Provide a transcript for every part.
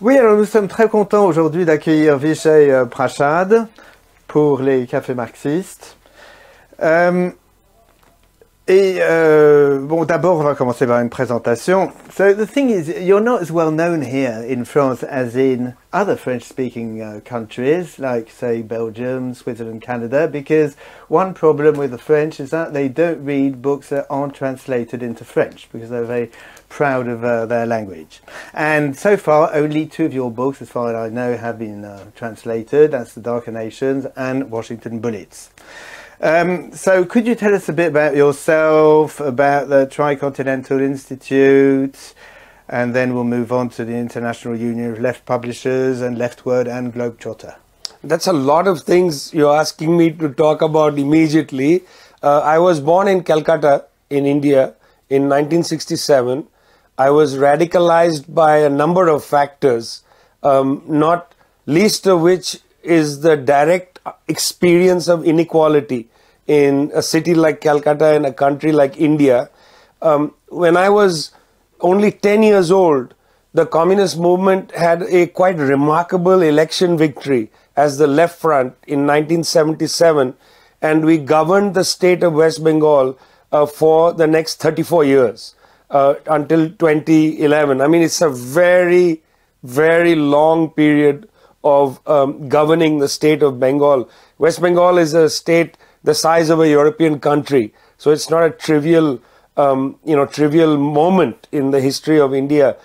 Oui, alors nous sommes très contents aujourd'hui d'accueillir Vijay PRASHAD pour les cafés marxistes. Bon, d'abord, on va commencer par une présentation. So the thing is, you're not as well known here in France as in other French-speaking countries, like, say, Belgium, Switzerland, Canada, because one problem with the French is that they don't read books that aren't translated into French, because they're very proud of their language. And so far, only two of your books, as far as I know, have been translated. That's The Darker Nations and Washington Bullets. So could you tell us a bit about yourself, about the Tricontinental Institute, and then we'll move on to the International Union of Left Publishers and LeftWord and Globetrotter. That's a lot of things you're asking me to talk about immediately. I was born in Calcutta, in India, in 1967. I was radicalized by a number of factors, not least of which is the direct experience of inequality in a city like Calcutta and a country like India. When I was only 10 years old, the communist movement had a quite remarkable election victory as the Left Front in 1977, and we governed the state of West Bengal for the next 34 years until 2011. I mean, it's a very, very long period of governing the state of Bengal. West Bengal is a state the size of a European country, so it's not a trivial, trivial moment in the history of India.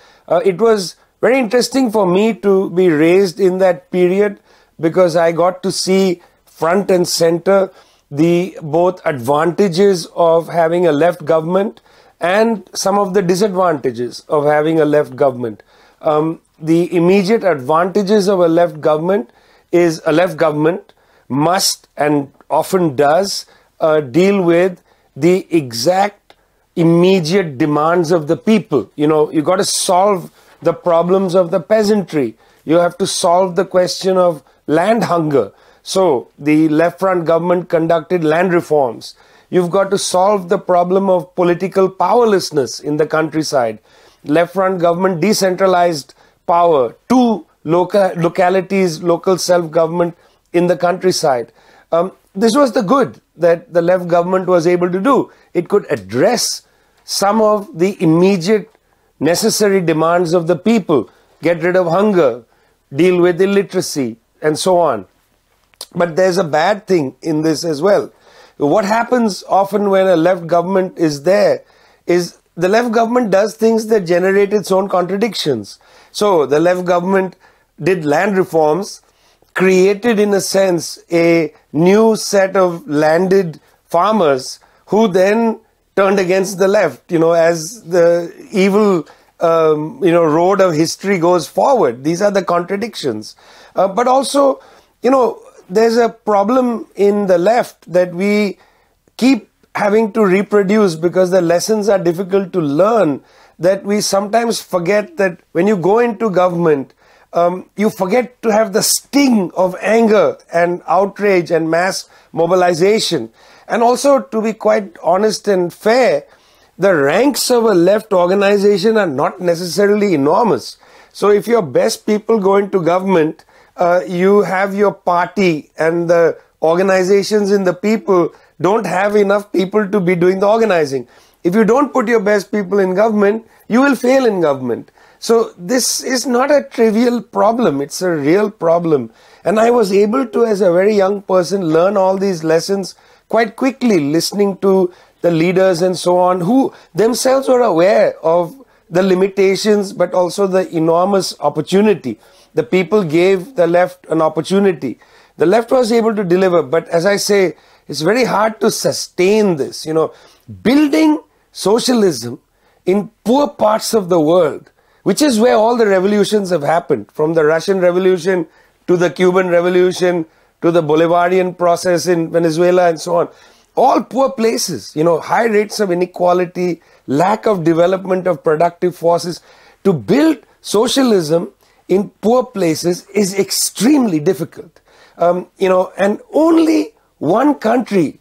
It was very interesting for me to be raised in that period because I got to see front and center the both advantages of having a left government and some of the disadvantages of having a left government. The immediate advantages of a left government is a left government must and often does deal with the exact immediate demands of the people. You know, you got to solve the problems of the peasantry. You have to solve the question of land hunger. So the left front government conducted land reforms. You've got to solve the problem of political powerlessness in the countryside. Left front government decentralized power to localities, local self-government in the countryside. This was the good that the left government was able to do. It could address some of the immediate necessary demands of the people, get rid of hunger, deal with illiteracy, and so on. But there's a bad thing in this as well. What happens often when a left government is there is the left government does things that generate its own contradictions. So the left government did land reforms, created in a sense a new set of landed farmers who then turned against the left, as the evil, road of history goes forward. These are the contradictions. But also, there's a problem in the left that we keep having to reproduce because the lessons are difficult to learn, that we sometimes forget that when you go into government, you forget to have the sting of anger and outrage and mass mobilization. And also, to be quite honest and fair, the ranks of a left organization are not necessarily enormous. So if your best people go into government, you have your party and the organizations in the people don't have enough people to be doing the organizing. If you don't put your best people in government, you will fail in government. So this is not a trivial problem. It's a real problem. And I was able to, as a very young person, learn all these lessons quite quickly, listening to the leaders and so on, who themselves were aware of the limitations, but also the enormous opportunity. The people gave the left an opportunity. The left was able to deliver, but as I say, it's very hard to sustain this. Building socialism in poor parts of the world, which is where all the revolutions have happened, from the Russian Revolution to the Cuban Revolution to the Bolivarian process in Venezuela and so on. All poor places, high rates of inequality, lack of development of productive forces. To build socialism in poor places is extremely difficult. And only one country,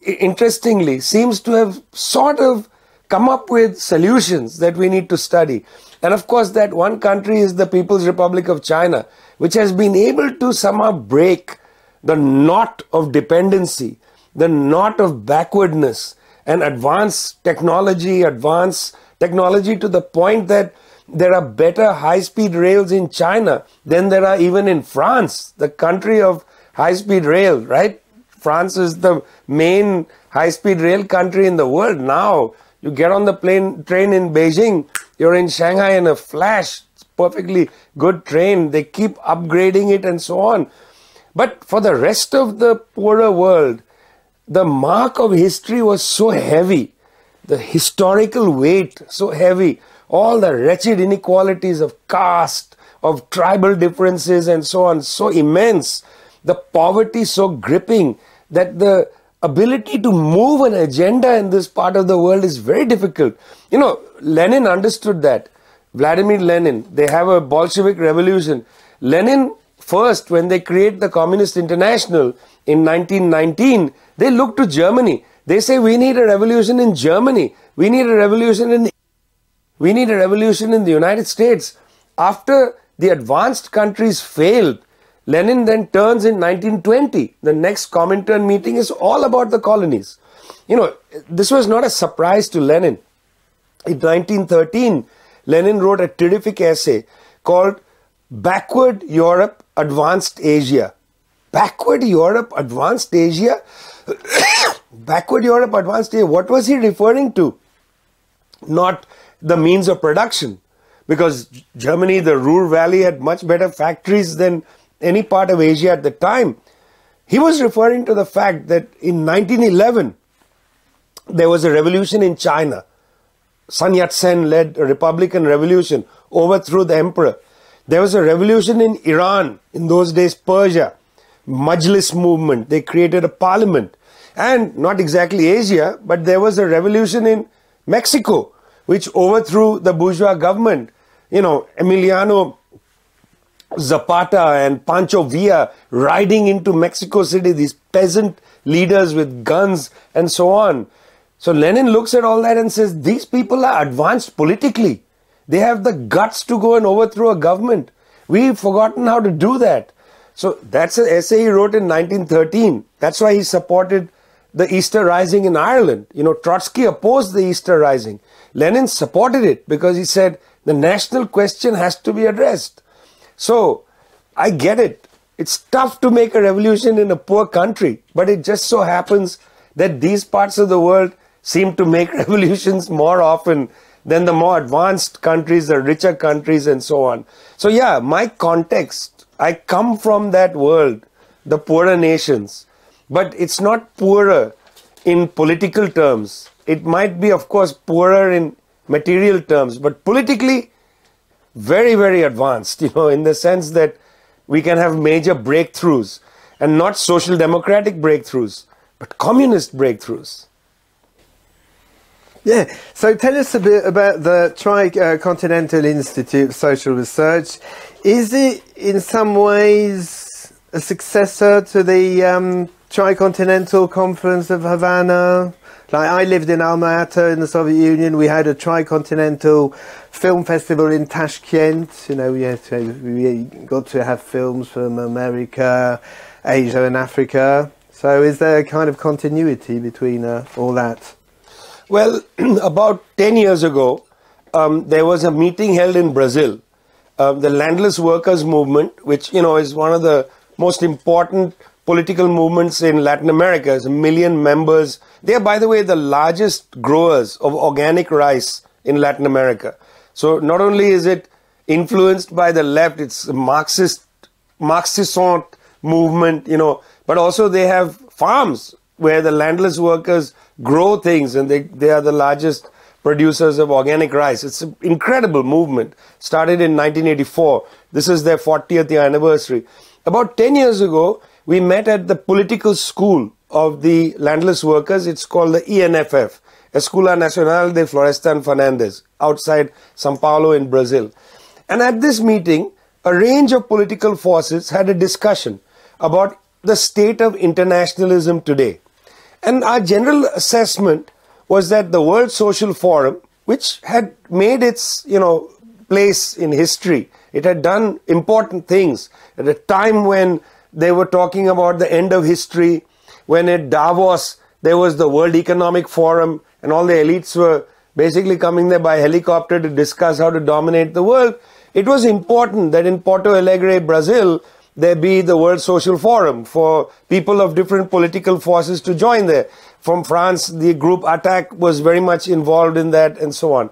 interestingly, seems to have sort of come up with solutions that we need to study. And of course, that one country is the People's Republic of China, which has been able to somehow break the knot of dependency, the knot of backwardness, and advance technology to the point that there are better high-speed rails in China than there are even in France, the country of high-speed rail, right? France is the main high-speed rail country in the world. Now, you get on the train in Beijing, you're in Shanghai in a flash. It's perfectly good train. They keep upgrading it and so on. But for the rest of the poorer world, the mark of history was so heavy, the historical weight so heavy, all the wretched inequalities of caste, of tribal differences and so on, so immense, the poverty so gripping that the ability to move an agenda in this part of the world is very difficult. You know, Lenin understood that. Vladimir Lenin, they have a Bolshevik revolution. Lenin first, when they create the Communist International in 1919, they look to Germany. They say, we need a revolution in Germany. We need a revolution in the United States. After the advanced countries failed, Lenin then turns in 1920. The next Comintern meeting is all about the colonies. You know, this was not a surprise to Lenin. In 1913, Lenin wrote a terrific essay called Backward Europe, Advanced Asia. Backward Europe, Advanced Asia? Backward Europe, Advanced Asia. What was he referring to? Not the means of production. Because Germany, the Ruhr Valley, had much better factories than any part of Asia at the time. He was referring to the fact that in 1911, there was a revolution in China. Sun Yat-sen led a republican revolution, overthrew the emperor. There was a revolution in Iran, in those days Persia, Majlis movement. They created a parliament. And not exactly Asia, but there was a revolution in Mexico, which overthrew the bourgeois government. You know, Emiliano Zapata and Pancho Villa riding into Mexico City, these peasant leaders with guns and so on. So Lenin looks at all that and says, these people are advanced politically. They have the guts to go and overthrow a government. We've forgotten how to do that. So that's an essay he wrote in 1913. That's why he supported the Easter Rising in Ireland. You know, Trotsky opposed the Easter Rising. Lenin supported it because he said the national question has to be addressed. So, I get it. It's tough to make a revolution in a poor country, but it just so happens that these parts of the world seem to make revolutions more often than the more advanced countries, the richer countries and so on. So yeah, my context, I come from that world, the poorer nations, but it's not poorer in political terms. It might be, of course, poorer in material terms, but politically, very, very advanced, you know, in the sense that we can have major breakthroughs, and not social democratic breakthroughs, but communist breakthroughs. Yeah, so tell us a bit about the Tricontinental Institute of Social Research. Is it in some ways a successor to the Tricontinental Conference of Havana? Like, I lived in Alma-Ata in the Soviet Union. We had a Tricontinental Film Festival in Tashkent. You know, we got to have films from America, Asia and Africa. So is there a kind of continuity between all that? Well, about 10 years ago, there was a meeting held in Brazil. The landless workers movement, which, you know, is one of the most important political movements in Latin America. Has 1 million members. They are, by the way, the largest growers of organic rice in Latin America. So not only is it influenced by the left, it's a Marxist movement, you know, but also they have farms where the landless workers grow things, and they are the largest producers of organic rice. It's an incredible movement. Started in 1984. This is their 40th year anniversary. About 10 years ago, we met at the political school of the landless workers. It's called the ENFF, Escola Nacional de Florestan Fernandes, outside Sao Paulo in Brazil. And at this meeting, a range of political forces had a discussion about the state of internationalism today. And our general assessment was that the World Social Forum, which had made its, place in history, it had done important things at a time when they were talking about the end of history, when at Davos there was the World Economic Forum and all the elites were basically coming there by helicopter to discuss how to dominate the world. It was important that in Porto Alegre, Brazil, there be the World Social Forum for people of different political forces to join there. From France, the group Attack was very much involved in that and so on.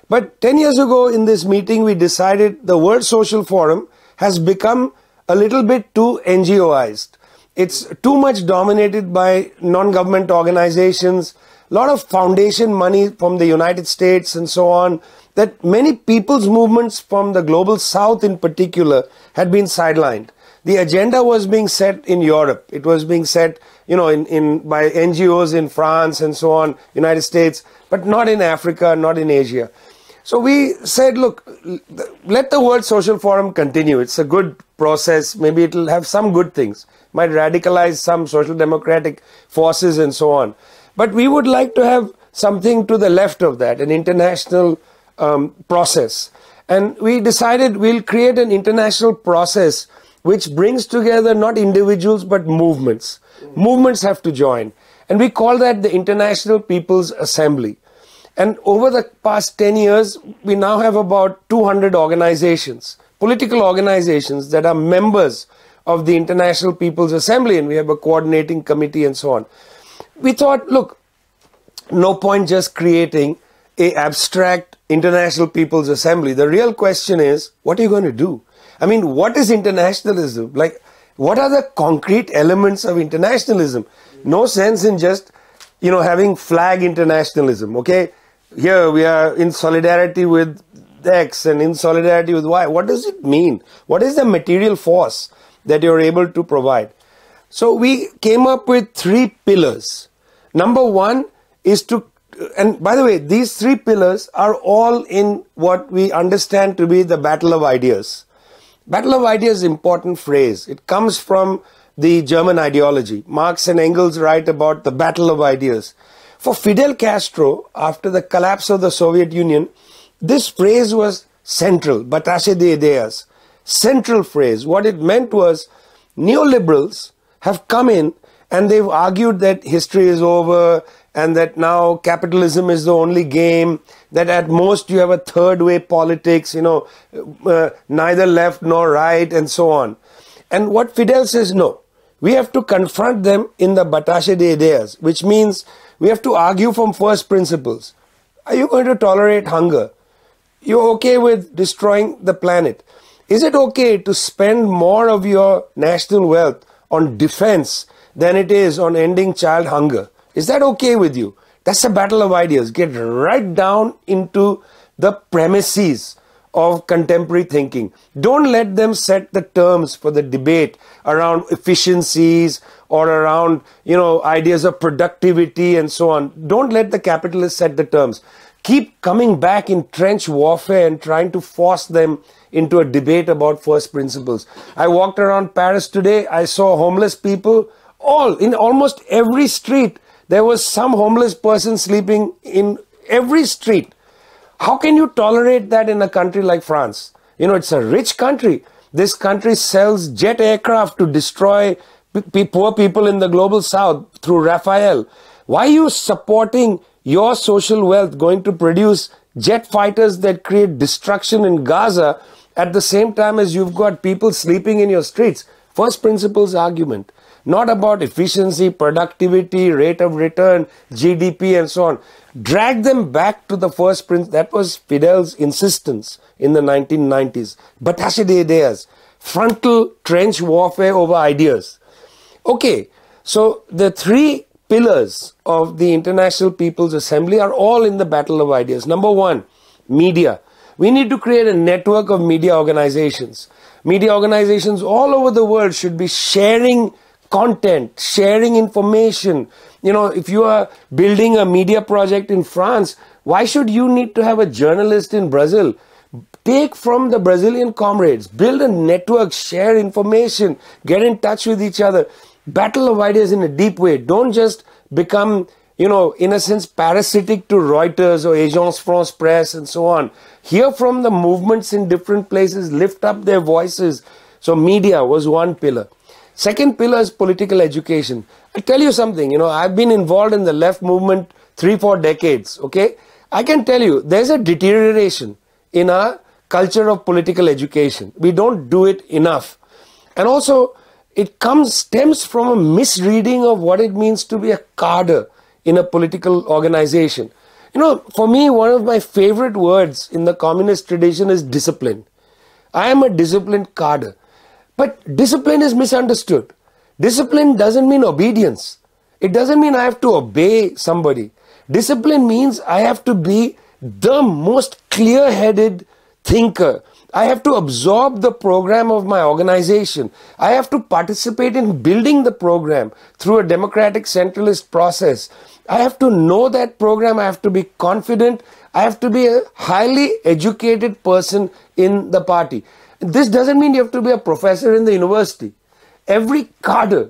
But 10 years ago in this meeting, we decided the World Social Forum has become a little bit too NGOized. It's too much dominated by non-government organizations, a lot of foundation money from the United States and so on, that many people's movements from the global south in particular had been sidelined. The agenda was being set in Europe. It was being set, by NGOs in France and so on, United States, but not in Africa, not in Asia. So we said, look, let the World Social Forum continue. It's a good process. Maybe it'll have some good things. Might radicalize some social democratic forces and so on. But we would like to have something to the left of that, an international process. And we decided we'll create an international process which brings together not individuals but movements. Movements have to join. And we call that the International People's Assembly. And over the past 10 years, we now have about 200 organizations, political organizations that are members of the International People's Assembly, and we have a coordinating committee and so on. We thought, look, no point just creating an abstract International People's Assembly. The real question is, what are you going to do? I mean, what is internationalism? Like, what are the concrete elements of internationalism? No sense in just, having flag internationalism, okay? Here we are in solidarity with X and in solidarity with Y. What does it mean? What is the material force that you're able to provide? So we came up with 3 pillars. Number 1 is to, and by the way, these 3 pillars are all in what we understand to be the battle of ideas. Battle of ideas is an important phrase. It comes from the German ideology. Marx and Engels write about the battle of ideas. For Fidel Castro, after the collapse of the Soviet Union, this phrase was central, Batalla de Ideas. Central phrase. What it meant was neoliberals have come in and they've argued that history is over and that now capitalism is the only game, that at most you have a third way politics, neither left nor right and so on. And what Fidel says, no, we have to confront them in the Batalla de Ideas, which means we have to argue from first principles. Are you going to tolerate hunger? You're okay with destroying the planet. Is it okay to spend more of your national wealth on defense than it is on ending child hunger? Is that okay with you? That's a battle of ideas. Get right down into the premises of contemporary thinking. Don't let them set the terms for the debate around efficiencies or around, ideas of productivity and so on. Don't let the capitalists set the terms. Keep coming back in trench warfare and trying to force them into a debate about first principles. I walked around Paris today. I saw homeless people in almost every street. There was some homeless person sleeping in every street. How can you tolerate that in a country like France? It's a rich country. This country sells jet aircraft to destroy poor people in the global south through Rafael. Why are you supporting your social wealth going to produce jet fighters that create destruction in Gaza at the same time as you've got people sleeping in your streets? First principles argument. Not about efficiency, productivity, rate of return, GDP and so on. Drag them back to the first principle. That was Fidel's insistence in the 1990s. Batalla de Ideas. Frontal trench warfare over ideas. Okay, so the 3 pillars of the International People's Assembly are all in the battle of ideas. Number 1, media. We need to create a network of media organizations. Media organizations all over the world should be sharing content, sharing information. If you are building a media project in France, why should you need to have a journalist in Brazil? Take from the Brazilian comrades, build a network, share information, get in touch with each other. Battle of ideas in a deep way. Don't just become in a sense, parasitic to Reuters or Agence France Presse and so on. Hear from the movements in different places, lift up their voices. So media was one pillar. Second pillar is political education. I'll tell you something, I've been involved in the left movement 3-4 decades, okay? I can tell you, there's a deterioration in our culture of political education. We don't do it enough. And also, it stems from a misreading of what it means to be a cadre in a political organization. For me, one of my favorite words in the communist tradition is discipline. I am a disciplined cadre. But discipline is misunderstood. Discipline doesn't mean obedience. It doesn't mean I have to obey somebody. Discipline means I have to be the most clear-headed thinker. I have to absorb the program of my organization. I have to participate in building the program through a democratic centralist process. I have to know that program. I have to be confident. I have to be a highly educated person in the party. This doesn't mean you have to be a professor in the university. Every cadre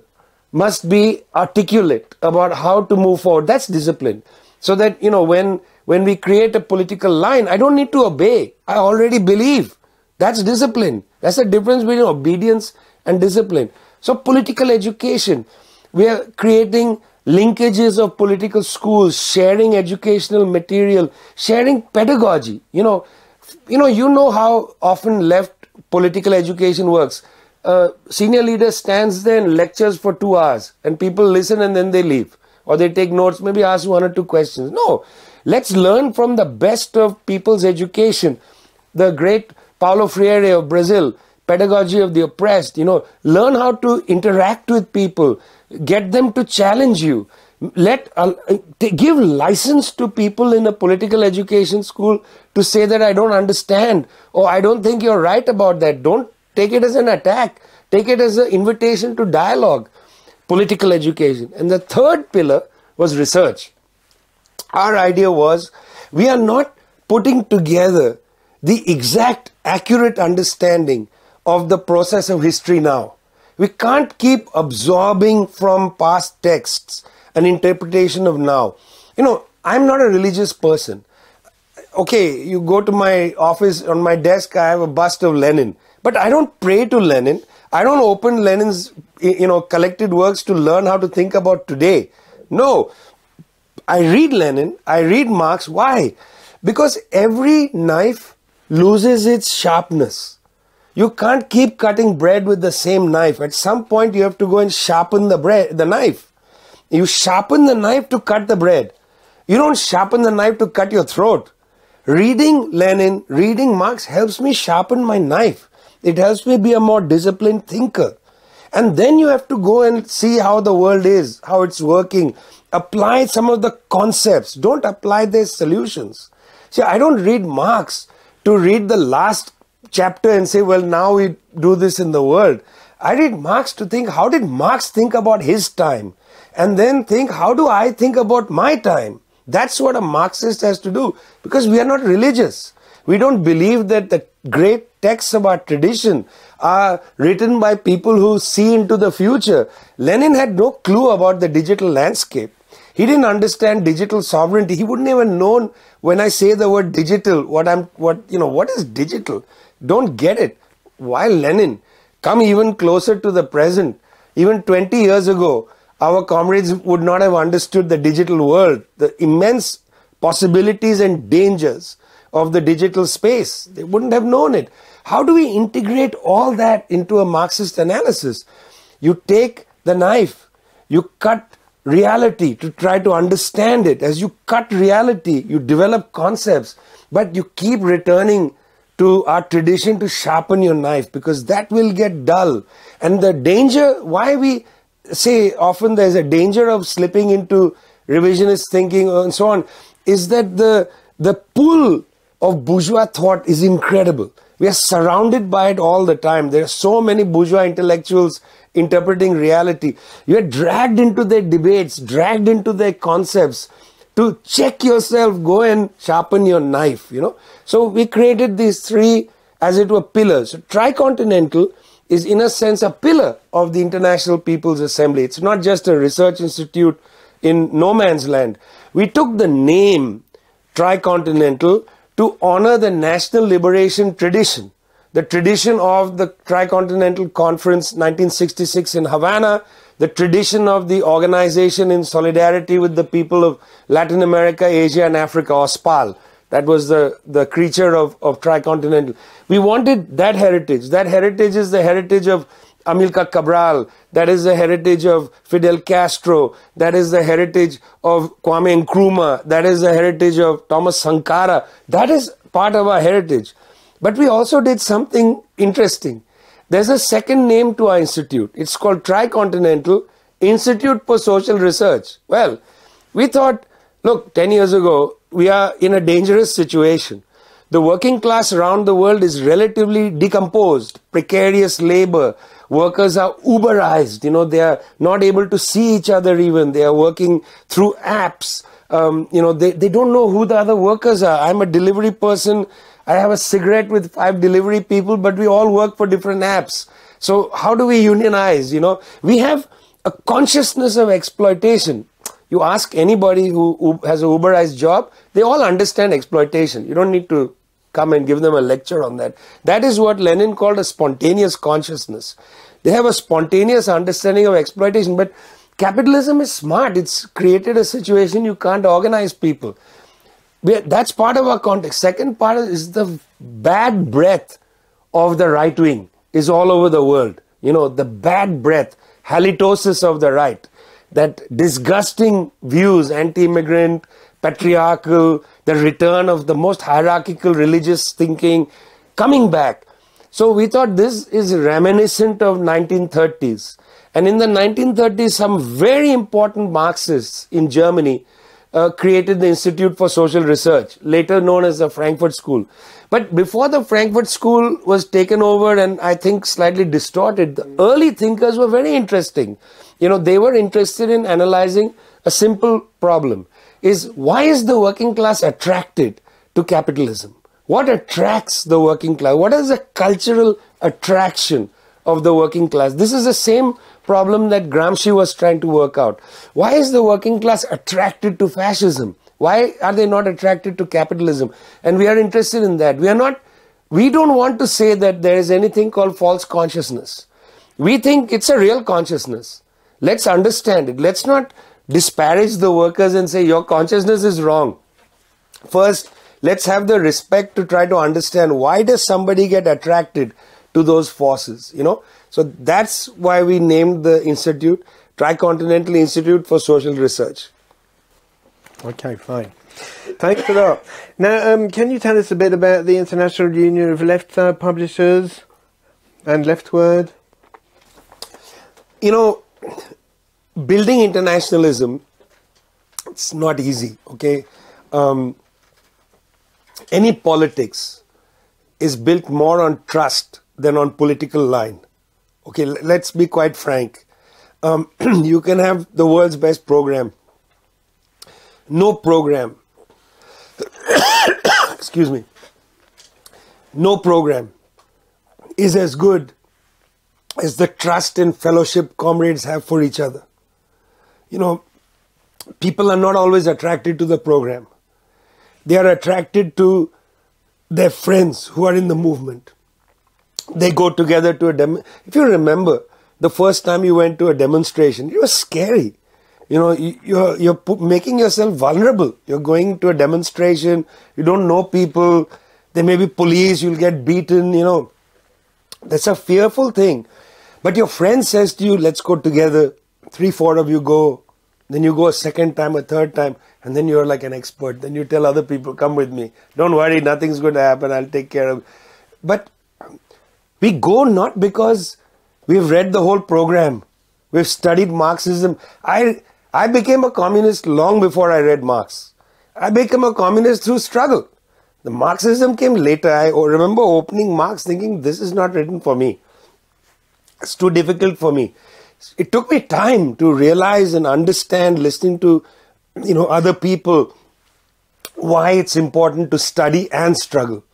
must be articulate about how to move forward. That's discipline. So that, when we create a political line, I don't need to obey. I already believe. That's discipline. That's the difference between obedience and discipline. So political education, we are creating linkages of political schools, sharing educational material, sharing pedagogy. You know how often left political education works. Senior leader stands there and lectures for 2 hours and people listen and then they leave. Or they take notes, maybe ask 1 or 2 questions. No, let's learn from the best of people's education. The great Paulo Freire of Brazil, pedagogy of the oppressed, learn how to interact with people, get them to challenge you. Give license to people in a political education school to say that I don't understand or I don't think you're right about that. Don't take it as an attack. Take it as an invitation to dialogue. Political education. And the third pillar was research. Our idea was we are not putting together the exact accurate understanding of the process of history now. We can't keep absorbing from past texts an interpretation of now. I'm not a religious person. Okay, you go to my office, on my desk I have a bust of Lenin. But I don't pray to Lenin. I don't open Lenin's collected works to learn how to think about today. No, I read Lenin, I read Marx. Why? Because every knife loses its sharpness. You can't keep cutting bread with the same knife. At some point you have to go and sharpen the knife. You sharpen the knife to cut the bread. You don't sharpen the knife to cut your throat. Reading Lenin, reading Marx helps me sharpen my knife. It helps me be a more disciplined thinker. And then you have to go and see how the world is, how it's working. Apply some of the concepts. Don't apply their solutions. See, I don't read Marx to read the last chapter and say, well, now we do this in the world. I read Marx to think, how did Marx think about his time? And then think, how do I think about my time? That's what a Marxist has to do, because we are not religious. We don't believe that the great texts of our tradition are written by people who see into the future. Lenin had no clue about the digital landscape. He didn't understand digital sovereignty. He wouldn't even known when I say the word digital, what is digital? Don't get it. While Lenin, come even closer to the present, even 20 years ago, our comrades would not have understood the digital world, the immense possibilities and dangers of the digital space. They wouldn't have known it. How do we integrate all that into a Marxist analysis? You take the knife, you cut reality to try to understand it. As you cut reality, you develop concepts, but you keep returning to our tradition to sharpen your knife, because that will get dull. And the danger, why we say often there's a danger of slipping into revisionist thinking and so on, is that the pull of bourgeois thought is incredible. We are surrounded by it all the time. There are so many bourgeois intellectuals interpreting reality. You are dragged into their debates, dragged into their concepts. To check yourself, go and sharpen your knife, So we created these 3, as it were, pillars. So Tricontinental is in a sense a pillar of the International People's Assembly. It's not just a research institute. in no man's land. We took the name Tricontinental to honor the national liberation tradition, the tradition of the Tricontinental Conference 1966 in Havana, the tradition of the organization in solidarity with the people of Latin America, Asia and Africa, or SPAL. That was the creature of Tricontinental. We wanted that heritage. That heritage is the heritage of Amilcar Cabral. That is the heritage of Fidel Castro. That is the heritage of Kwame Nkrumah. That is the heritage of Thomas Sankara. That is part of our heritage. But we also did something interesting. There's a second name to our institute. It's called Tricontinental Institute for Social Research. Well, we thought, look, 10 years ago, we are in a dangerous situation. The working class around the world is relatively decomposed, precarious labor. Workers are Uberized, they are not able to see each other even. They are working through apps. They don't know who the other workers are. I'm a delivery person. I have a cigarette with 5 delivery people, but we all work for different apps. So how do we unionize? We have a consciousness of exploitation. You ask anybody who has a Uberized job, they all understand exploitation. You don't need to come and give them a lecture on that. That is what Lenin called a spontaneous consciousness. They have a spontaneous understanding of exploitation, but capitalism is smart. It's created a situation you can't organize people. That's part of our context. Second part is the bad breath of the right wing is all over the world. The bad breath, halitosis of the right. That disgusting views, anti-immigrant, patriarchal, the return of the most hierarchical religious thinking coming back. So we thought this is reminiscent of 1930s. And in the 1930s, some very important Marxists in Germany created the Institute for Social Research, later known as the Frankfurt School. But before the Frankfurt School was taken over and I think slightly distorted, the early thinkers were very interesting. They were interested in analyzing a simple problem. Why is the working class attracted to capitalism? What attracts the working class? What is the cultural attraction of the working class? This is the same problem that Gramsci was trying to work out. Why is the working class attracted to fascism? Why are they not attracted to capitalism? And we are interested in that. We don't want to say that there is anything called false consciousness. We think it's a real consciousness. Let's understand it. Let's not disparage the workers and say your consciousness is wrong. First, let's have the respect to try to understand why does somebody get attracted to those forces, So that's why we named the institute Tricontinental Institute for Social Research. Okay, fine. Thanks a lot. Now, can you tell us a bit about the International Union of Left Publishers and LeftWord? Building internationalism, it's not easy, okay? Any politics is built more on trust than on political line. Okay, let's be quite frank. You can have the world's best program. No program, excuse me, no program is as good as the trust and fellowship comrades have for each other. People are not always attracted to the program. They are attracted to their friends who are in the movement. They go together to a if you remember the first time you went to a demonstration, it was scary. You're making yourself vulnerable. You're going to a demonstration, you don't know people, there may be police, you'll get beaten, That's a fearful thing. But your friend says to you, let's go together. 3-4 of you go. Then you go a second time, a third time, and then you're like an expert. Then you tell other people, come with me. Don't worry, nothing's going to happen. I'll take care of it. But we go not because we've read the whole program. We've studied Marxism. I became a communist long before I read Marx. I became a communist through struggle. The Marxism came later. I remember opening Marx thinking, this is not written for me. It's too difficult for me. It took me time to realize and understand, listening to other people, why it's important to study and struggle.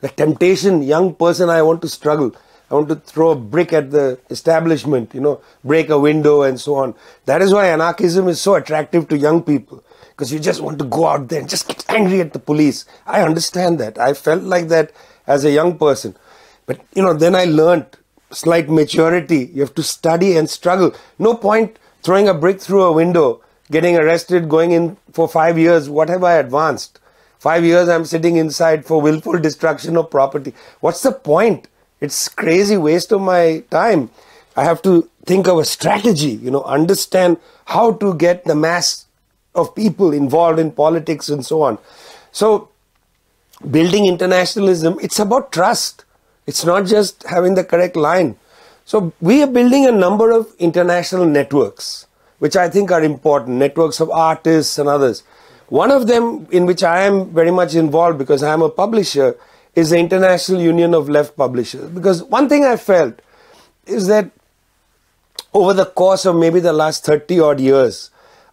The temptation, young person, I want to struggle. I want to throw a brick at the establishment, break a window and so on. That is why anarchism is so attractive to young people, because you just want to go out there and just get angry at the police. I understand that. I felt like that as a young person. But, then I learned slight maturity. You have to study and struggle. No point throwing a brick through a window, getting arrested, going in for 5 years. What have I advanced? 5 years I'm sitting inside for willful destruction of property. What's the point? It's crazy waste of my time. I have to think of a strategy, understand how to get the mass of people involved in politics and so on. So building internationalism, it's about trust. It's not just having the correct line. So we are building a number of international networks, which I think are important, networks of artists and others. One of them, in which I am very much involved because I am a publisher, is the International Union of Left Publishers. Because one thing I felt is that over the course of maybe the last 30 odd years,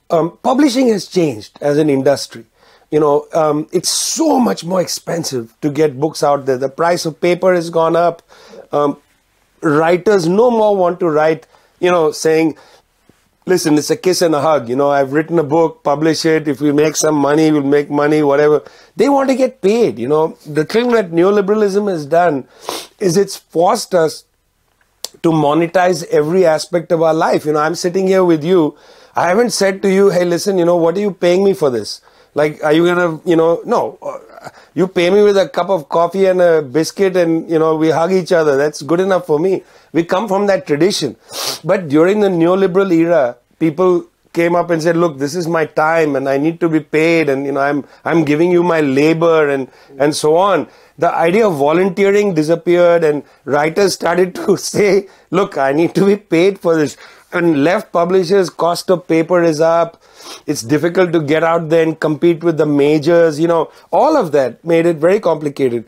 publishing has changed as an industry. It's so much more expensive to get books out there. The price of paper has gone up. Writers no more want to write, saying, listen, it's a kiss and a hug. I've written a book, publish it. If we make some money, we'll make money, whatever. They want to get paid. The thing that neoliberalism has done is it's forced us to monetize every aspect of our life. I'm sitting here with you. I haven't said to you, hey, listen, what are you paying me for this? Like, are you going to, no. You pay me with a cup of coffee and a biscuit and, we hug each other. That's good enough for me. We come from that tradition. But during the neoliberal era, people came up and said, look, this is my time and I need to be paid and, I'm giving you my labor and so on. The idea of volunteering disappeared and writers started to say, look, I need to be paid for this. And left publishers, cost of paper is up. It's difficult to get out there and compete with the majors. All of that made it very complicated.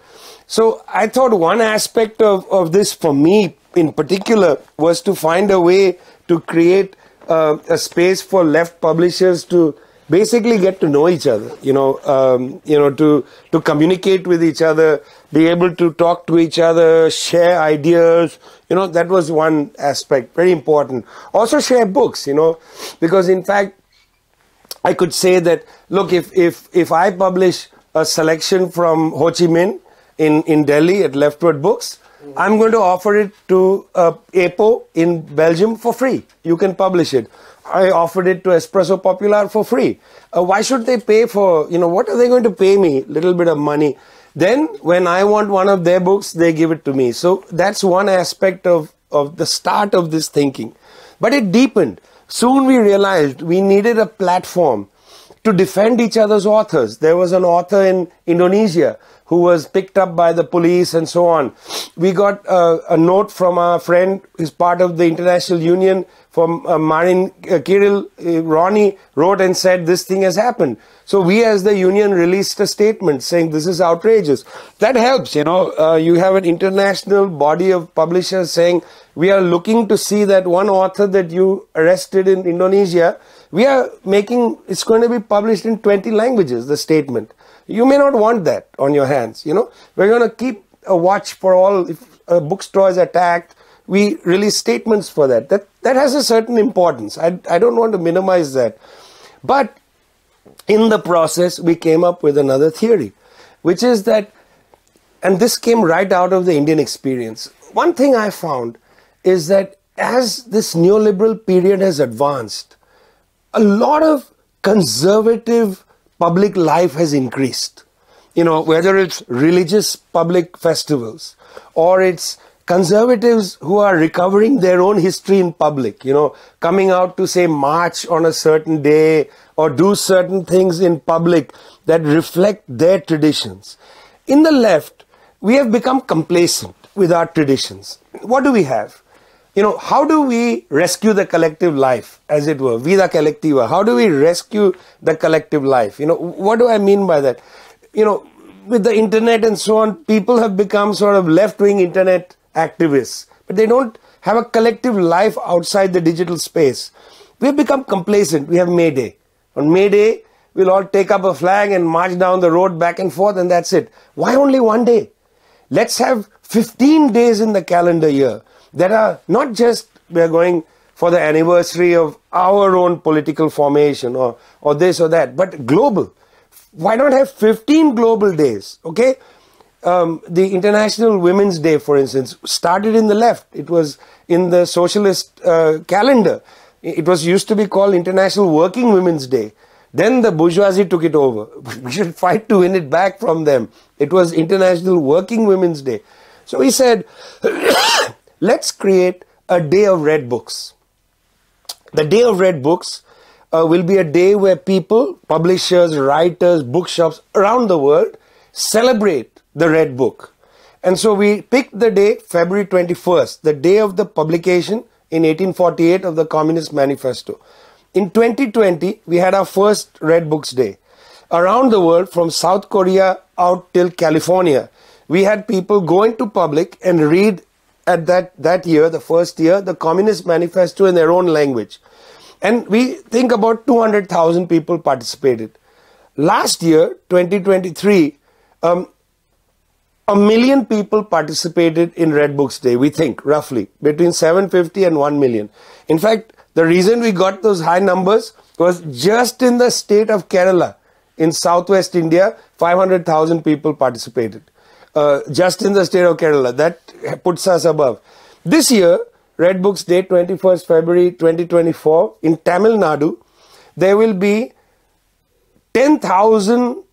So I thought one aspect of this for me in particular was to find a way to create a space for left publishers to basically get to know each other, to communicate with each other, be able to talk to each other, share ideas. That was one aspect, very important. Also share books, because in fact, I could say that, look, if I publish a selection from Ho Chi Minh in Delhi at LeftWord Books, I'm going to offer it to EPO in Belgium for free. You can publish it. I offered it to Espresso Popular for free. Why should they pay for, what are they going to pay me? Little bit of money. Then when I want one of their books, they give it to me. So that's one aspect of the start of this thinking. But it deepened. Soon we realized we needed a platform to defend each other's authors. There was an author in Indonesia who was picked up by the police and so on. We got a note from our friend who's part of the International Union from Marin Kirill. Ronnie wrote and said this thing has happened. So we as the union released a statement saying this is outrageous. That helps, you have an international body of publishers saying we are looking to see that one author that you arrested in Indonesia, we are making, it's going to be published in 20 languages, the statement. You may not want that on your hands, We're going to keep a watch for all, if a bookstore is attacked, we release statements for that. That has a certain importance. I don't want to minimize that. But in the process, we came up with another theory, which is that, and this came right out of the Indian experience. One thing I found is that as this neoliberal period has advanced, a lot of conservative public life has increased. Whether it's religious public festivals or it's conservatives who are recovering their own history in public, coming out to say march on a certain day or do certain things in public that reflect their traditions. In the left, we have become complacent with our traditions. What do we have? How do we rescue the collective life, as it were, vida collectiva? How do we rescue the collective life? What do I mean by that? With the internet and so on, people have become sort of left-wing internet activists, but they don't have a collective life outside the digital space. We've become complacent. We have May Day. On May Day, we'll all take up a flag and march down the road back and forth, and that's it. Why only one day? let's have 15 days in the calendar year that are not just we are going for the anniversary of our own political formation or this or that, but global. Why not have 15 global days? Okay, the International Women's Day, for instance, started in the left. It was in the socialist calendar. It was used to be called International Working Women's Day. Then the bourgeoisie took it over. We should fight to win it back from them. It was International Working Women's Day. So he said, let's create a day of red books. The day of red books will be a day where people, publishers, writers, bookshops around the world celebrate the red book. And so we picked the day, February 21st, the day of the publication in 1848 of the Communist Manifesto. In 2020, we had our first Red Books Day. Around the world, from South Korea out till California, we had people go into public and read at that year, the first year, the Communist Manifesto in their own language. And we think about 200,000 people participated. Last year, 2023, 1 million people participated in Red Books Day, we think, roughly, between 750 and 1 million. In fact, the reason we got those high numbers was just in the state of Kerala, in southwest India, 500,000 people participated. Just in the state of Kerala. That puts us above. This year, Red Books Day, 21st February 2024, in Tamil Nadu, there will be 10,000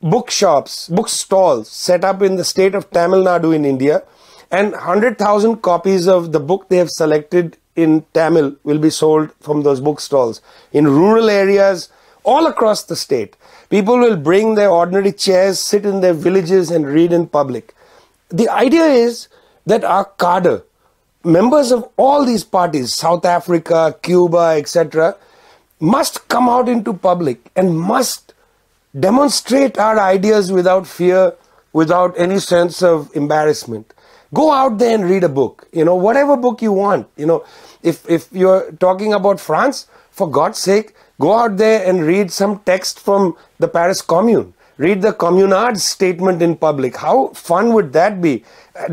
bookshops, bookstalls set up in the state of Tamil Nadu in India, and 100,000 copies of the book they have selected in Tamil will be sold from those bookstalls. In rural areas, all across the state, people will bring their ordinary chairs, sit in their villages and read in public. The idea is that our cadre, members of all these parties, South Africa, Cuba, etc., must come out into public and must demonstrate our ideas without fear, without any sense of embarrassment. Go out there and read a book, whatever book you want. If you're talking about France, for God's sake, go out there and read some text from the Paris Commune. Read the Communard's statement in public. How fun would that be?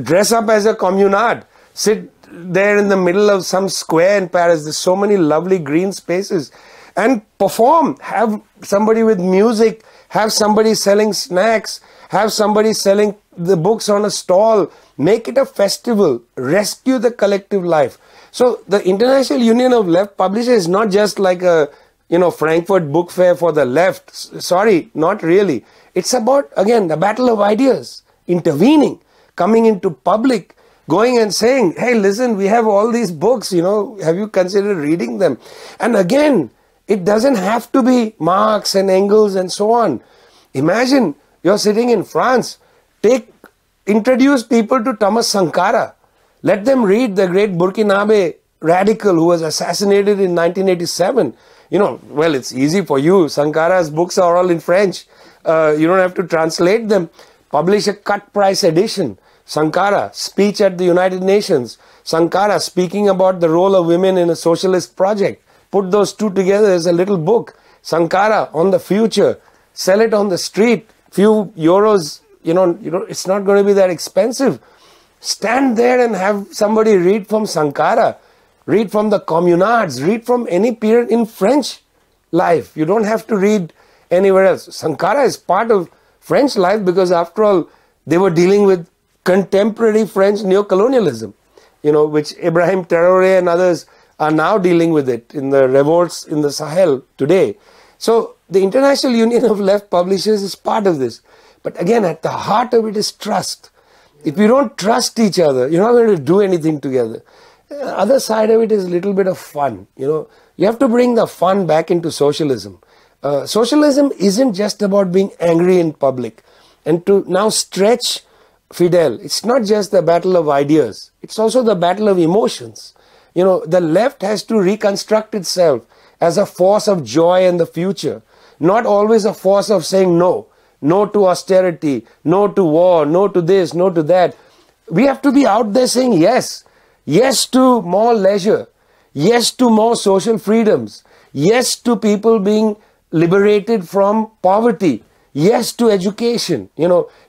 Dress up as a Communard. Sit there in the middle of some square in Paris. There's so many lovely green spaces. And perform. Have somebody with music. Have somebody selling snacks. Have somebody selling the books on a stall. Make it a festival. Rescue the collective life. So the International Union of Left Publishers is not just like a Frankfurt Book Fair for the left. Sorry, not really. It's about, again, the battle of ideas. Intervening. Coming into public. Going and saying, hey, listen, we have all these books, have you considered reading them? And again, it doesn't have to be Marx and Engels and so on. Imagine you're sitting in France. Introduce people to Thomas Sankara. Let them read the great Burkinabe radical who was assassinated in 1987. Well, it's easy for you. Sankara's books are all in French. You don't have to translate them. Publish a cut price edition. Sankara, speech at the United Nations. Sankara speaking about the role of women in a socialist project. Put those two together as a little book. Sankara on the future. Sell it on the street. Few euros, it's not going to be that expensive. Stand there and have somebody read from Sankara. Read from the Communards. Read from any period in French life. You don't have to read anywhere else. Sankara is part of French life because after all, they were dealing with contemporary French neocolonialism, which Ibrahim Traoré and others are now dealing with it in the revolts in the Sahel today. So the International Union of Left Publishers is part of this. But again, at the heart of it is trust. If you don't trust each other, you're not going to do anything together. The other side of it is a little bit of fun. You have to bring the fun back into socialism. Socialism isn't just about being angry in public. And to now stretch Fidel, it's not just the battle of ideas. It's also the battle of emotions. The left has to reconstruct itself as a force of joy in the future. Not always a force of saying no. No to austerity, no to war, no to this, no to that. We have to be out there saying yes. Yes to more leisure. Yes to more social freedoms. Yes to people being liberated from poverty. Yes to education,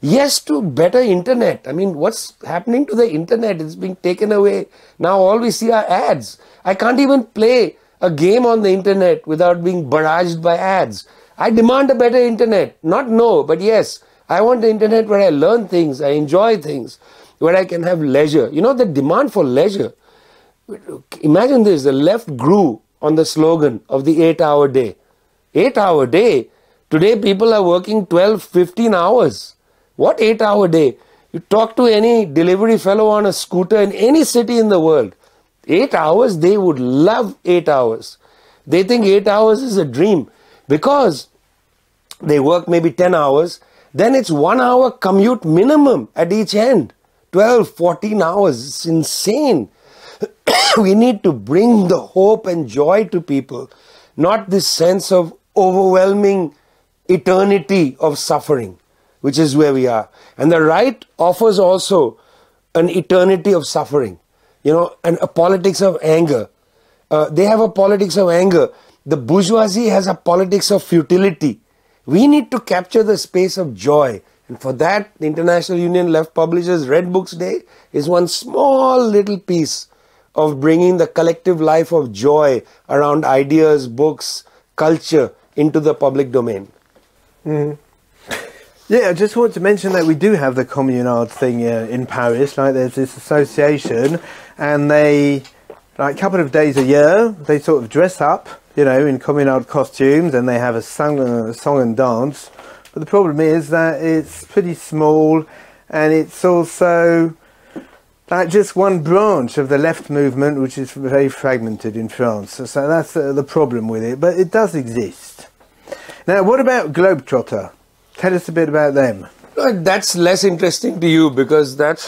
yes to better internet. I mean, what's happening to the internet? It's being taken away. Now all we see are ads. I can't even play a game on the internet without being barraged by ads. I demand a better internet. Not no, but yes. I want the internet where I learn things, I enjoy things, where I can have leisure. The demand for leisure. Imagine this, the left grew on the slogan of the 8-hour day. 8-hour day? Today people are working 12, 15 hours. What 8-hour day? You talk to any delivery fellow on a scooter in any city in the world. 8 hours, they would love 8 hours. They think 8 hours is a dream because they work maybe 10 hours. Then it's 1 hour commute minimum at each end. 12, 14 hours. It's insane. We need to bring the hope and joy to people, not this sense of overwhelming eternity of suffering, which is where we are. And the right offers also an eternity of suffering, and a politics of anger. They have a politics of anger. The bourgeoisie has a politics of futility. We need to capture the space of joy. And for that, the International Union Left Publishers Red Books Day is one small little piece of bringing the collective life of joy around ideas, books, culture into the public domain. Mm. Yeah, I just want to mention that we do have the Communard thing in Paris. Like, there's this association, and they, like, a couple of days a year, they sort of dress up, in Communard costumes, and they have a song and dance. But the problem is that it's pretty small, and it's also like just one branch of the left movement, which is very fragmented in France. So that's the problem with it. But it does exist. Now, what about Globetrotter? Tell us a bit about them. That's less interesting to you because that's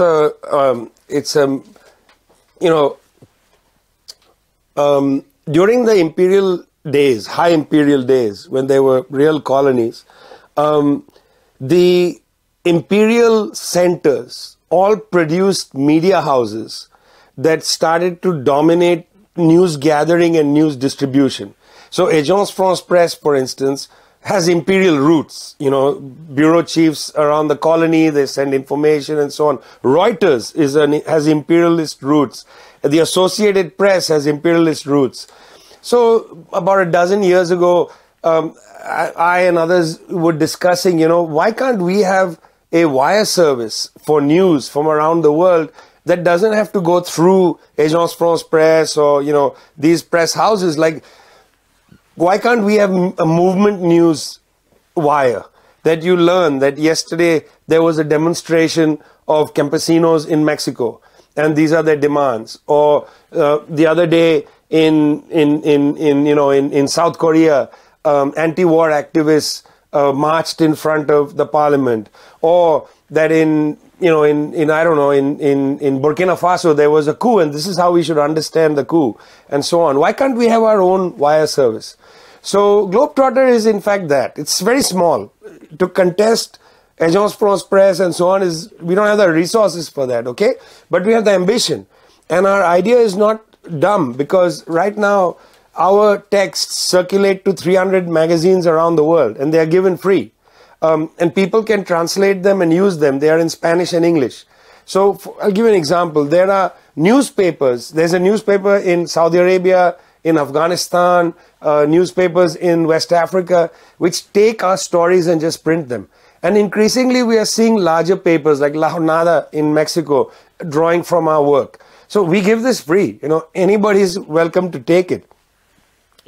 during the imperial days, high imperial days, when they were real colonies, the imperial centers all produced media houses that started to dominate news gathering and news distribution. So Agence France Presse, for instance, has imperial roots, bureau chiefs around the colony, they send information and so on. Reuters has imperialist roots. The Associated Press has imperialist roots. So about a dozen years ago, I and others were discussing, why can't we have a wire service for news from around the world that doesn't have to go through Agence France Presse or, these press houses? Like, why can't we have a movement news wire that you learn that yesterday there was a demonstration of campesinos in Mexico and these are their demands, or the other day in South Korea, anti-war activists marched in front of the parliament, or that in Burkina Faso there was a coup and this is how we should understand the coup, and so on. Why can't we have our own wire service? So Globetrotter is in fact that. It's very small. To contest Agence France Presse and so on we don't have the resources for that, okay? But we have the ambition. And our idea is not dumb because right now our texts circulate to 300 magazines around the world and they are given free. And people can translate them and use them. They are in Spanish and English. So I'll give you an example. There are newspapers. There's a newspaper in Saudi Arabia, in Afghanistan, newspapers in West Africa, which take our stories and just print them. And increasingly we are seeing larger papers like La Jornada in Mexico drawing from our work. So we give this free. Anybody is welcome to take it.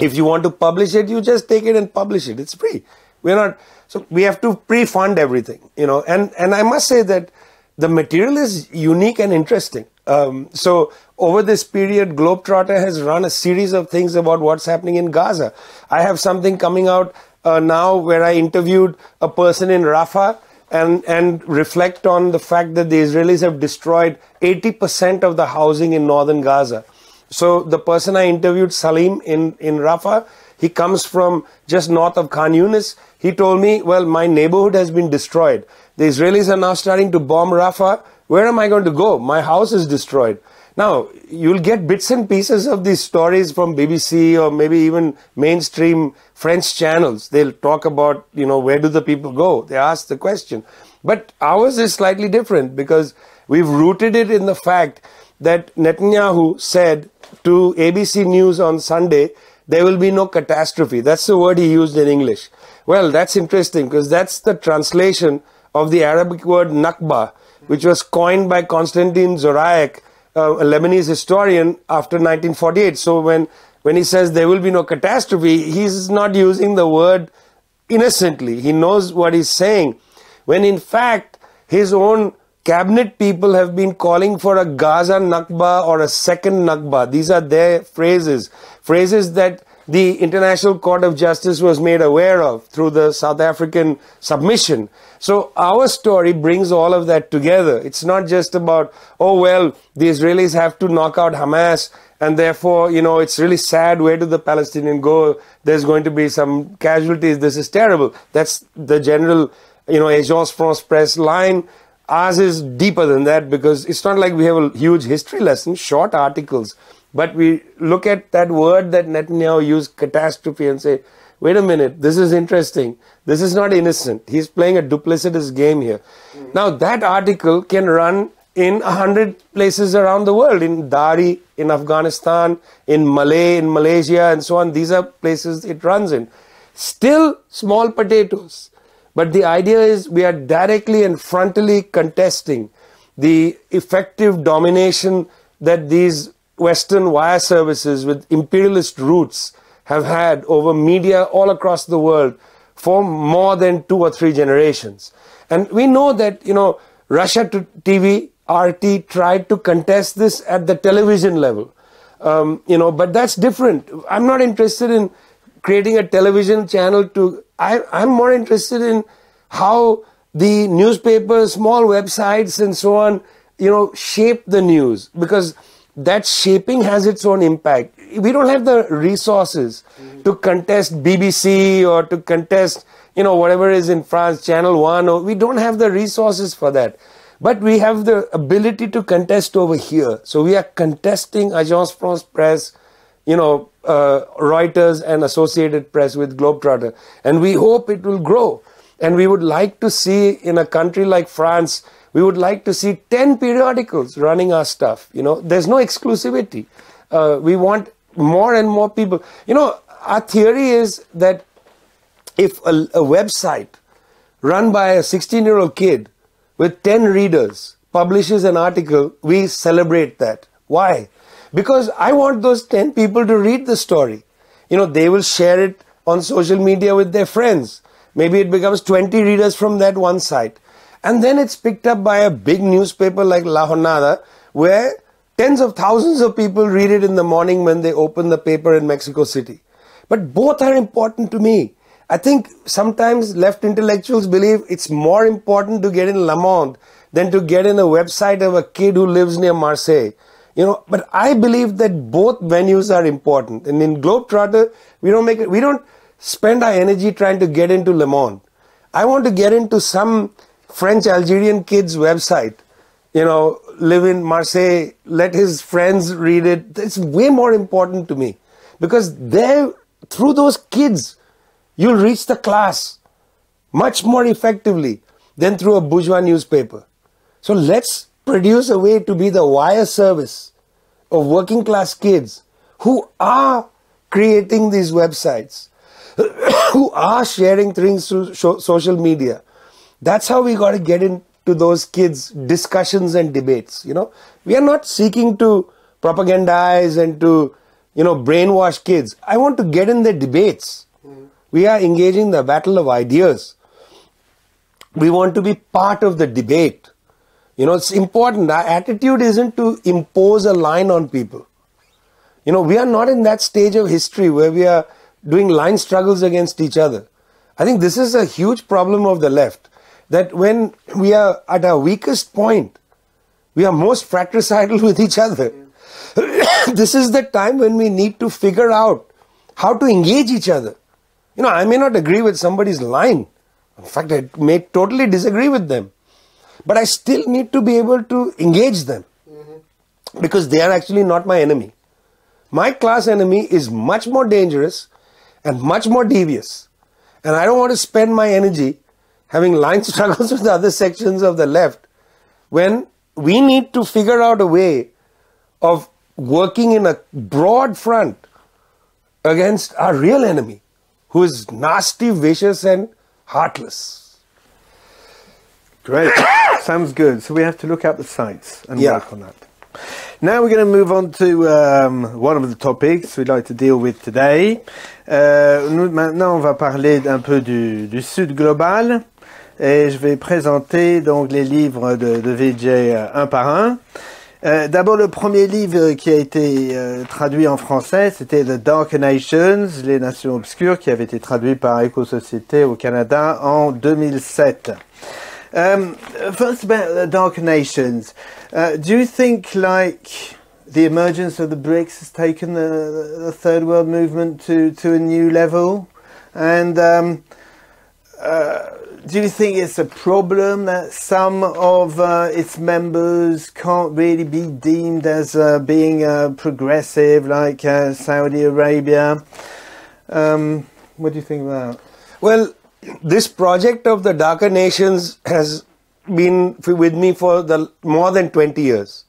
If you want to publish it, you just take it and publish it. It's free. So we have to pre-fund everything, and I must say that the material is unique and interesting. So over this period, Globetrotter has run a series of things about what's happening in Gaza. I have something coming out now where I interviewed a person in Rafah and reflect on the fact that the Israelis have destroyed 80% of the housing in northern Gaza. So the person I interviewed, Salim, in Rafah, he comes from just north of Khan Yunis. He told me, well, my neighborhood has been destroyed. The Israelis are now starting to bomb Rafah. Where am I going to go? My house is destroyed. Now, you'll get bits and pieces of these stories from BBC or maybe even mainstream French channels. They'll talk about, where do the people go? They ask the question. But ours is slightly different because we've rooted it in the fact that Netanyahu said to ABC News on Sunday, there will be no catastrophe. That's the word he used in English. Well, that's interesting because that's the translation of the Arabic word Nakba, which was coined by Constantine Zoraik, a Lebanese historian, after 1948. So when he says there will be no catastrophe, he's not using the word innocently. He knows what he's saying. When in fact, his own cabinet people have been calling for a Gaza Nakba or a second Nakba. These are their phrases that the International Court of Justice was made aware of through the South African submission. So our story brings all of that together. It's not just about, oh well, the Israelis have to knock out Hamas and therefore, it's really sad. Where do the Palestinians go? There's going to be some casualties. This is terrible. That's the general, Agence France-Presse line. Ours is deeper than that because it's not like we have a huge history lesson, short articles. But we look at that word that Netanyahu used, catastrophe, and say, wait a minute, this is interesting. This is not innocent. He's playing a duplicitous game here. Now, that article can run in 100 places around the world, in Dari, in Afghanistan, in Malay, in Malaysia, and so on. These are places it runs in. Still small potatoes. But the idea is we are directly and frontally contesting the effective domination that these Western wire services with imperialist roots have had over media all across the world for more than 2 or 3 generations. And we know that, Russia TV, RT tried to contest this at the television level. But that's different. I'm not interested in creating a television channel I'm more interested in how the newspapers, small websites and so on, shape the news, because that shaping has its own impact. We don't have the resources to contest BBC or to contest, whatever is in France, Channel 1, or we don't have the resources for that. But we have the ability to contest over here. So we are contesting Agence France-Presse, Reuters and Associated Press with Globetrotter. And we hope it will grow. And we would like to see, in a country like France, we would like to see 10 periodicals running our stuff. There's no exclusivity. We want more and more people. Our theory is that if a website run by a 16-year-old kid with 10 readers publishes an article, we celebrate that. Why? Because I want those 10 people to read the story. They will share it on social media with their friends. Maybe it becomes 20 readers from that one site. And then it's picked up by a big newspaper like La Jornada, where tens of thousands of people read it in the morning when they open the paper in Mexico City. But both are important to me. I think sometimes left intellectuals believe it's more important to get in Le Monde than to get in a website of a kid who lives near Marseille. But I believe that both venues are important. And in Globetrotter, we don't spend our energy trying to get into Le Monde. I want to get into some French Algerian kid's website, live in Marseille, let his friends read it. It's way more important to me because through those kids, you'll reach the class much more effectively than through a bourgeois newspaper. So let's produce a way to be the wire service of working class kids who are creating these websites, who are sharing things through social media. That's how we got to get into those kids' discussions and debates. We are not seeking to propagandize and to, brainwash kids. I want to get in their debates. We are engaging the battle of ideas. We want to be part of the debate. It's important. Our attitude isn't to impose a line on people. We are not in that stage of history where we are doing line struggles against each other. I think this is a huge problem of the left, that when we are at our weakest point, we are most fratricidal with each other. This is the time when we need to figure out how to engage each other. I may not agree with somebody's line. In fact, I may totally disagree with them. But I still need to be able to engage them. because they are actually not my enemy. My class enemy is much more dangerous and much more devious. And I don't want to spend my energy having line struggles with the other sections of the left when we need to figure out a way of working in a broad front against our real enemy, who is nasty, vicious, and heartless. Great. Sounds good. So we have to look up the sites and work on that. Now we're going to move on to one of the topics we'd like to deal with today. Maintenant, on va parler un peu du Sud global. Et je vais présenter donc les livres de Vijay un par un. D'abord, le premier livre qui a été traduit en français, c'était The Dark Nations, les nations obscures, qui avait été traduit par Éco-Société au Canada en 2007. First about the Dark Nations. Do you think, like, the emergence of the BRICS has taken the Third World movement to a new level? And do you think it's a problem that some of its members can't really be deemed as being progressive, like Saudi Arabia? What do you think about that? Well, this project of the Darker Nations has been with me for more than 20 years.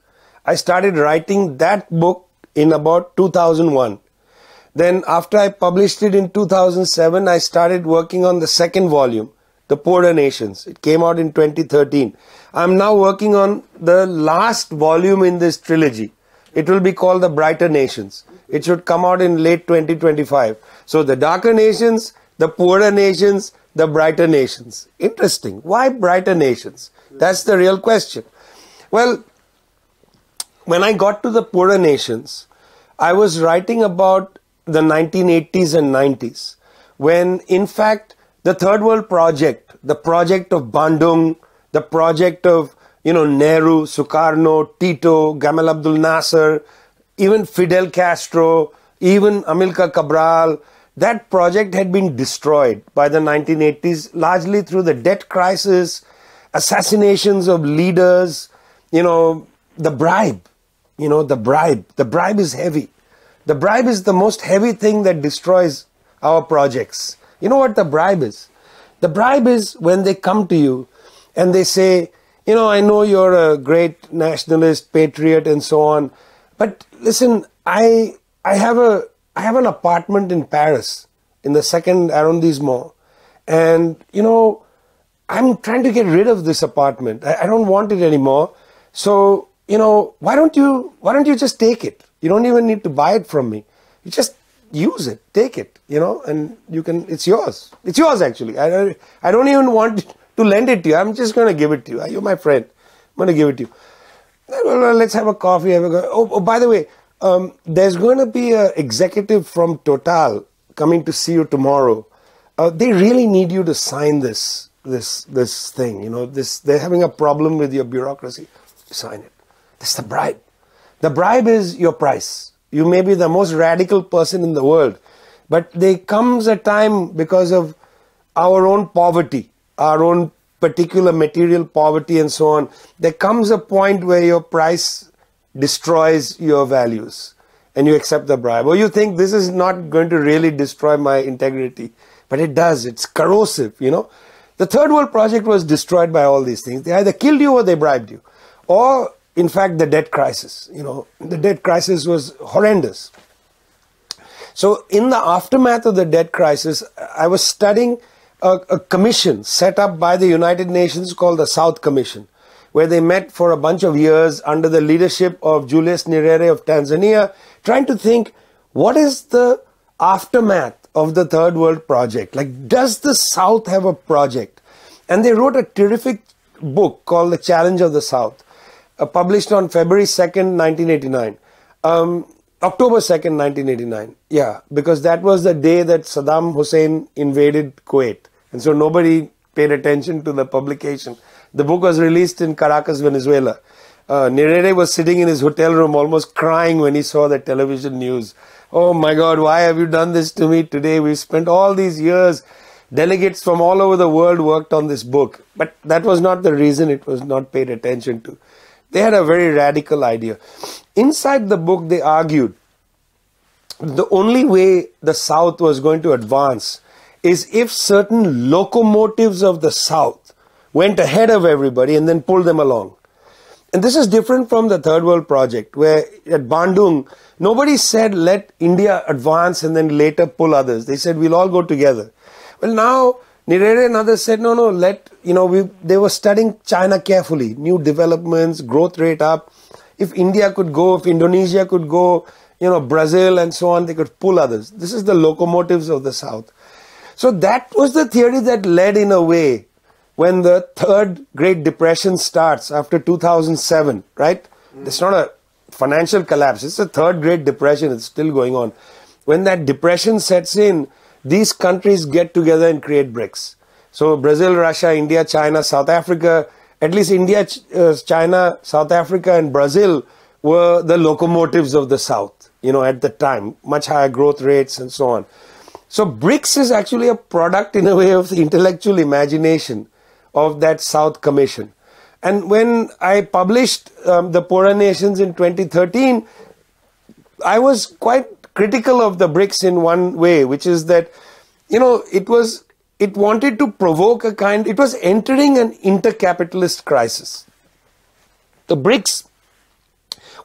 I started writing that book in about 2001. Then after I published it in 2007, I started working on the second volume, The Poorer Nations. It came out in 2013. I'm now working on the last volume in this trilogy. It will be called The Brighter Nations. It should come out in late 2025. So the Darker Nations, the Poorer Nations, the Brighter Nations. Interesting. Why Brighter Nations? That's the real question. Well, when I got to the Poorer Nations, I was writing about the 1980s and 90s, when in fact the Third World Project, the project of Bandung, the project of Nehru, Sukarno, Tito, Gamal Abdel Nasser, even Fidel Castro, even Amilcar Cabral, that project had been destroyed by the 1980s, largely through the debt crisis, assassinations of leaders, the bribe. The bribe is heavy. The bribe is the most heavy thing that destroys our projects. You know what the bribe is? The bribe is when they come to you and they say, I know you're a great nationalist, patriot, and so on, but listen, I have an apartment in Paris, in the second arrondissement, and I'm trying to get rid of this apartment. I don't want it anymore. So why don't you just take it? You don't even need to buy it from me. You just use it, take it, and you can. It's yours. It's yours actually. I don't even want to lend it to you. I'm just going to give it to you. You're my friend. I'm going to give it to you. Well, let's have a coffee. Oh, by the way. There's going to be an executive from Total coming to see you tomorrow. They really need you to sign this thing. They're having a problem with your bureaucracy. Sign it. That's the bribe. The bribe is your price. You may be the most radical person in the world, but there comes a time, because of our own poverty, our own particular material poverty and so on, there comes a point where your price destroys your values and you accept the bribe. Or you think this is not going to really destroy my integrity, but it does. It's corrosive, The Third World Project was destroyed by all these things. They either killed you or they bribed you. Or, in fact, the debt crisis. The debt crisis was horrendous. So in the aftermath of the debt crisis, I was studying a commission set up by the United Nations called the South Commission, where they met for a bunch of years under the leadership of Julius Nyerere of Tanzania, trying to think, what is the aftermath of the Third World Project? Like, does the South have a project? And they wrote a terrific book called The Challenge of the South, published on February 2nd, 1989. October 2nd, 1989. Yeah, because that was the day that Saddam Hussein invaded Kuwait. And so nobody paid attention to the publication. The book was released in Caracas, Venezuela. Nyerere was sitting in his hotel room almost crying when he saw the television news. Oh my God, why have you done this to me today? We've spent all these years. Delegates from all over the world worked on this book. But that was not the reason it was not paid attention to. They had a very radical idea. Inside the book, they argued the only way the South was going to advance is if certain locomotives of the South went ahead of everybody and then pulled them along. And this is different from the Third World Project, where at Bandung, nobody said let India advance and then later pull others. They said we'll all go together. Well, now Nyerere and others said no, they were studying China carefully, new developments, growth rate up. If India could go, if Indonesia could go, Brazil and so on, they could pull others. This is the locomotives of the South. So that was the theory that led in a way when the third Great Depression starts after 2007, right? It's not a financial collapse. It's the third Great Depression. It's still going on. When that depression sets in, these countries get together and create BRICS. So Brazil, Russia, India, China, South Africa, at least India, China, South Africa and Brazil were the locomotives of the South, at the time, much higher growth rates and so on. So BRICS is actually a product in a way of the intellectual imagination of that South Commission. And when I published the Poorer Nations in 2013, I was quite critical of the BRICS in one way, which is that, it wanted to provoke it was entering an intercapitalist crisis. The BRICS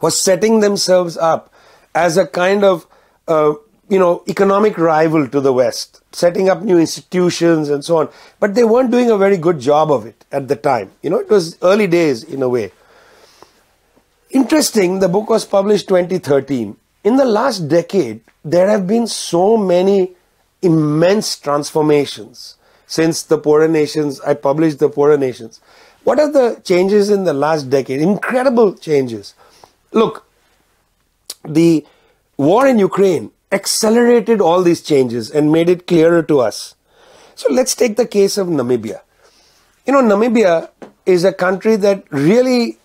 was setting themselves up as a kind of, economic rival to the West, setting up new institutions and so on. But they weren't doing a very good job of it at the time. It was early days in a way. Interesting, the book was published 2013. In the last decade, there have been so many immense transformations since the Poorer Nations, I published the Poorer Nations. What are the changes in the last decade? Incredible changes. Look, the war in Ukraine accelerated all these changes and made it clearer to us. So let's take the case of Namibia. Namibia is a country that really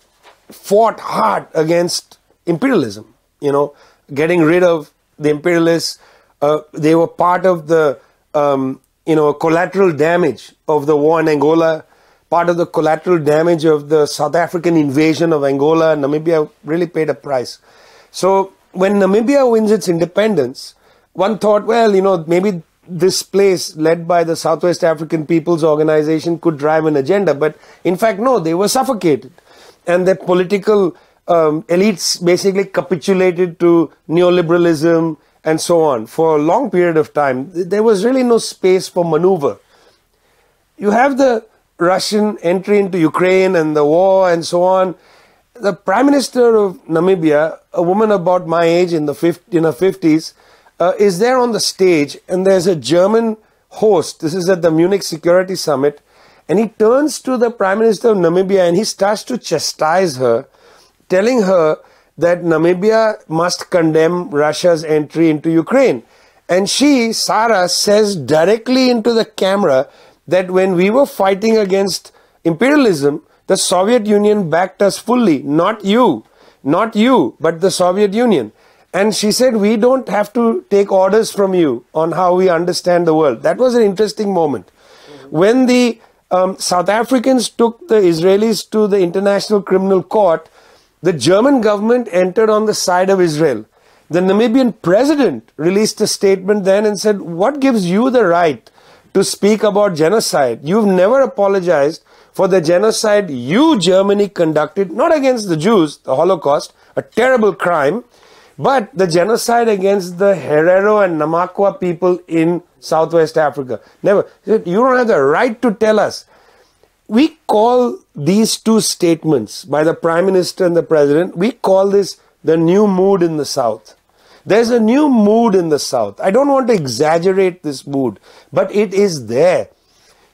fought hard against imperialism, getting rid of the imperialists. They were part of the, collateral damage of the war in Angola, part of the collateral damage of the South African invasion of Angola. Namibia really paid a price. So when Namibia wins its independence, one thought, well, maybe this place led by the Southwest African People's Organization could drive an agenda. But in fact, no, they were suffocated. And their political elites basically capitulated to neoliberalism and so on for a long period of time. There was really no space for maneuver. You have the Russian entry into Ukraine and the war and so on. The Prime Minister of Namibia, a woman about my age in her 50s, is there on the stage, and there's a German host. This is at the Munich Security Summit, and he turns to the Prime Minister of Namibia and he starts to chastise her, telling her that Namibia must condemn Russia's entry into Ukraine. And she, Sarah, says directly into the camera that when we were fighting against imperialism, the Soviet Union backed us fully, not you, but the Soviet Union. And she said, we don't have to take orders from you on how we understand the world. That was an interesting moment. When the South Africans took the Israelis to the International Criminal Court, the German government entered on the side of Israel. The Namibian president released a statement then and said, what gives you the right to speak about genocide? You've never apologized for the genocide you, Germany, conducted, not against the Jews, the Holocaust, a terrible crime, but the genocide against the Herero and Namakwa people in Southwest Africa. Never. You don't have the right to tell us. We call these two statements by the Prime Minister and the President, we call this the new mood in the South. There's a new mood in the South. I don't want to exaggerate this mood, but it is there.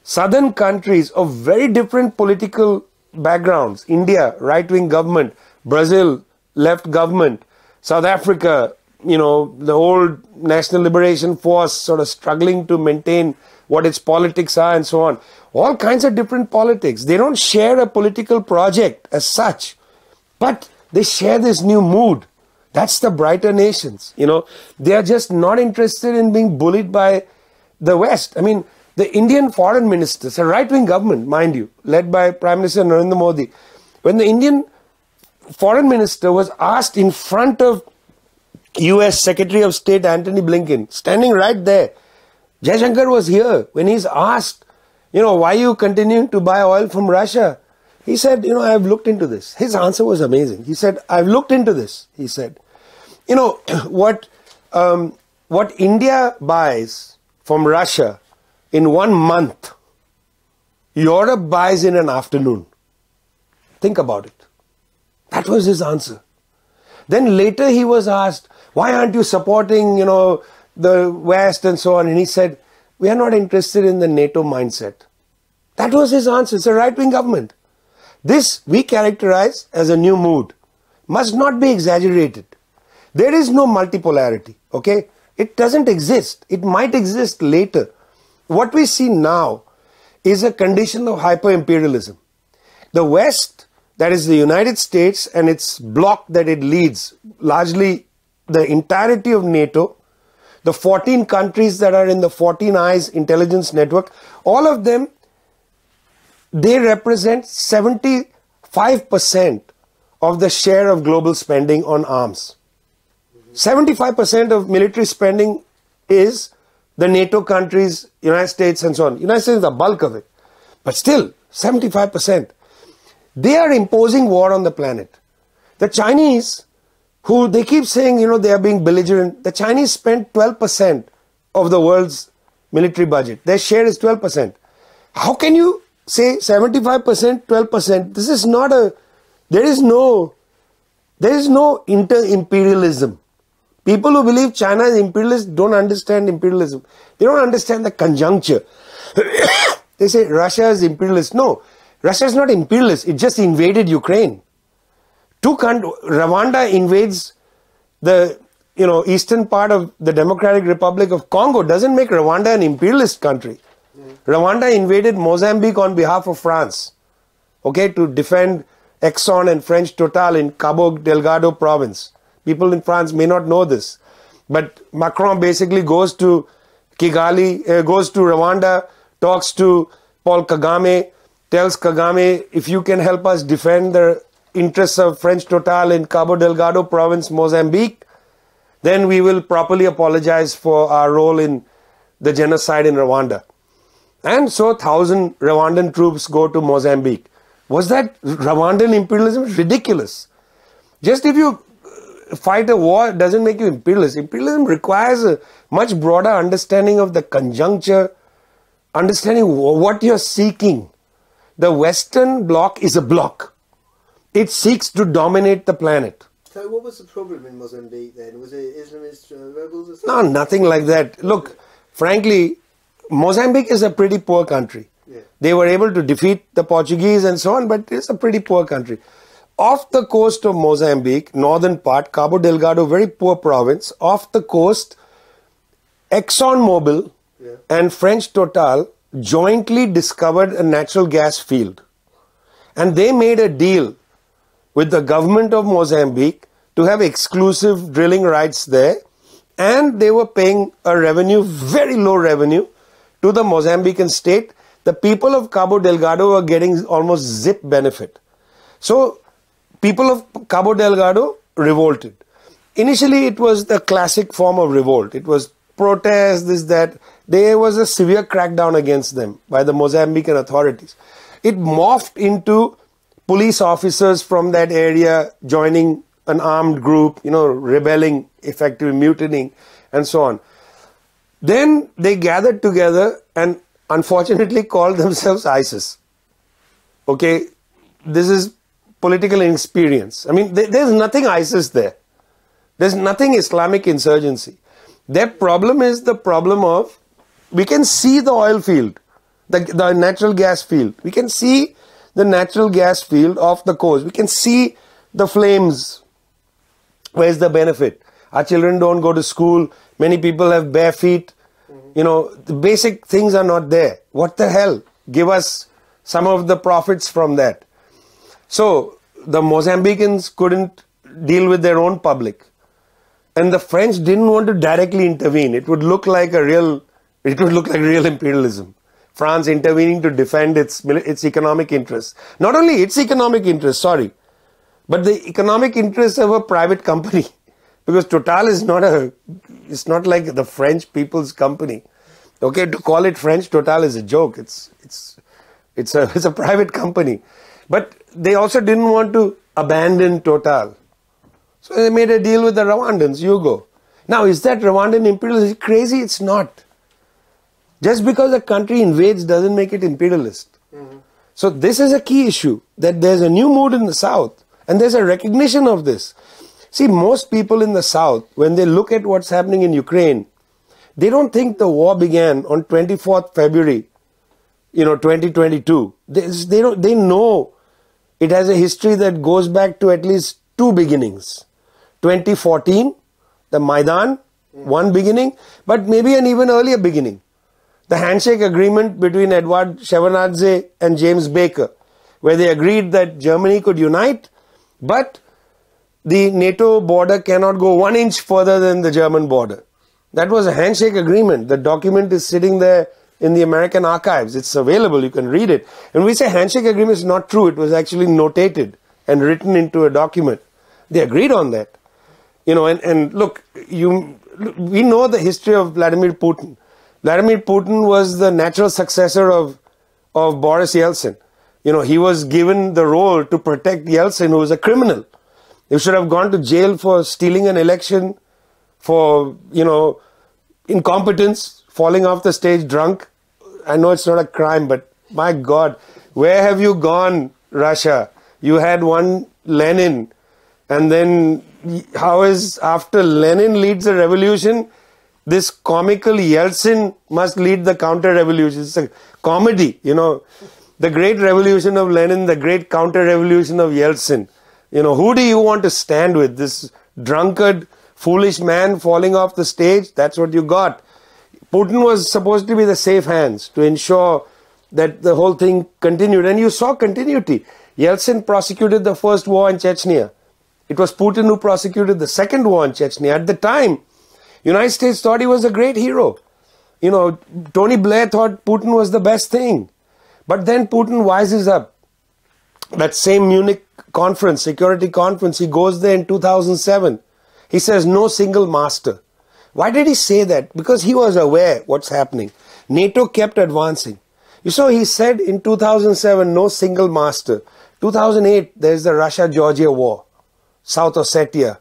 Southern countries of very different political backgrounds, India, right-wing government, Brazil, left government, South Africa, the old National Liberation Force sort of struggling to maintain what its politics are and so on. All kinds of different politics. They don't share a political project as such, but they share this new mood. That's the brighter nations. They are just not interested in being bullied by the West. I mean, the Indian foreign ministers, a right-wing government, mind you, led by Prime Minister Narendra Modi. When the Indian foreign minister was asked in front of U.S. Secretary of State Antony Blinken, standing right there. Jaishankar was here when he's asked, why are you continuing to buy oil from Russia? He said, I've looked into this. His answer was amazing. He said, I've looked into this. He said, what India buys from Russia in 1 month, Europe buys in an afternoon. Think about it. That was his answer. Then later he was asked, why aren't you supporting, the West and so on? And he said, we are not interested in the NATO mindset. That was his answer. It's a right-wing government. This we characterize as a new mood. Must not be exaggerated. There is no multipolarity, okay? It doesn't exist. It might exist later. What we see now is a condition of hyper-imperialism. The West, that is the United States and its bloc that it leads, largely the entirety of NATO, the 14 countries that are in the 14 Eyes intelligence network, all of them, they represent 75% of the share of global spending on arms. 75% of military spending is the NATO countries, United States and so on. United States is the bulk of it. But still, 75%. They are imposing war on the planet. The Chinese, who they keep saying, they are being belligerent. The Chinese spend 12% of the world's military budget. Their share is 12%. How can you say 75%, 12%? This is not there is no inter-imperialism. People who believe China is imperialist don't understand imperialism. They don't understand the conjuncture. They say Russia is imperialist. No, Russia is not imperialist. It just invaded Ukraine. Rwanda invades the eastern part of the Democratic Republic of Congo. Doesn't make Rwanda an imperialist country. Rwanda invaded Mozambique on behalf of France, okay, to defend Exxon and French Total in Cabo Delgado province. People in France may not know this, but Macron basically goes to Kigali, goes to Rwanda, talks to Paul Kagame, tells Kagame, if you can help us defend the interests of French Total in Cabo Delgado province, Mozambique, then we will properly apologize for our role in the genocide in Rwanda. And so 1,000 Rwandan troops go to Mozambique. Was that Rwandan imperialism? Ridiculous. Just if you fight a war doesn't make you imperialist. Imperialism requires a much broader understanding of the conjuncture, understanding what you're seeking. The Western bloc is a bloc. It seeks to dominate the planet. So what was the problem in Mozambique then? Was it Islamist rebels or something? No, nothing like that. Look, frankly, Mozambique is a pretty poor country. Yeah. They were able to defeat the Portuguese and so on, but it's a pretty poor country. Off the coast of Mozambique, northern part, Cabo Delgado, very poor province. Off the coast, ExxonMobil and French Total jointly discovered a natural gas field. And they made a deal with the government of Mozambique to have exclusive drilling rights there. And they were paying a revenue, very low revenue, to the Mozambican state. The people of Cabo Delgado were getting almost zip benefit. So, people of Cabo Delgado revolted. Initially, it was the classic form of revolt. It was protest, this, that. There was a severe crackdown against them by the Mozambican authorities. It morphed into police officers from that area joining an armed group, rebelling, effectively mutinying, and so on. Then they gathered together and unfortunately called themselves ISIS. Okay, this is political inexperience. I mean, there's nothing ISIS there. There's nothing Islamic insurgency. Their problem is the problem of, we can see the oil field, the natural gas field. We can see the natural gas field off the coast. We can see the flames. Where's the benefit? Our children don't go to school. Many people have bare feet. The basic things are not there. What the hell? Give us some of the profits from that. So, the Mozambicans couldn't deal with their own public. And the French didn't want to directly intervene. It would look like real imperialism. France intervening to defend its economic interests. Not only its economic interests, but the economic interests of a private company. Because Total is it's not like the French people's company. Okay, to call it French Total is a joke. It's a private company. But they also didn't want to abandon Total. So they made a deal with the Rwandans, you go. Now, is that Rwandan imperialism crazy? It's not. Just because a country invades doesn't make it imperialist. Mm-hmm. So this is a key issue, that there's a new mood in the South, and there's a recognition of this. See, most people in the South, when they look at what's happening in Ukraine, they don't think the war began on 24th February, 2022. They know it has a history that goes back to at least two beginnings. 2014, the Maidan, one beginning, but maybe an even earlier beginning. The handshake agreement between Edward Shevardnadze and James Baker, where they agreed that Germany could unite, but the NATO border cannot go 1 inch further than the German border. That was a handshake agreement. The document is sitting there in the American archives. It's available. You can read it. And we say handshake agreement is not true. It was actually notated and written into a document. They agreed on that. And look, we know the history of Vladimir Putin. Vladimir Putin was the natural successor of Boris Yeltsin. He was given the role to protect Yeltsin, who was a criminal. He should have gone to jail for stealing an election, for, incompetence, falling off the stage drunk. I know it's not a crime, but my God, where have you gone, Russia? You had one Lenin, and then how is, after Lenin leads a revolution, this comical Yeltsin must lead the counter-revolution. It's a comedy, the great revolution of Lenin, the great counter-revolution of Yeltsin. Who do you want to stand with? This drunkard, foolish man falling off the stage? That's what you got. Putin was supposed to be the safe hands to ensure that the whole thing continued. And you saw continuity. Yeltsin prosecuted the first war in Chechnya. It was Putin who prosecuted the second war in Chechnya. At the time, United States thought he was a great hero. Tony Blair thought Putin was the best thing. But then Putin wises up. That same Munich conference, security conference, he goes there in 2007. He says, no single master. Why did he say that? Because he was aware what's happening. NATO kept advancing. You saw he said in 2007, no single master. 2008, there's the Russia-Georgia war. South Ossetia.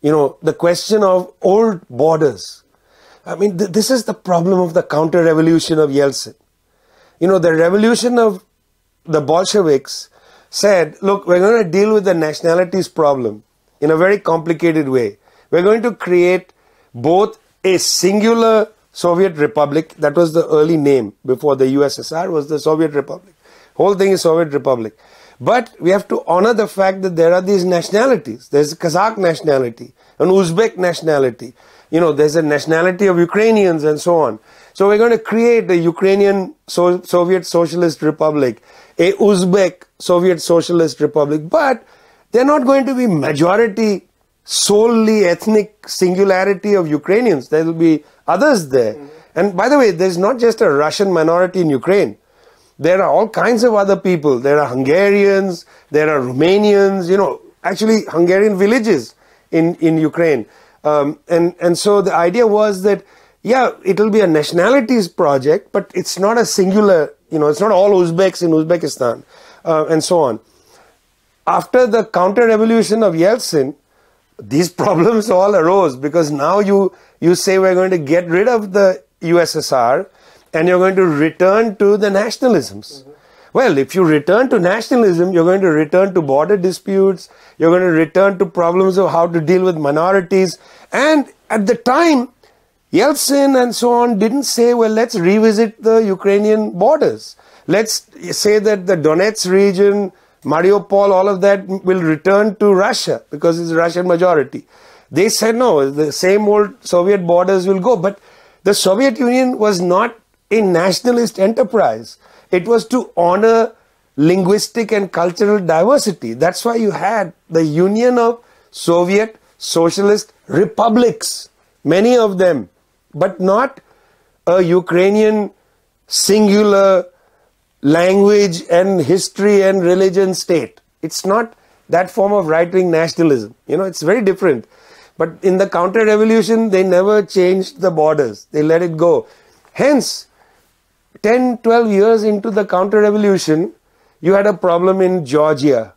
The question of old borders. I mean, this is the problem of the counter-revolution of Yeltsin. The revolution of the Bolsheviks said, look, we're going to deal with the nationalities problem in a very complicated way. We're going to create both a singular Soviet Republic, that was the early name before the USSR, was the Soviet Republic. Whole thing is Soviet Republic. But we have to honor the fact that there are these nationalities. There's a Kazakh nationality, an Uzbek nationality. There's a nationality of Ukrainians and so on. So we're going to create a Ukrainian Soviet Socialist Republic, a Uzbek Soviet Socialist Republic. But they're not going to be majority, solely ethnic singularity of Ukrainians. There will be others there. Mm-hmm. And by the way, there's not just a Russian minority in Ukraine. There are all kinds of other people. There are Hungarians, there are Romanians, actually Hungarian villages in Ukraine. And so the idea was that, it'll be a nationalities project, but it's not a singular, it's not all Uzbeks in Uzbekistan, and so on. After the counter-revolution of Yeltsin, these problems all arose because now you say we're going to get rid of the USSR and you're going to return to the nationalisms. Mm-hmm. Well, if you return to nationalism, you're going to return to border disputes, you're going to return to problems of how to deal with minorities. And at the time, Yeltsin and so on didn't say, well, let's revisit the Ukrainian borders. Let's say that the Donetsk region, Mariupol, all of that will return to Russia because it's a Russian majority. They said, no, the same old Soviet borders will go. But the Soviet Union was not a nationalist enterprise. It was to honor linguistic and cultural diversity. That's why you had the Union of Soviet Socialist Republics, many of them, but not a Ukrainian singular language and history and religion state. It's not that form of right-wing nationalism. You know, it's very different. But in the counter-revolution, they never changed the borders. They let it go. Hence, 10, 12 years into the counter-revolution, you had a problem in Georgia.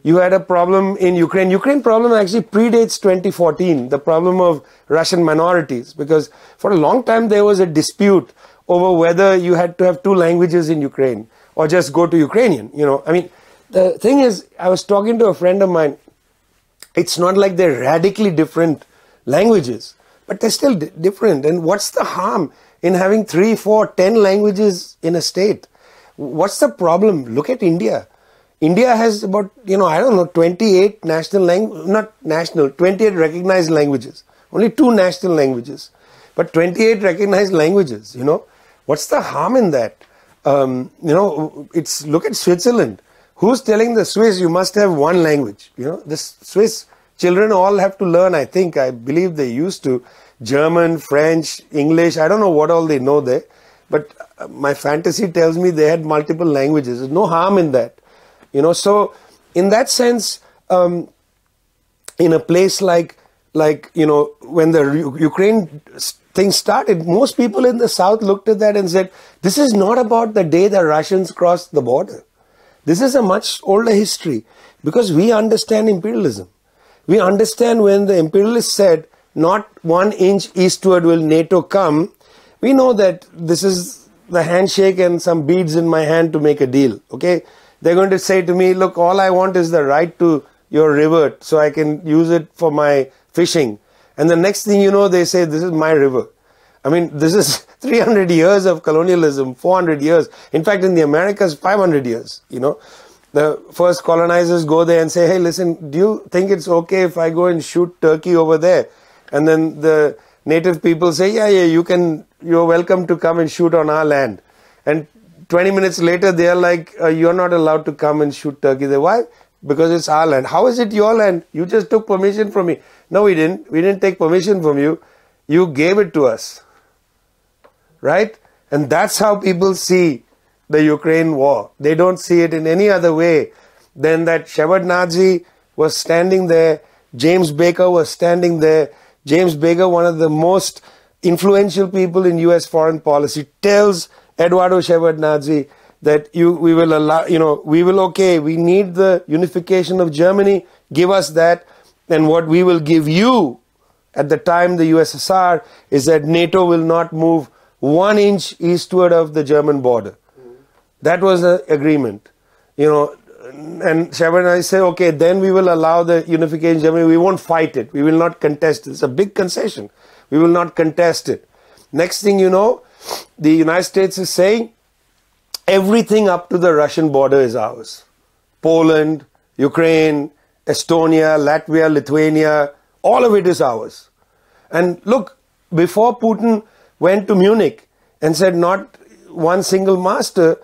You had a problem in Ukraine. Ukraine problem actually predates 2014, the problem of Russian minorities, because for a long time there was a dispute over whether you had to have two languages in Ukraine or just go to Ukrainian. You know, I mean, the thing is, I was talking to a friend of mine. It's not like they're radically different languages, but they're still different. And what's the harm in having 3, 4, 10 languages in a state? What's the problem? Look at India. India has about, you know, I don't know, 28 national languages, not national, 28 recognized languages. Only 2 national languages, but 28 recognized languages, you know. What's the harm in that? You know, look at Switzerland. Who's telling the Swiss you must have one language? You know, the Swiss children all have to learn, I believe they used to, German, French, English, I don't know what all they know there. But my fantasy tells me they had multiple languages. There's no harm in that. You know, so in that sense, in a place like, you know, when the Ukraine thing started, most people in the South looked at that and said, this is not about the day the Russians crossed the border. This is a much older history because we understand imperialism. We understand when the imperialists said, not 1 inch eastward will NATO come, we know that this is the handshake and some beads in my hand to make a deal, okay? They're going to say to me, look, all I want is the right to your river so I can use it for my fishing. And the next thing you know, they say, this is my river. I mean, this is 300 years of colonialism, 400 years. In fact, in the Americas, 500 years, you know. The first colonizers go there and say, hey, listen, do you think it's okay if I go and shoot turkey over there? And then the native people say, yeah, you're welcome to come and shoot on our land. And 20 minutes later, they're like, you're not allowed to come and shoot turkey there. Why? Because it's our land. How is it your land? You just took permission from me. No, we didn't. We didn't take permission from you. You gave it to us. Right? And that's how people see the Ukraine war. They don't see it in any other way than that Shevardnadze was standing there, James Baker was standing there. James Baker, one of the most influential people in US foreign policy, tells Eduardo Shevardnadze that we need the unification of Germany, give us that, and what we will give you at the time, the USSR, is that NATO will not move 1 inch eastward of the German border. That was the agreement, you know, and Shevardnadze said, okay, then we will allow the unification of Germany. We won't fight it. We will not contest it. It's a big concession. We will not contest it. Next thing you know, the United States is saying everything up to the Russian border is ours. Poland, Ukraine, Estonia, Latvia, Lithuania, all of it is ours. And look, before Putin went to Munich and said not one single master,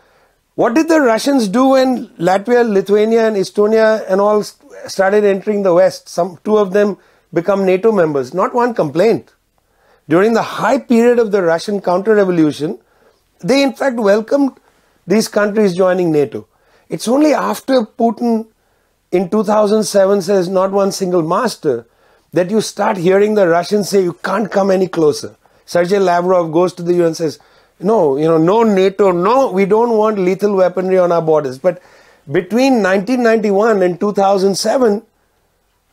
what did the Russians do when Latvia, Lithuania and Estonia and all started entering the West? Two of them become NATO members. Not one complaint. During the high period of the Russian counter-revolution, they in fact welcomed these countries joining NATO. It's only after Putin in 2007 says not one single master that you start hearing the Russians say you can't come any closer. Sergei Lavrov goes to the UN and says, no, no NATO, no, we don't want lethal weaponry on our borders. But between 1991 and 2007,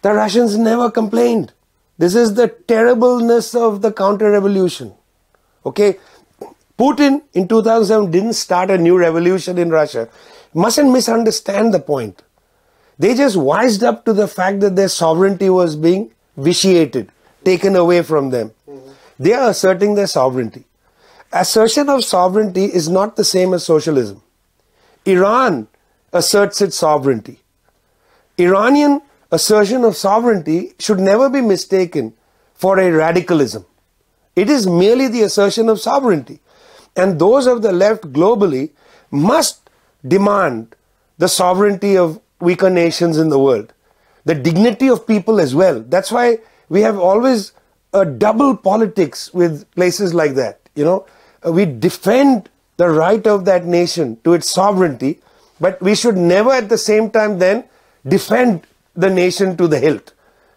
the Russians never complained. This is the terribleness of the counter-revolution. Okay? Putin in 2007 didn't start a new revolution in Russia. Mustn't misunderstand the point. They just wised up to the fact that their sovereignty was being vitiated, taken away from them. They are asserting their sovereignty. Assertion of sovereignty is not the same as socialism. Iran asserts its sovereignty. Iranian assertion of sovereignty should never be mistaken for a radicalism. It is merely the assertion of sovereignty. And those of the left globally must demand the sovereignty of weaker nations in the world. The dignity of people as well. That's why we have always a double politics with places like that. We defend the right of that nation to its sovereignty, but we should never at the same time then defend the nation to the hilt.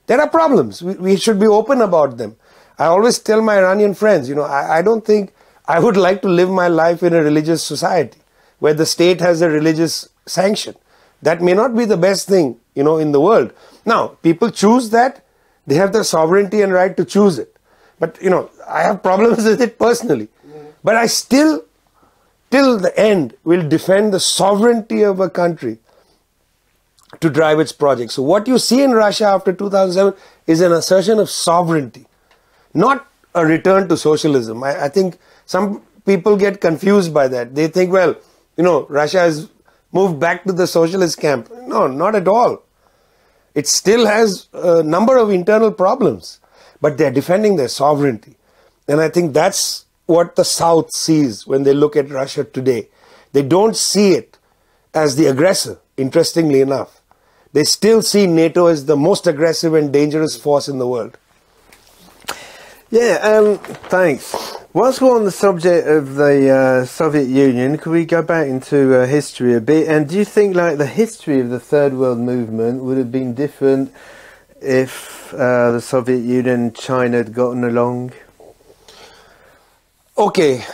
There are problems. We should be open about them. I always tell my Iranian friends, I don't think I would like to live my life in a religious society where the state has a religious sanction. That may not be the best thing, in the world. Now, people choose that. They have the sovereignty and right to choose it. But, I have problems with it personally. But I still, till the end, will defend the sovereignty of a country to drive its project. So what you see in Russia after 2007 is an assertion of sovereignty, not a return to socialism. I think some people get confused by that. They think, well, Russia has moved back to the socialist camp. No, not at all. It still has a number of internal problems, but they're defending their sovereignty. And I think that's what the South sees when they look at Russia today. They don't see it as the aggressor, interestingly enough. They still see NATO as the most aggressive and dangerous force in the world. Yeah, thanks. Whilst we're on the subject of the Soviet Union, could we go back into history a bit? And do you think the history of the Third World Movement would have been different if the Soviet Union and China had gotten along? Okay.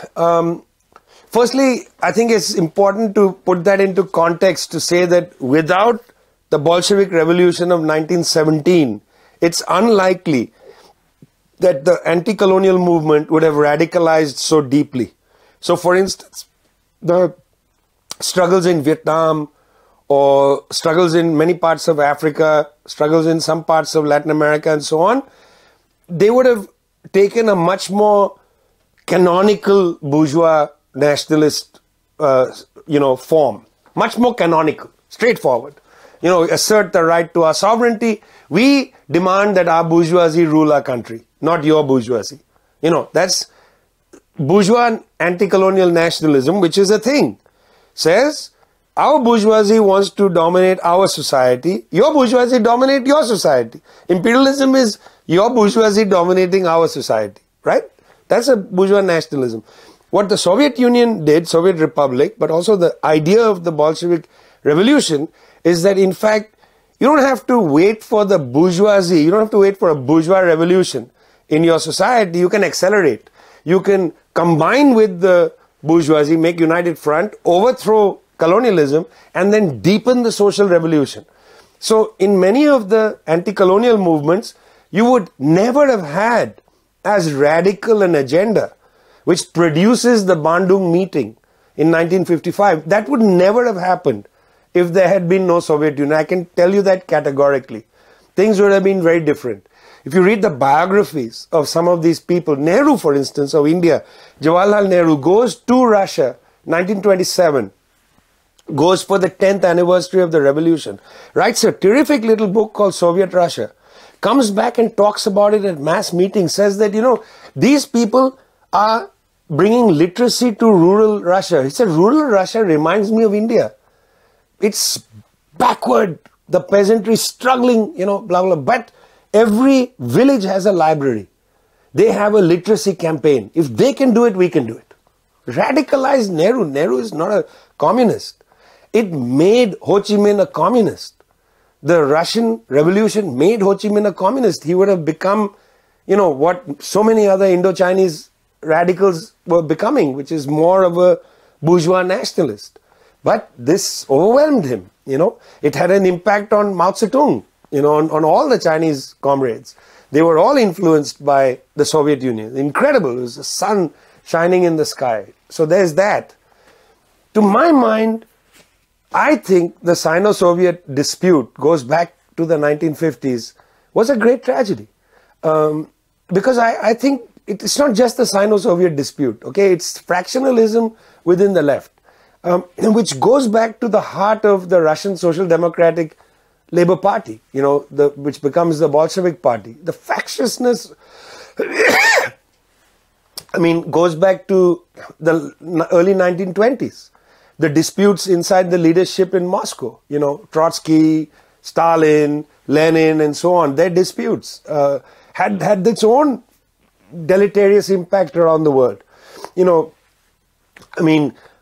Firstly, I think it's important to put that into context to say that without the Bolshevik Revolution of 1917, it's unlikely that the anti-colonial movement would have radicalized so deeply. So, for instance, the struggles in Vietnam or struggles in many parts of Africa, struggles in some parts of Latin America and so on, they would have taken a much more canonical bourgeois nationalist, form. Much more canonical, straightforward. Assert the right to our sovereignty. We demand that our bourgeoisie rule our country, not your bourgeoisie. That's bourgeois anti-colonial nationalism, which is a thing. Says, our bourgeoisie wants to dominate our society. Your bourgeoisie dominate your society. Imperialism is your bourgeoisie dominating our society, right? That's a bourgeois nationalism. What the Soviet Union did, Soviet Republic, but also the idea of the Bolshevik Revolution is that, in fact, you don't have to wait for the bourgeoisie. You don't have to wait for a bourgeois revolution in your society. You can accelerate. You can combine with the bourgeoisie, make united front, overthrow colonialism, and then deepen the social revolution. So in many of the anti-colonial movements, you would never have had as radical an agenda which produces the Bandung meeting in 1955. That would never have happened if there had been no Soviet Union. I can tell you that categorically. Things would have been very different. If you read the biographies of some of these people, Nehru, for instance, of India, Jawaharlal Nehru goes to Russia, 1927, goes for the 10th anniversary of the revolution, writes a terrific little book called Soviet Russia, comes back and talks about it at mass meetings, says that, these people are bringing literacy to rural Russia. He said, rural Russia reminds me of India. It's backward, the peasantry struggling, blah, blah, but every village has a library. They have a literacy campaign. If they can do it, we can do it. Radicalized Nehru. Nehru is not a communist. It made Ho Chi Minh a communist. The Russian Revolution made Ho Chi Minh a communist. He would have become, what so many other Indo-Chinese radicals were becoming, which is more of a bourgeois nationalist. But this overwhelmed him, It had an impact on Mao Zedong, on all the Chinese comrades. They were all influenced by the Soviet Union. Incredible. It was the sun shining in the sky. So there's that. To my mind, I think the Sino-Soviet dispute goes back to the 1950s, was a great tragedy. Because I think it's not just the Sino-Soviet dispute, okay? It's fractionalism within the left, which goes back to the heart of the Russian Social Democratic Labour Party, which becomes the Bolshevik Party. The factiousness, goes back to the early 1920s. The disputes inside the leadership in Moscow, Trotsky, Stalin, Lenin, and so on, their disputes had its own deleterious impact around the world.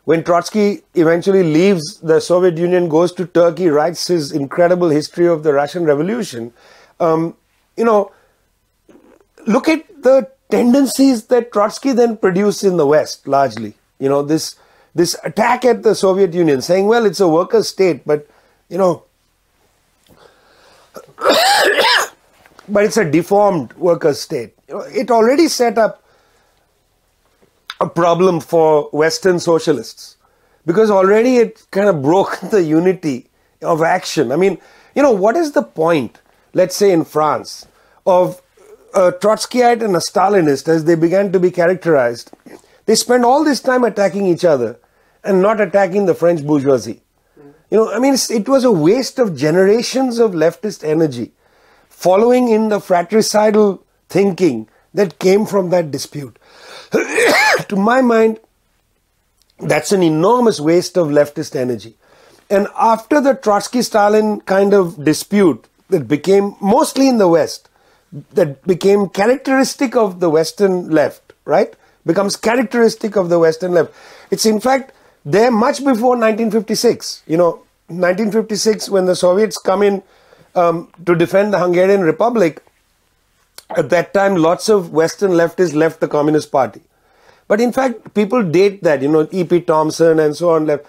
when Trotsky eventually leaves the Soviet Union, goes to Turkey, writes his incredible history of the Russian Revolution, look at the tendencies that Trotsky then produced in the West, largely. This attack at the Soviet Union, saying, well, it's a worker state, but, but it's a deformed worker state. It already set up a problem for Western socialists, because already it kind of broke the unity of action. I mean, what is the point, let's say in France, of a Trotskyite and a Stalinist as they began to be characterized? They spent all this time attacking each other and not attacking the French bourgeoisie. It was a waste of generations of leftist energy following in the fratricidal thinking that came from that dispute. To my mind, that's an enormous waste of leftist energy. And after the Trotsky-Stalin kind of dispute that became, mostly in the West, that became characteristic of the Western left, right? Becomes characteristic of the Western left. It's in fact there much before 1956. 1956, when the Soviets come in to defend the Hungarian Republic, at that time lots of Western leftists left the Communist Party. But in fact, people date that, E.P. Thompson and so on left.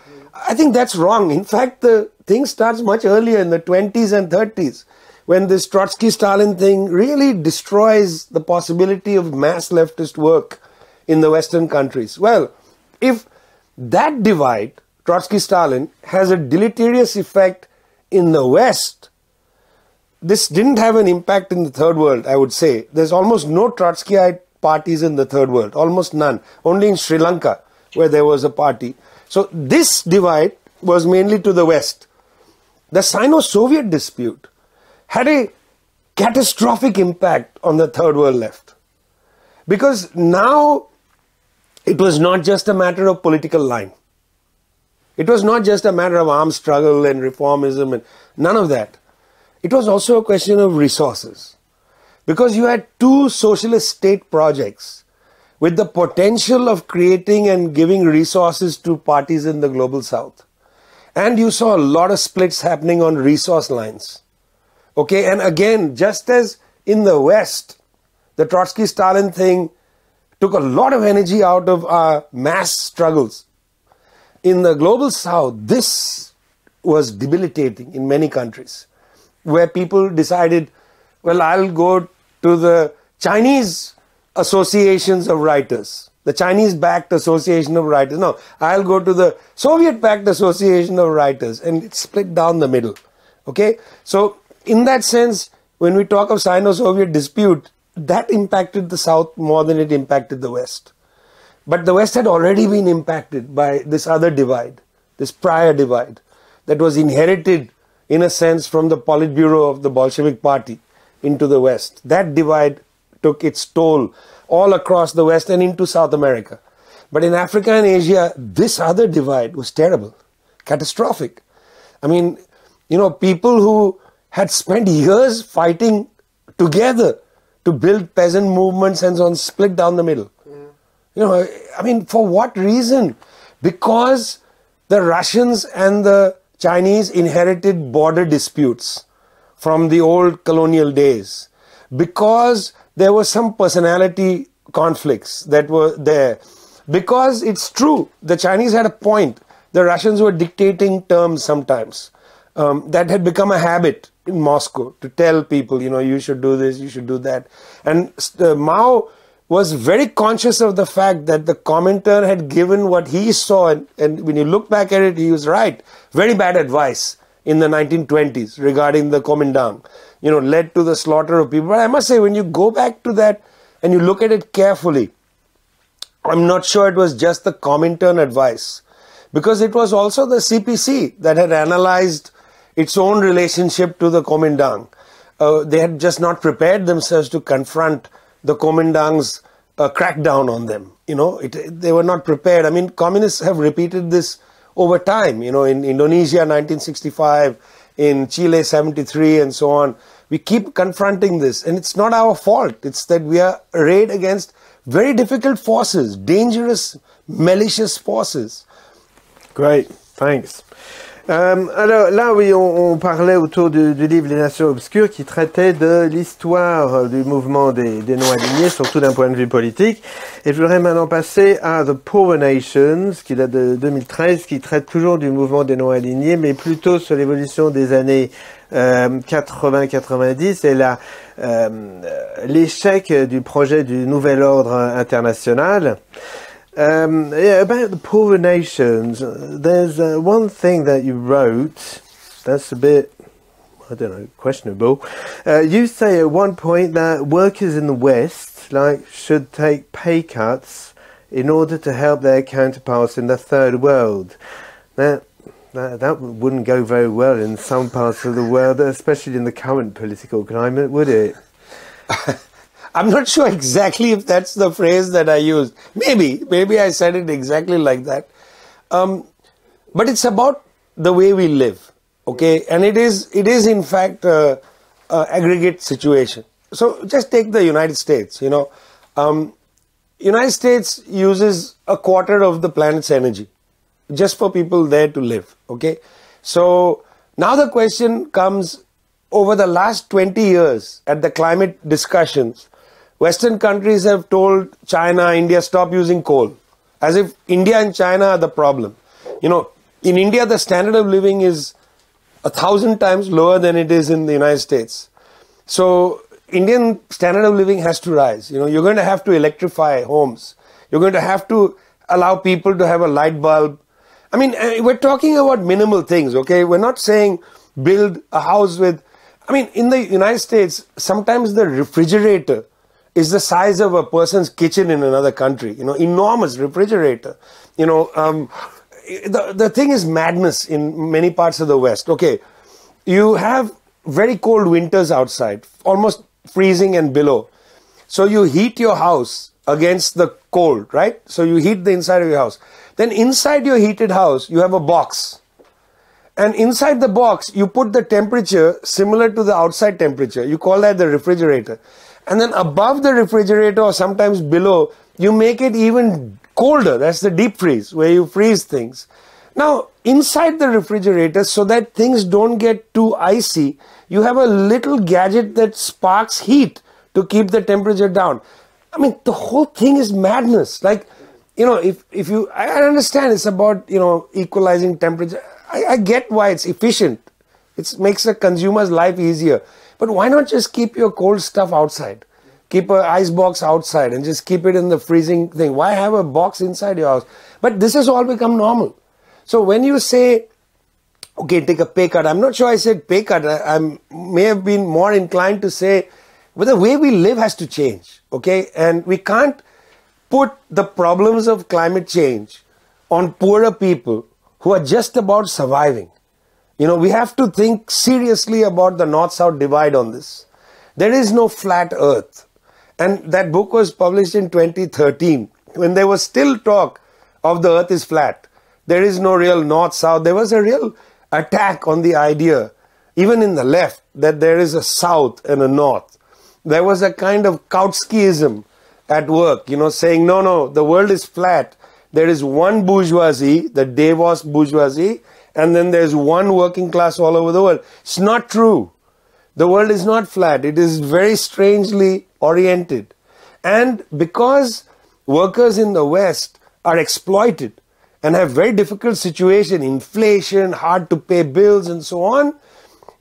I think that's wrong. In fact, the thing starts much earlier in the 20s and 30s, when this Trotsky-Stalin thing really destroys the possibility of mass leftist work in the Western countries. Well, if that divide, Trotsky-Stalin, has a deleterious effect in the West, this didn't have an impact in the Third World, I would say. There's almost no Trotskyite parties in the Third World, almost none. Only in Sri Lanka, where there was a party. So this divide was mainly to the West. The Sino-Soviet dispute had a catastrophic impact on the Third World left. Because now it was not just a matter of political line. It was not just a matter of armed struggle and reformism and none of that. It was also a question of resources. Because you had two socialist state projects with the potential of creating and giving resources to parties in the global south. And you saw a lot of splits happening on resource lines. Okay, and again, just as in the West, the Trotsky-Stalin thing took a lot of energy out of our mass struggles. In the global south, this was debilitating in many countries, where people decided, well, I'll go to the Chinese associations of writers, the Chinese-backed association of writers. No, I'll go to the Soviet-backed association of writers, and it split down the middle. Okay, so in that sense, when we talk of Sino-Soviet dispute, that impacted the South more than it impacted the West. But the West had already been impacted by this other divide, this prior divide, that was inherited, in a sense, from the Politburo of the Bolshevik Party into the West. That divide took its toll all across the West and into South America. But in Africa and Asia, this other divide was terrible, catastrophic. I mean, people who had spent years fighting together to build peasant movements and so on, split down the middle. For what reason? Because the Russians and the Chinese inherited border disputes from the old colonial days. Because there were some personality conflicts that were there. Because it's true, the Chinese had a point. The Russians were dictating terms sometimes. That had become a habit in Moscow to tell people, you should do this, you should do that. And Mao was very conscious of the fact that the commentator had given what he saw, and when you look back at it, he was right. Very bad advice in the 1920s regarding the Kuomintang, led to the slaughter of people. But I must say, when you go back to that and you look at it carefully, I'm not sure it was just the Kuomintang advice, because it was also the CPC that had analyzed its own relationship to the Kuomintang. They had just not prepared themselves to confront the Kuomintang's crackdown on them. They were not prepared. I mean, communists have repeated this over time. In Indonesia, 1965, in Chile, 73, and so on. We keep confronting this, and it's not our fault. It's that we are arrayed against very difficult forces, dangerous, malicious forces. Great, thanks. Alors là, oui, on parlait autour du livre Les Nations Obscures qui traitait de l'histoire du mouvement des non-alignés, surtout d'un point de vue politique. Et je voudrais maintenant passer à The Poor Nations, qui date de 2013, qui traite toujours du mouvement des non-alignés, mais plutôt sur l'évolution des années 80-90 et l'échec du projet du nouvel ordre international. Yeah, about the poorer nations, there's one thing that you wrote that's a bit, I don't know, questionable. You say at one point that workers in the West should take pay cuts in order to help their counterparts in the third world. That wouldn't go very well in some parts of the world, especially in the current political climate, would it? I'm not sure exactly if that's the phrase that I used. Maybe I said it exactly like that. But it's about the way we live, okay? And it is in fact a aggregate situation. So just take the United States, you know. United States uses a quarter of the planet's energy just for people there to live, okay? So now the question comes, over the last 20 years at the climate discussions, Western countries have told China, India, stop using coal, as if India and China are the problem. You know, in India, the standard of living is 1,000 times lower than it is in the United States. So Indian standard of living has to rise. You know, you're going to have to electrify homes. You're going to have to allow people to have a light bulb. I mean, we're talking about minimal things, okay? We're not saying build a house with, I mean, in the United States, sometimes the refrigerator is the size of a person's kitchen in another country, you know, enormous refrigerator. You know, the thing is madness in many parts of the West. Okay, you have very cold winters outside, almost freezing and below. So you heat your house against the cold, right? So you heat the inside of your house. Then inside your heated house, you have a box. And inside the box, you put the temperature similar to the outside temperature. You call that the refrigerator. And then above the refrigerator or sometimes below, you make it even colder. That's the deep freeze, where you freeze things. Now, inside the refrigerator, so that things don't get too icy, you have a little gadget that sparks heat to keep the temperature down. I mean, the whole thing is madness. Like, you know, if you, I understand it's about, you know, equalizing temperature. I get why it's efficient. It makes a consumer's life easier. But why not just keep your cold stuff outside? Keep an ice box outside and just keep it in the freezing thing. Why have a box inside your house? But this has all become normal. So when you say, okay, take a pay cut, I'm not sure I said pay cut. I may have been more inclined to say, but the way we live has to change, okay? And we can't put the problems of climate change on poorer people who are just about surviving. You know, we have to think seriously about the North-South divide on this. There is no flat earth. And that book was published in 2013, when there was still talk of the earth is flat. There is no real North-South. There was a real attack on the idea, even in the left, that there is a South and a North. There was a kind of Kautskyism at work, you know, saying, no, the world is flat. There is one bourgeoisie, the Davos bourgeoisie, and then there's one working class all over the world. It's not true. The world is not flat. It is very strangely oriented. And because workers in the West are exploited and have very difficult situation, inflation, hard to pay bills and so on,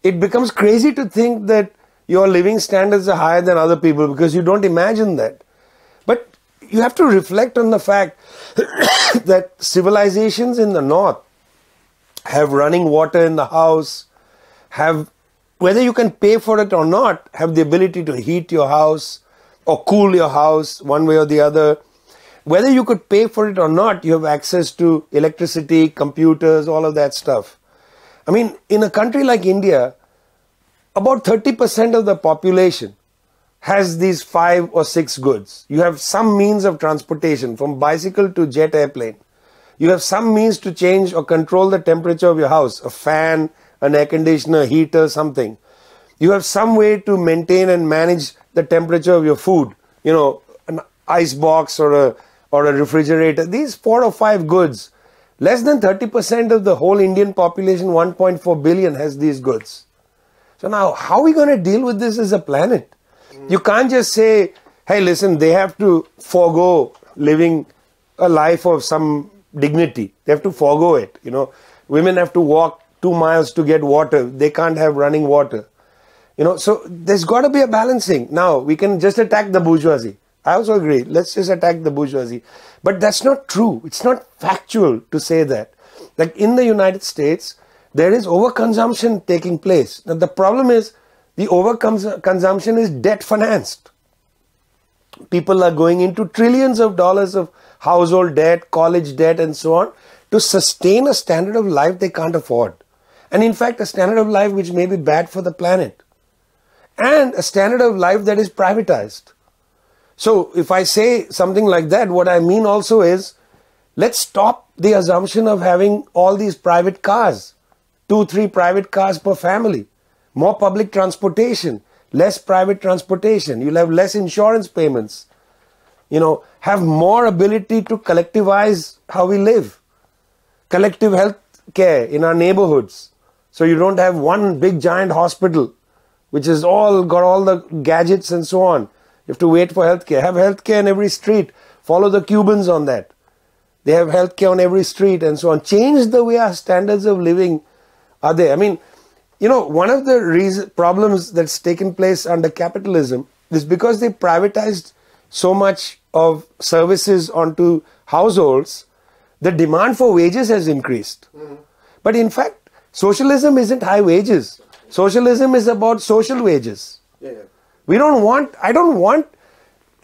it becomes crazy to think that your living standards are higher than other people because you don't imagine that. But you have to reflect on the fact that civilizations in the North have running water in the house, have, whether you can pay for it or not, have the ability to heat your house or cool your house one way or the other. Whether you could pay for it or not, you have access to electricity, computers, all of that stuff. I mean, in a country like India, about 30% of the population has these 5 or 6 goods. You have some means of transportation, from bicycle to jet airplane. You have some means to change or control the temperature of your house, a fan, an air conditioner, heater, something. You have some way to maintain and manage the temperature of your food, you know, an ice box or a refrigerator. These 4 or 5 goods Less than 30% of the whole Indian population, 1.4 billion, has these goods. So now, how are we going to deal with this as a planet? You can't just say, hey, listen, they have to forego living a life of some dignity. They have to forego it. You know, women have to walk 2 miles to get water. They can't have running water. You know, so there's got to be a balancing. Now, we can just attack the bourgeoisie. I also agree. Let's just attack the bourgeoisie. But that's not true. It's not factual to say that. Like in the United States, there is overconsumption taking place. Now, the problem is the overconsumption is debt financed. People are going into trillions of dollars of household debt, college debt, and so on to sustain a standard of life they can't afford. And in fact, a standard of life which may be bad for the planet. And a standard of life that is privatized. So if I say something like that, what I mean also is, let's stop the assumption of having all these private cars. 2-3 private cars per family. More public transportation. Less private transportation. You'll have less insurance payments. You know, have more ability to collectivize how we live. Collective health care in our neighborhoods. So you don't have one big giant hospital which has all got all the gadgets and so on. You have to wait for healthcare. Have healthcare in every street. Follow the Cubans on that. They have healthcare on every street and so on. Change the way our standards of living are there. I mean, you know, one of the problems that's taken place under capitalism is because they privatized so much of services onto households, the demand for wages has increased. But in fact, socialism isn't high wages. Socialism is about social wages. I don't want,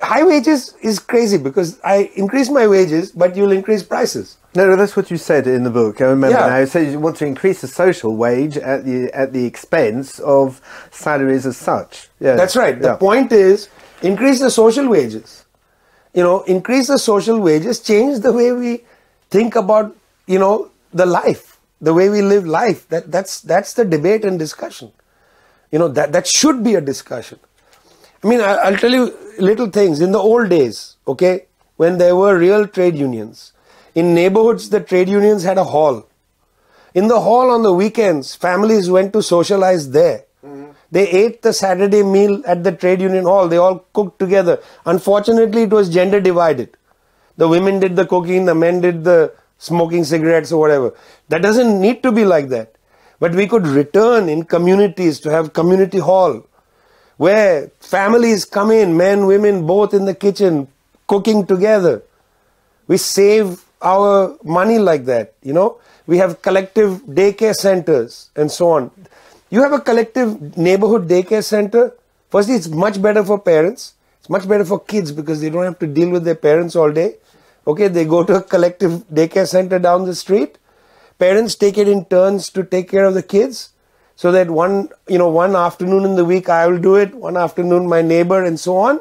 high wages is crazy because I increase my wages, but you'll increase prices. No, that's what you said in the book. I remember now. You said you want to increase the social wage at the expense of salaries as such. Yeah, that's right. The point is, increase the social wages. You know, increase the social wages, change the way we think about, you know, the life, the way we live life. That's the debate and discussion. You know, that should be a discussion. I mean, I'll tell you little things. In the old days, okay, when there were real trade unions, in neighborhoods, the trade unions had a hall. In the hall on the weekends, families went to socialize there. They ate the Saturday meal at the trade union hall. They all cooked together. Unfortunately, it was gender divided. The women did the cooking, the men did the smoking cigarettes or whatever. That doesn't need to be like that. But we could return in communities to have community hall, where families come in, men, women, both in the kitchen, cooking together. We save our money like that, you know. We have collective daycare centers and so on. You have a collective neighborhood daycare center. Firstly, it's much better for parents. It's much better for kids because they don't have to deal with their parents all day. Okay, they go to a collective daycare center down the street. Parents take it in turns to take care of the kids. So that one afternoon in the week I will do it, one afternoon my neighbor and so on.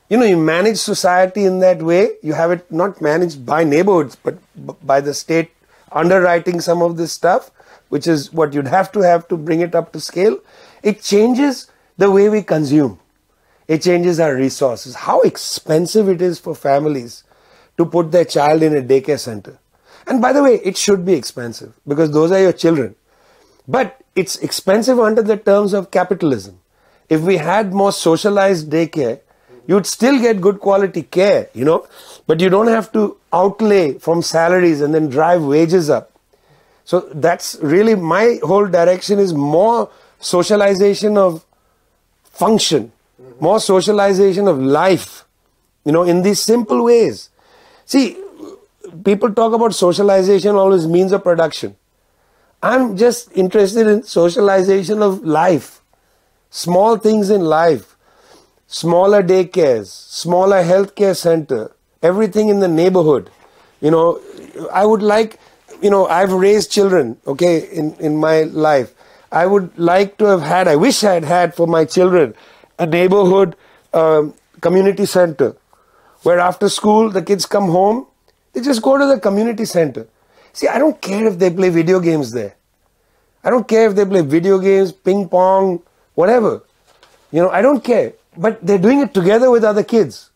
You know, you manage society in that way. You have it not managed by neighborhoods, but by the state underwriting some of this stuff, which is what you'd have to bring it up to scale. It changes the way we consume. It changes our resources. How expensive it is for families to put their child in a daycare center. And by the way, it should be expensive because those are your children. But it's expensive under the terms of capitalism. If we had more socialized daycare, you'd still get good quality care, you know, but you don't have to outlay from salaries and then drive wages up. So that's really my whole direction is more socialization of function, more socialization of life, you know, in these simple ways. See, people talk about socialization always means of production. I'm just interested in socialization of life, small things in life, smaller daycares, smaller healthcare center, everything in the neighborhood. You know, I would like, you know, I've raised children, okay, in my life. I would like to have had, I wish I had had for my children, a neighborhood community center where after school the kids come home, they just go to the community center. See, I don't care if they play video games there. I don't care if they play video games, ping pong, whatever. You know, I don't care. But they're doing it together with other kids.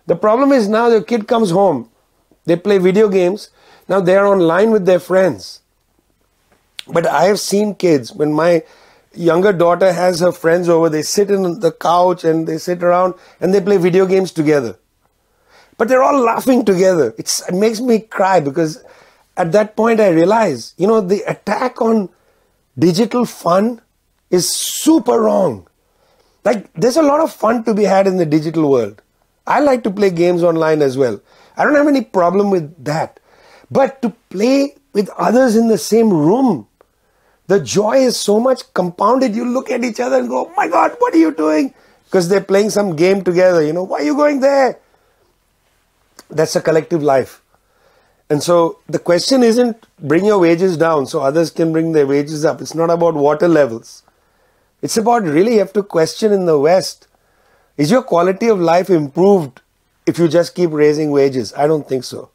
The problem is now the kid comes home They play video games. Now they are online with their friends. But I have seen kids, when my younger daughter has her friends over, they sit in the couch and they sit around and they play video games together. But they're all laughing together. It makes me cry, because at that point I realize, the attack on digital fun is super wrong. Like, there's a lot of fun to be had in the digital world. I like to play games online as well. I don't have any problem with that. But to play with others in the same room, the joy is so much compounded. You look at each other and go, oh my God, what are you doing? Because they're playing some game together. Why are you going there? That's a collective life. And so the question isn't bring your wages down so others can bring their wages up. It's not about water levels. It's about, really, you have to question in the West, is your quality of life improved if you just keep raising wages? I don't think so.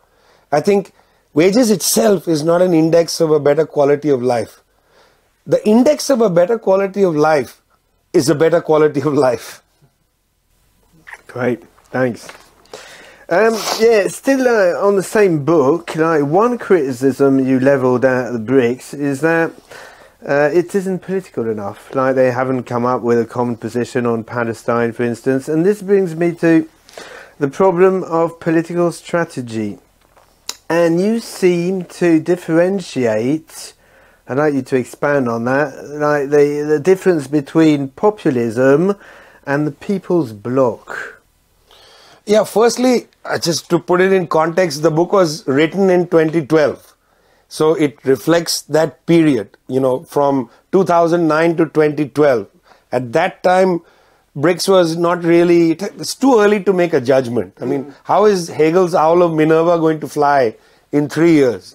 I think wages itself is not an index of a better quality of life. The index of a better quality of life is a better quality of life. Great, thanks. Still on the same book, one criticism you levelled at the BRICS is that it isn't political enough. They haven't come up with a common position on Palestine, for instance. And this brings me to the problem of political strategy. And you seem to differentiate, I'd like you to expand on that, the difference between populism and the people's bloc. Yeah, firstly, just to put it in context, the book was written in 2012. So it reflects that period, from 2009 to 2012. At that time, BRICS was not really, it's too early to make a judgment. I mean, how is Hegel's Owl of Minerva going to fly in 3 years,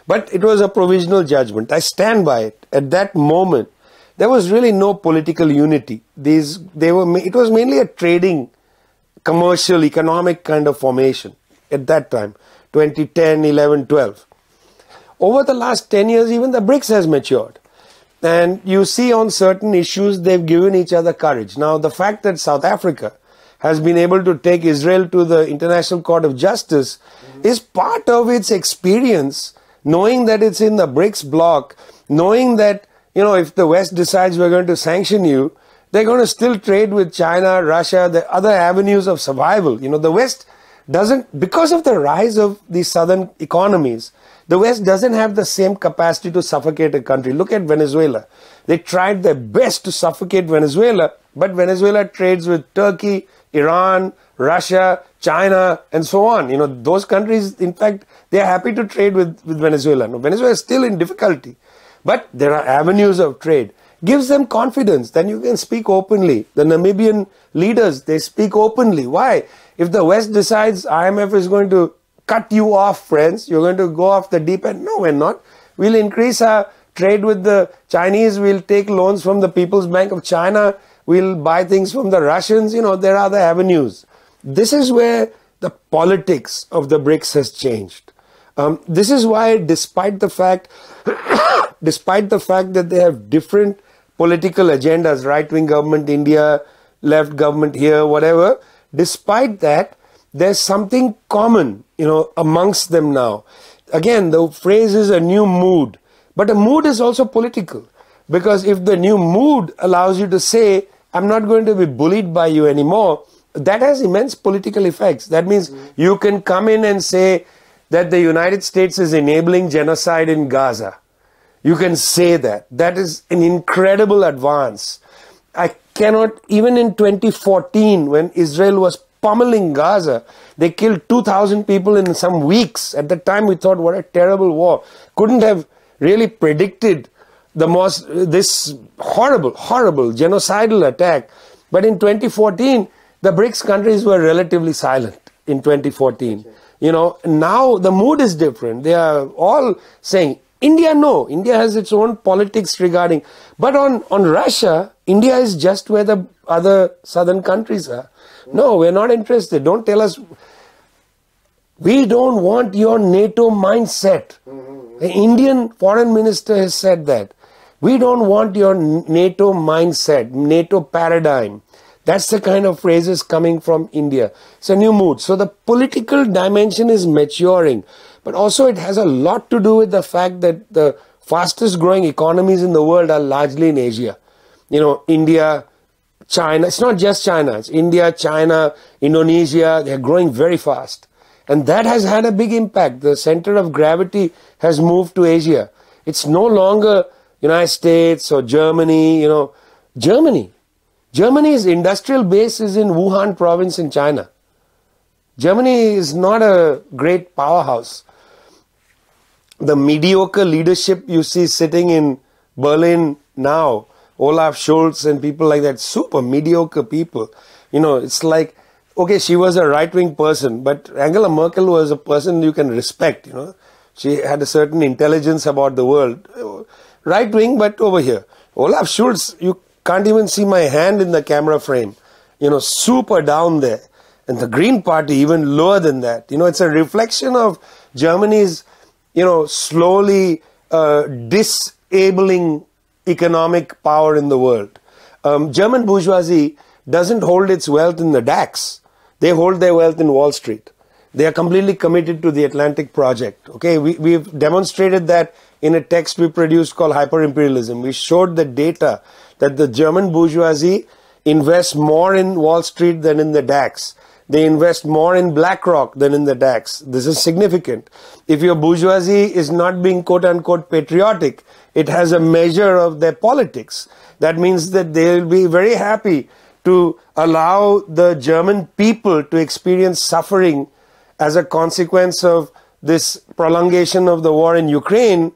But it was a provisional judgment. I stand by it. At that moment, there was really no political unity. It was mainly a trading, commercial, economic kind of formation at that time, 2010, 11, 12. Over the last 10 years, even the BRICS has matured. And you see on certain issues, they've given each other courage. Now, the fact that South Africa has been able to take Israel to the International Court of Justice is part of its experience, knowing that it's in the BRICS bloc, knowing that, if the West decides we're going to sanction you, they're going to still trade with China, Russia, the other avenues of survival. The West doesn't, because of the rise of these southern economies, the West doesn't have the same capacity to suffocate a country. Look at Venezuela. They tried their best to suffocate Venezuela, but Venezuela trades with Turkey, Iran, Russia, China, and so on. Those countries, in fact, they are happy to trade with Venezuela. Now, Venezuela is still in difficulty, but there are avenues of trade. Gives them confidence, then you can speak openly. The Namibian leaders, they speak openly. Why? If the West decides IMF is going to cut you off, friends, you're going to go off the deep end. No, we're not. We'll increase our trade with the Chinese. We'll take loans from the People's Bank of China. We'll buy things from the Russians. There are other avenues. This is where the politics of the BRICS has changed. This is why, despite the fact that they have different political agendas, right-wing government India, left government here, whatever, despite that, there's something common, amongst them now. Again, the phrase is a new mood. But a mood is also political. Because if the new mood allows you to say, I'm not going to be bullied by you anymore, that has immense political effects. That means you can come in and say that the United States is enabling genocide in Gaza. You can say that. That is an incredible advance. I cannot, even in 2014, when Israel was pummeling Gaza, they killed 2,000 people in some weeks. At the time, we thought, what a terrible war. Couldn't have really predicted this horrible genocidal attack. But in 2014, the BRICS countries were relatively silent in 2014. Now the mood is different. They are all saying, India, no. India has its own politics regarding. But on Russia, India is just where the other southern countries are. No, we're not interested. Don't tell us. We don't want your NATO mindset. The Indian foreign minister has said that. We don't want your NATO mindset, NATO paradigm. That's the kind of phrases coming from India. It's a new mood. So the political dimension is maturing, but also it has a lot to do with the fact that the fastest growing economies in the world are largely in Asia. You know, India, China. It's not just China. It's India, China, Indonesia. They're growing very fast. And that has had a big impact. The center of gravity has moved to Asia. It's no longer United States or Germany, you know. Germany's industrial base is in Wuhan province in China. Germany is not a great powerhouse. The mediocre leadership you see sitting in Berlin now, Olaf Scholz and people like that, super mediocre people. You know, it's like, okay, she was a right-wing person, but Angela Merkel was a person you can respect, you know. She had a certain intelligence about the world. Right-wing, but over here. Olaf Scholz, you can't even see my hand in the camera frame. You know, super down there. And the Green Party even lower than that. You know, it's a reflection of Germany's, you know, slowly disabling economic power in the world. German bourgeoisie doesn't hold its wealth in the DAX. They hold their wealth in Wall Street. They are completely committed to the Atlantic project. Okay, we've demonstrated that in a text we produced called Hyper-Imperialism. We showed the data that the German bourgeoisie invests more in Wall Street than in the DAX. They invest more in BlackRock than in the DAX. This is significant. If your bourgeoisie is not being quote-unquote patriotic, it has a measure of their politics. That means that they'll be very happy to allow the German people to experience suffering as a consequence of this prolongation of the war in Ukraine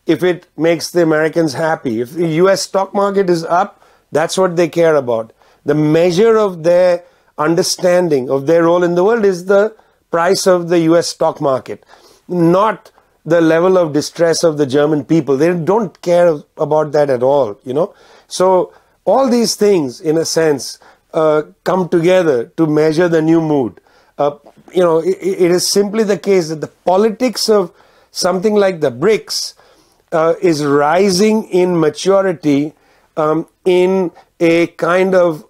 if it makes the Americans happy. If the US stock market is up, that's what they care about. The measure of their understanding of their role in the world is the price of the US stock market, not the level of distress of the German people. They don't care about that at all, you know. So all these things, in a sense, come together to measure the new mood. You know, it is simply the case that the politics of something like the BRICS is rising in maturity in a kind of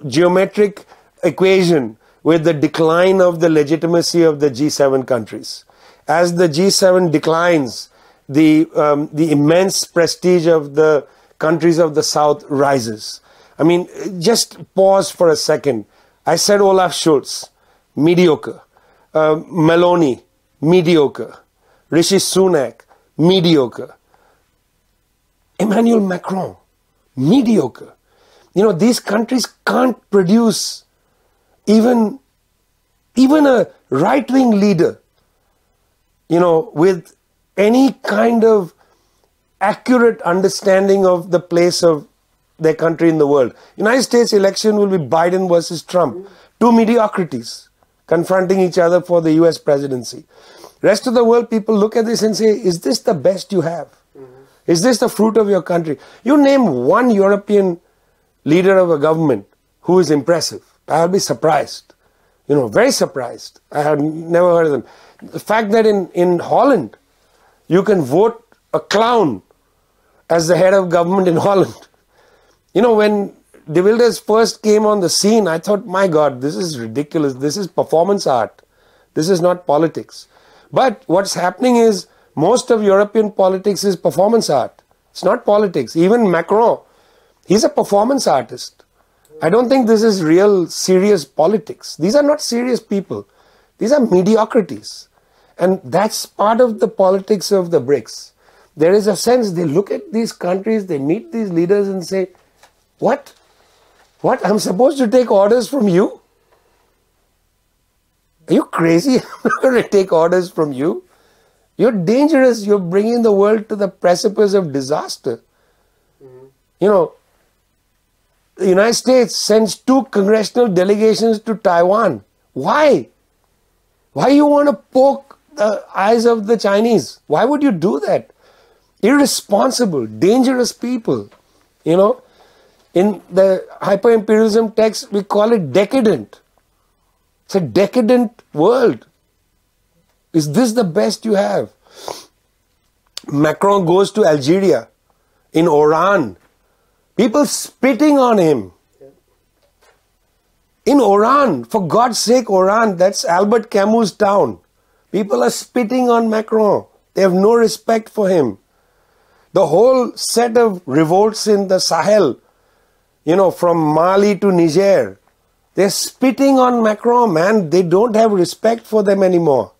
geometric equation with the decline of the legitimacy of the G7 countries. As the G7 declines, the immense prestige of the countries of the South rises. I mean, just pause for a second. I said Olaf Scholz, mediocre. Meloni, mediocre. Rishi Sunak, mediocre. Emmanuel Macron, mediocre. You know, these countries can't produce even a right-wing leader, you know, with any kind of accurate understanding of the place of their country in the world. United States election will be Biden versus Trump. Two mediocrities confronting each other for the US presidency. Rest of the world, people look at this and say, is this the best you have? Is this the fruit of your country? You name one European leader of a government who is impressive. I'll be surprised. You know, very surprised. I have never heard of them. The fact that in Holland, you can vote a clown as the head of government in Holland. You know, when De Wilders first came on the scene, I thought, my God, this is ridiculous. This is performance art. This is not politics. But what's happening is most of European politics is performance art. It's not politics. Even Macron, he's a performance artist. I don't think this is real serious politics. These are not serious people. These are mediocrities. And that's part of the politics of the BRICS. There is a sense they look at these countries, they meet these leaders and say, what? What? I'm supposed to take orders from you? Are you crazy? I'm not going to take orders from you. You're dangerous. You're bringing the world to the precipice of disaster. You know, the United States sends 2 congressional delegations to Taiwan. Why? Why you want to poke the eyes of the Chinese? Why would you do that? Irresponsible, dangerous people. You know, in the hyper-imperialism text, we call it decadent. It's a decadent world. Is this the best you have? Macron goes to Algeria, in Oran. People spitting on him. In Oran, for God's sake, Oran, that's Albert Camus' town. People are spitting on Macron. They have no respect for him. The whole set of revolts in the Sahel, from Mali to Niger, they're spitting on Macron, man. They don't have respect for them anymore.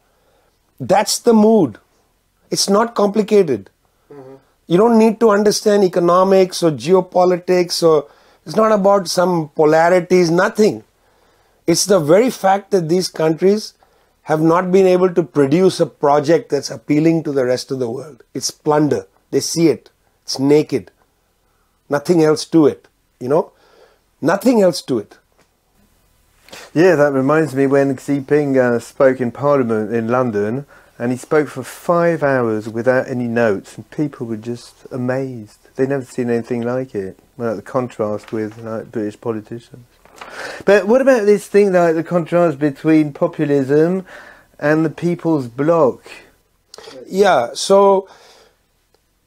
That's the mood. It's not complicated. You don't need to understand economics or geopolitics, or it's not about some polarities, nothing. It's the very fact that these countries have not been able to produce a project that's appealing to the rest of the world. It's plunder. They see it. It's naked. Nothing else to it, Nothing else to it. Yeah, that reminds me when Xi Jinping spoke in Parliament in London, and he spoke for 5 hours without any notes, and people were just amazed. They'd never seen anything like it, like the contrast with British politicians. But what about this thing, like the contrast between populism and the People's Bloc? Yeah, so,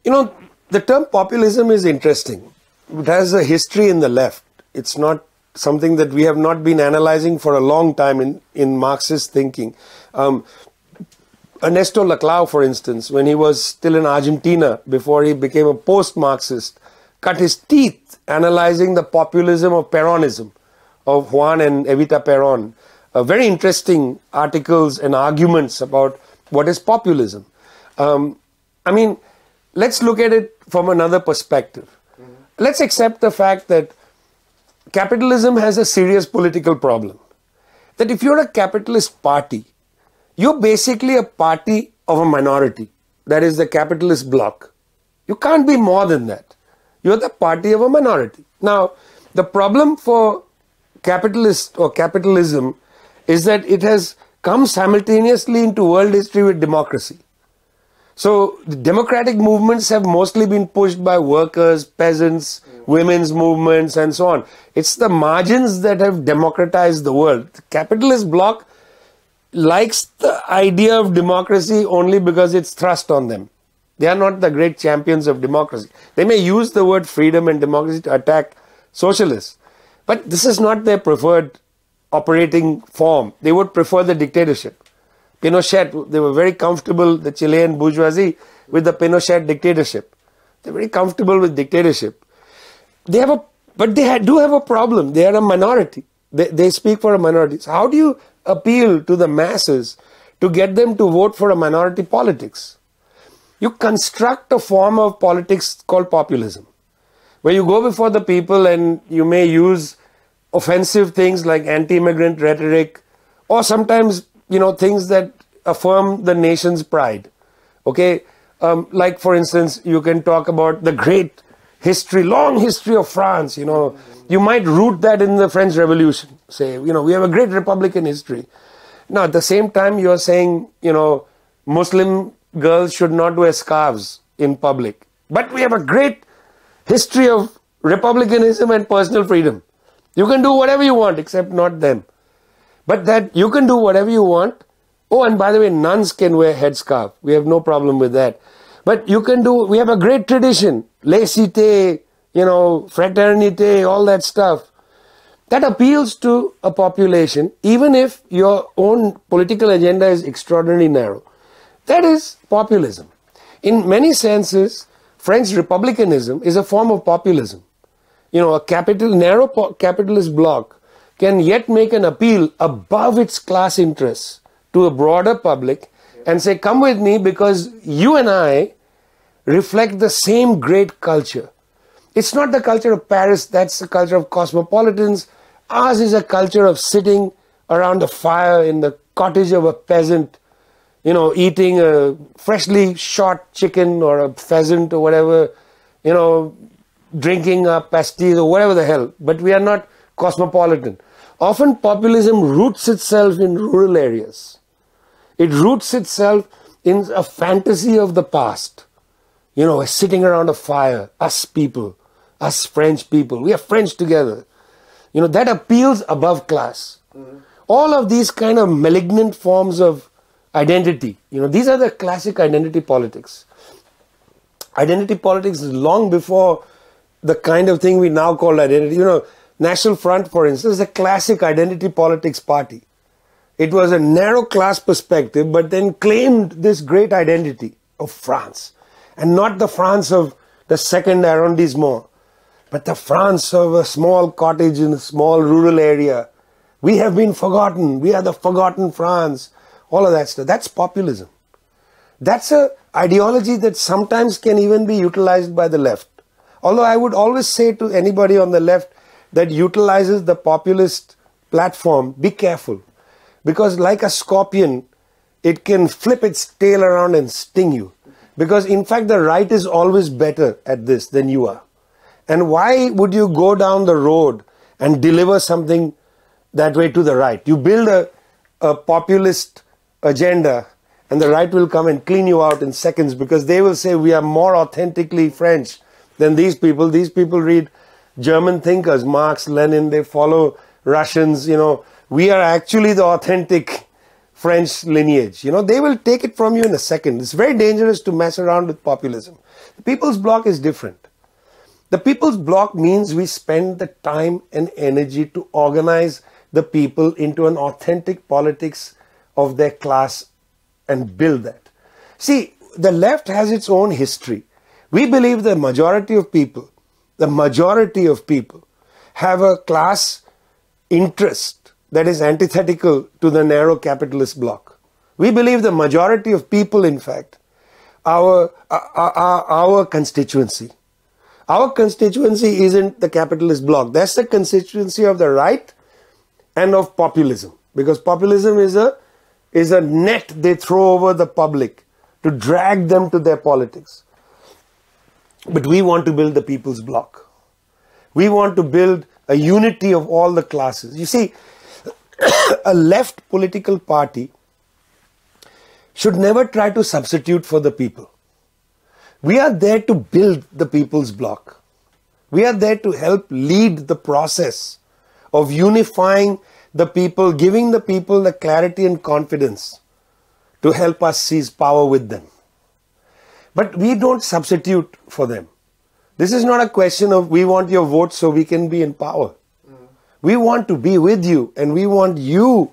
the term populism is interesting. It has a history in the left. It's not something that we have not been analyzing for a long time in Marxist thinking. Ernesto Laclau, for instance, when he was still in Argentina, before he became a post-Marxist, cut his teeth analyzing the populism of Peronism, of Juan and Evita Peron. Very interesting articles and arguments about what is populism. Let's look at it from another perspective. Let's accept the fact that capitalism has a serious political problem. That if you're a capitalist party, you're basically a party of a minority. That is the capitalist bloc. You can't be more than that. You're the party of a minority. Now, the problem for capitalist or capitalism is that it has come simultaneously into world history with democracy. So, the democratic movements have mostly been pushed by workers, peasants, women's movements, and so on. It's the margins that have democratized the world. The capitalist bloc likes the idea of democracy only because it's thrust on them. They are not the great champions of democracy. They may use the word freedom and democracy to attack socialists, but this is not their preferred operating form. They would prefer the dictatorship. Pinochet, they were very comfortable, the Chilean bourgeoisie, with the Pinochet dictatorship. They're very comfortable with dictatorship. But they do have a problem. They are a minority. They speak for a minority. So how do you appeal to the masses to get them to vote for a minority politics? You construct a form of politics called populism, where you go before the people and you may use offensive things like anti-immigrant rhetoric, or sometimes, things that affirm the nation's pride. Okay? Like, for instance, you can talk about the great history, long history of France, You might root that in the French Revolution. Say, we have a great Republican history. Now, at the same time, you're saying, Muslim girls should not wear scarves in public. But we have a great history of republicanism and personal freedom. You can do whatever you want, except not them. But that you can do whatever you want. Oh, and by the way, nuns can wear headscarf. We have no problem with that. But we have a great tradition. Laicite, fraternité, all that stuff. That appeals to a population, even if your own political agenda is extraordinarily narrow. That is populism. In many senses, French republicanism is a form of populism. A narrow capitalist bloc can yet make an appeal above its class interests to a broader public and say, come with me because you and I reflect the same great culture. It's not the culture of Paris, that's the culture of cosmopolitans. Ours is a culture of sitting around a fire in the cottage of a peasant, eating a freshly shot chicken or a pheasant or whatever, drinking a pastis or whatever the hell. But we are not cosmopolitan. Often populism roots itself in rural areas. It roots itself in a fantasy of the past. We're sitting around a fire, us people, us French people, we are French together. That appeals above class. All of these kind of malignant forms of identity, these are the classic identity politics. Identity politics is long before the kind of thing we now call identity. National Front, for instance, is a classic identity politics party. It was a narrow class perspective, but then claimed this great identity of France. And not the France of the second arrondissement, but the France of a small cottage in a small rural area. We have been forgotten. We are the forgotten France. All of that stuff. That's populism. That's an ideology that sometimes can even be utilized by the left. Although I would always say to anybody on the left that utilizes the populist platform, be careful. Because like a scorpion, it can flip its tail around and sting you. Because in fact, the right is always better at this than you are. And why would you go down the road and deliver something that way to the right? You build a populist agenda and the right will come and clean you out in seconds because they will say we are more authentically French than these people. These people read German thinkers, Marx, Lenin, they follow Russians, we are actually the authentic French lineage. They will take it from you in a second. It's very dangerous to mess around with populism. The People's Bloc is different. The People's Bloc means we spend the time and energy to organize the people into an authentic politics of their class and build that. See, the left has its own history. We believe the majority of people have a class interest that is antithetical to the narrow capitalist bloc. We believe the majority of people, in fact, our constituency. Our constituency isn't the capitalist bloc. That's the constituency of the right and of populism. Because populism is a net they throw over the public to drag them to their politics. But we want to build the People's Bloc. We want to build a unity of all the classes. You see, a left political party should never try to substitute for the people. We are there to build the People's Bloc. We are there to help lead the process of unifying the people, giving the people the clarity and confidence to help us seize power with them. But we don't substitute for them. This is not a question of we want your vote so we can be in power. We want to be with you and we want you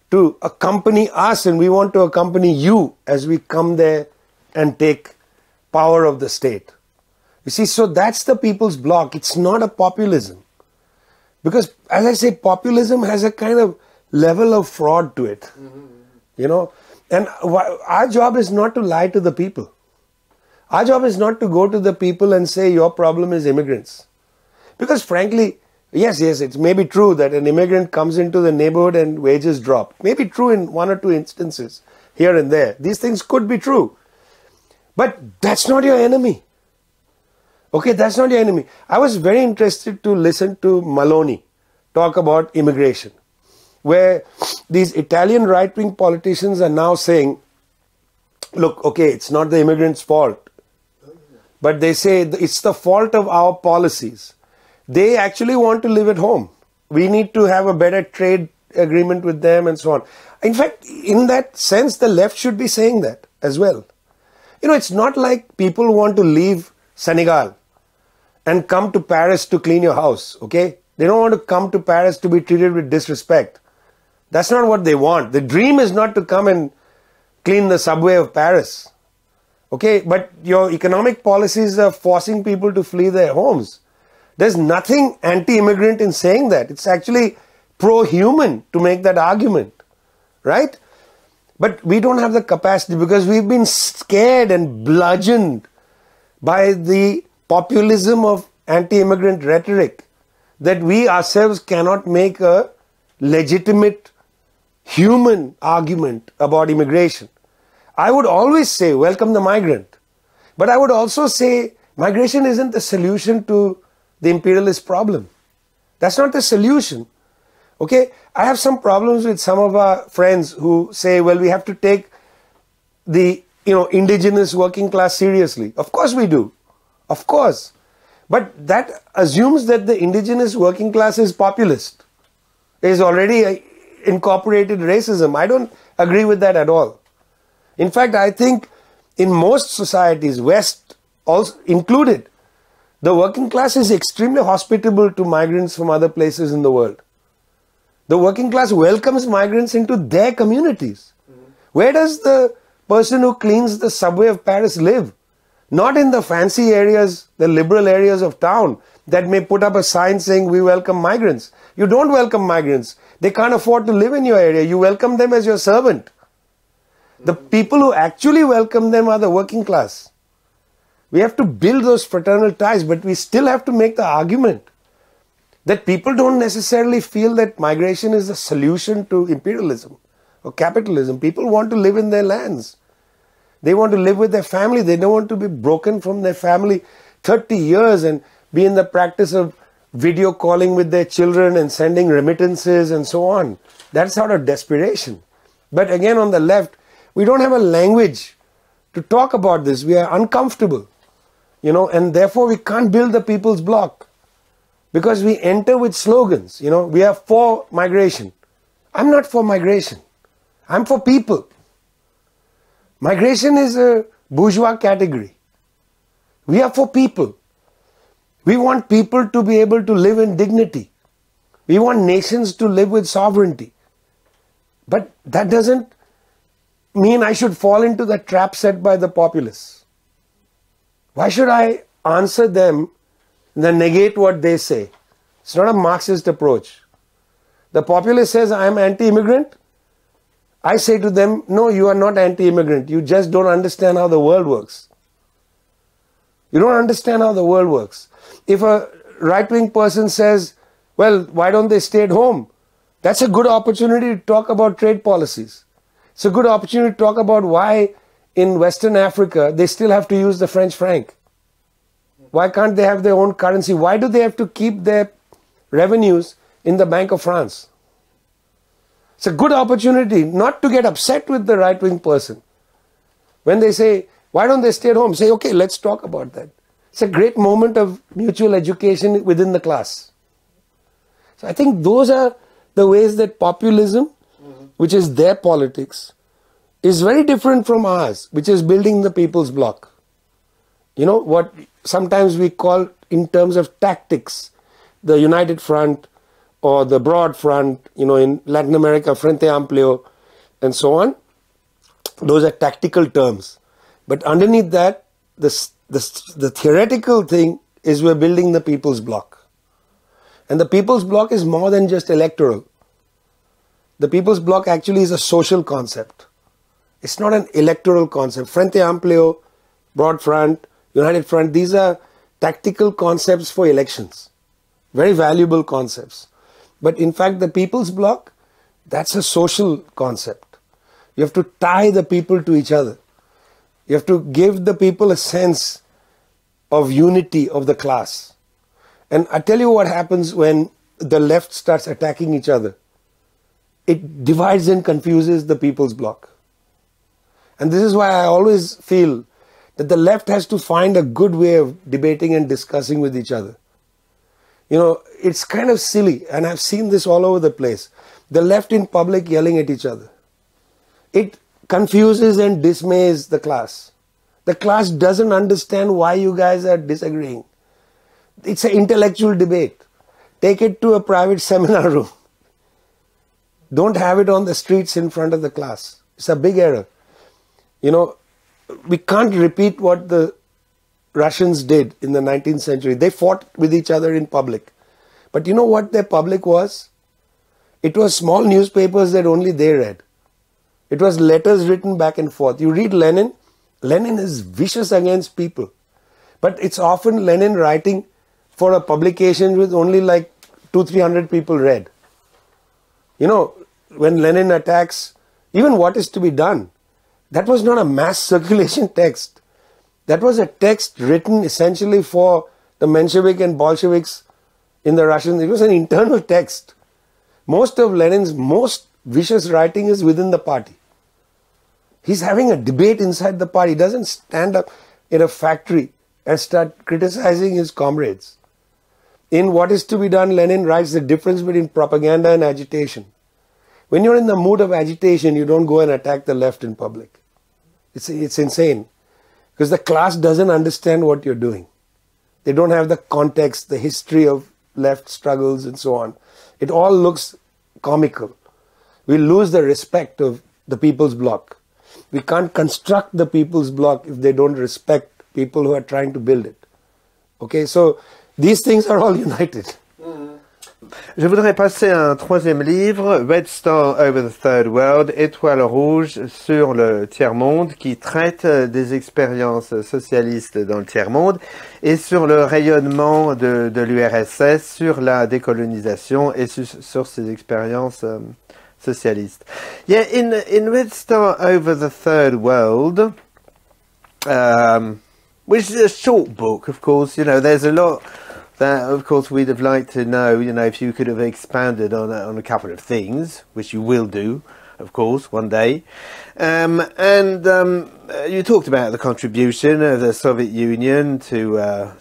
to accompany us and we want to accompany you as we come there and take power of the state. You see, so that's the People's Bloc. It's not a populism. Because, as I say, populism has a kind of level of fraud to it. And our job is not to lie to the people. Our job is not to go to the people and say your problem is immigrants. Because frankly, yes, it may be true that an immigrant comes into the neighborhood and wages drop. Maybe true in one or two instances here and there. These things could be true. But that's not your enemy. Okay, that's not your enemy. I was very interested to listen to Maloney talk about immigration, where these Italian right-wing politicians are now saying, look, okay, it's not the immigrants' fault. But they say it's the fault of our policies. They actually want to live at home. We need to have a better trade agreement with them and so on. In fact, in that sense, the left should be saying that as well. It's not like people want to leave Senegal and come to Paris to clean your house, okay? They don't want to come to Paris to be treated with disrespect. That's not what they want. The dream is not to come and clean the subway of Paris. Okay, but your economic policies are forcing people to flee their homes. There's nothing anti-immigrant in saying that. It's actually pro-human to make that argument, right? But we don't have the capacity because we've been scared and bludgeoned by the populism of anti-immigrant rhetoric that we ourselves cannot make a legitimate human argument about immigration. I would always say, welcome the migrant. But I would also say, migration isn't the solution to the imperialist problem. That's not the solution. Okay, I have some problems with some of our friends who say, well, we have to take the indigenous working class seriously. Of course we do. Of course. But that assumes that the indigenous working class is populist, is already incorporated racism. I don't agree with that at all. In fact, I think in most societies, West also included, The working class is extremely hospitable to migrants from other places in the world. The working class welcomes migrants into their communities. Where does the person who cleans the subway of Paris live? Not in the fancy areas, the liberal areas of town that may put up a sign saying we welcome migrants. You don't welcome migrants. They can't afford to live in your area. You welcome them as your servant. The people who actually welcome them are the working class. We have to build those fraternal ties, but we still have to make the argument that people don't necessarily feel that migration is the solution to imperialism or capitalism. People want to live in their lands. They want to live with their family. They don't want to be broken from their family 30 years and be in the practice of video calling with their children and sending remittances and so on. That's out of desperation. But again, on the left, we don't have a language to talk about this. We are uncomfortable, and therefore we can't build the people's bloc because we enter with slogans. We are for migration. I'm not for migration. I'm for people. Migration is a bourgeois category. We are for people. We want people to be able to live in dignity. We want nations to live with sovereignty. But that doesn't mean I should fall into the trap set by the populists. Why should I answer them and then negate what they say? It's not a Marxist approach. The populist says, I am anti-immigrant. I say to them, no, you are not anti-immigrant. You just don't understand how the world works. You don't understand how the world works. If a right-wing person says, well, why don't they stay at home? That's a good opportunity to talk about trade policies. It's a good opportunity to talk about why in Western Africa they still have to use the French franc. Why can't they have their own currency? Why do they have to keep their revenues in the Bank of France? It's a good opportunity not to get upset with the right-wing person. When they say, why don't they stay at home? Say, okay, let's talk about that. It's a great moment of mutual education within the class. So I think those are the ways that populism, which is their politics, is very different from ours, which is building the people's bloc. What sometimes we call in terms of tactics, the United Front or the Broad Front, in Latin America, Frente Amplio, and so on. Those are tactical terms. But underneath that, the theoretical thing is we're building the people's bloc. And the people's bloc is more than just electoral. The people's bloc actually is a social concept. It's not an electoral concept. Frente Amplio, Broad Front, United Front, these are tactical concepts for elections. Very valuable concepts. But in fact, the people's bloc, that's a social concept. You have to tie the people to each other. You have to give the people a sense of unity of the class. And I tell you what happens when the left starts attacking each other. It divides and confuses the people's bloc. And this is why I always feel that the left has to find a good way of debating and discussing with each other. It's kind of silly, and I've seen this all over the place. The left in public yelling at each other. It confuses and dismays the class. The class doesn't understand why you guys are disagreeing. It's an intellectual debate. Take it to a private seminar room. Don't have it on the streets in front of the class. It's a big error. We can't repeat what the Russians did in the 19th century. They fought with each other in public. But you know what their public was? It was small newspapers that only they read. It was letters written back and forth. You read Lenin, Lenin is vicious against people. But it's often Lenin writing for a publication with only like 200-300 people read. When Lenin attacks, even What Is to Be Done, that was not a mass circulation text. That was a text written essentially for the Menshevik and Bolsheviks in the Russian. It was an internal text. Most of Lenin's most vicious writing is within the party. He's having a debate inside the party. He doesn't stand up in a factory and start criticizing his comrades. In What Is to Be Done, Lenin writes the difference between propaganda and agitation. When you're in the mood of agitation, you don't go and attack the left in public. It's insane. Because the class doesn't understand what you're doing. They don't have the context, the history of left struggles and so on. It all looks comical. We lose the respect of the people's bloc. We can't construct the people's bloc if they don't respect people who are trying to build it. Okay, so these things are all united. Je voudrais passer à un troisième livre, Red Star Over the Third World, Étoile rouge sur le tiers-monde, qui traite des expériences socialistes dans le tiers-monde et sur le rayonnement de l'URSS, sur la décolonisation et sur ses expériences socialistes. Yeah, in Red Star Over the Third World, which is a short book, of course, you know, there's a lot that, of course, we'd have liked to know, you know, if you could have expanded on a couple of things, which you will do, of course, one day. You talked about the contribution of the Soviet Union to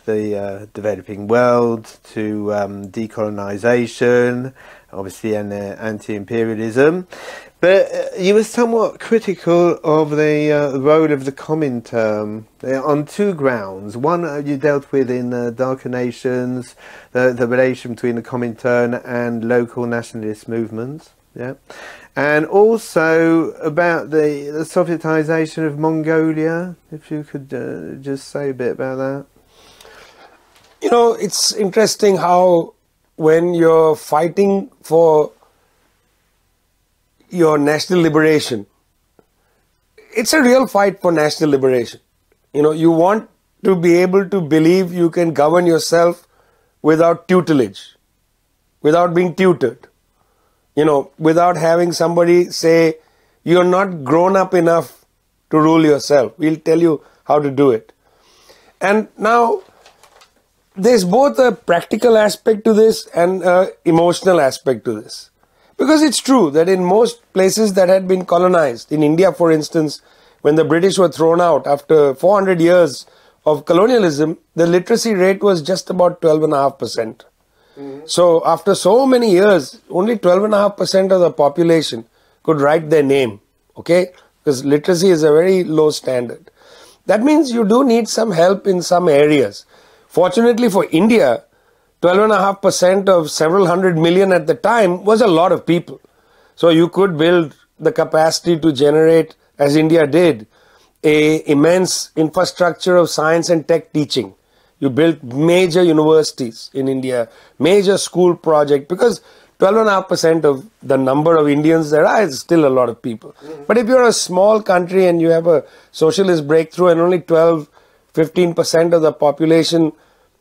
the developing world, to decolonization, obviously, and anti-imperialism. But you were somewhat critical of the role of the Comintern on two grounds. One, you dealt with in Darker Nations, the relation between the Comintern and local nationalist movements. Yeah, and also about the sovietization of Mongolia. If you could just say a bit about that. You know, it's interesting how when you're fighting for your national liberation, it's a real fight for national liberation. You know, you want to be able to believe you can govern yourself without tutelage, without being tutored, you know, without having somebody say, you're not grown up enough to rule yourself. We'll tell you how to do it. And now, there's both a practical aspect to this and an emotional aspect to this. Because it's true that in most places that had been colonized, in India, for instance, when the British were thrown out after 400 years of colonialism, the literacy rate was just about 12.5%. So after so many years, only 12.5% of the population could write their name, okay? Because literacy is a very low standard. That means you do need some help in some areas. Fortunately for India, 12.5% of several hundred million at the time was a lot of people. So you could build the capacity to generate, as India did, an immense infrastructure of science and tech teaching. You built major universities in India, major school project, because 12.5% of the number of Indians there are is still a lot of people. But if you're a small country and you have a socialist breakthrough and only 12-15% of the population,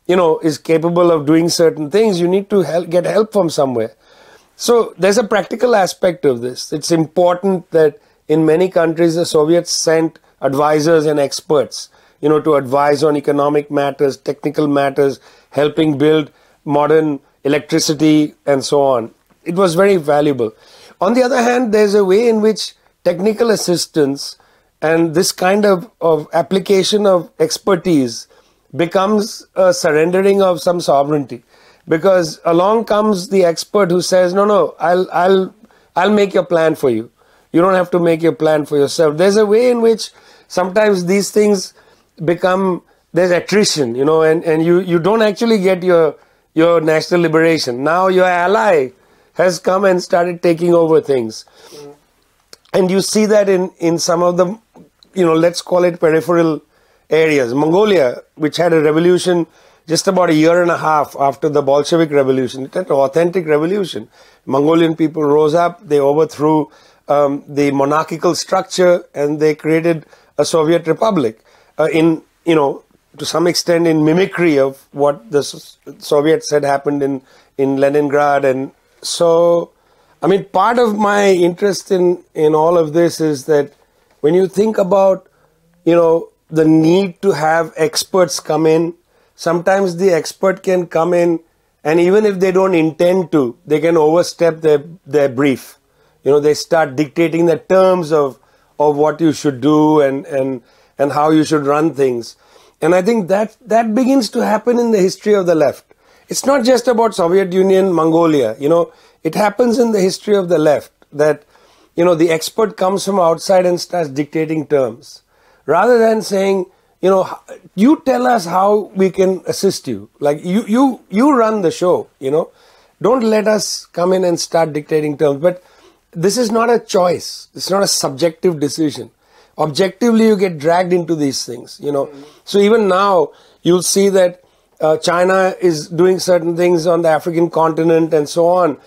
you know, is capable of doing certain things, you need to get help from somewhere. So there's a practical aspect of this. It's important that in many countries the Soviets sent advisors and experts, you know, to advise on economic matters, technical matters, helping build modern electricity and so on. It was very valuable. On the other hand, there's a way in which technical assistance and this kind of application of expertise becomes a surrendering of some sovereignty, because along comes the expert who says, no, I'll make your plan for you. You don't have to make your plan for yourself. There's a way in which sometimes these things become, there's attrition, you know, and you don't actually get your national liberation. Now your ally has come and started taking over things. And you see that in some of the, you know, let's call it peripheral areas. Mongolia, which had a revolution just about a year and a half after the Bolshevik Revolution. It had an authentic revolution. Mongolian people rose up, they overthrew the monarchical structure, and they created a Soviet republic in, you know, to some extent in mimicry of what the Soviets had happened in Leningrad. And so, I mean, part of my interest in all of this is that when you think about, you know, the need to have experts come in, sometimes the expert can come in and even if they don't intend to, they can overstep their brief. You know, they start dictating the terms of what you should do and how you should run things. And I think that begins to happen in the history of the left. It's not just about Soviet Union, Mongolia, you know, it happens in the history of the left that, you know, the expert comes from outside and starts dictating terms. Rather than saying, you tell us how we can assist you. Like you run the show, Don't let us come in and start dictating terms. But this is not a choice. It's not a subjective decision. Objectively, you get dragged into these things, So even now, you'll see that China is doing certain things on the African continent and so on.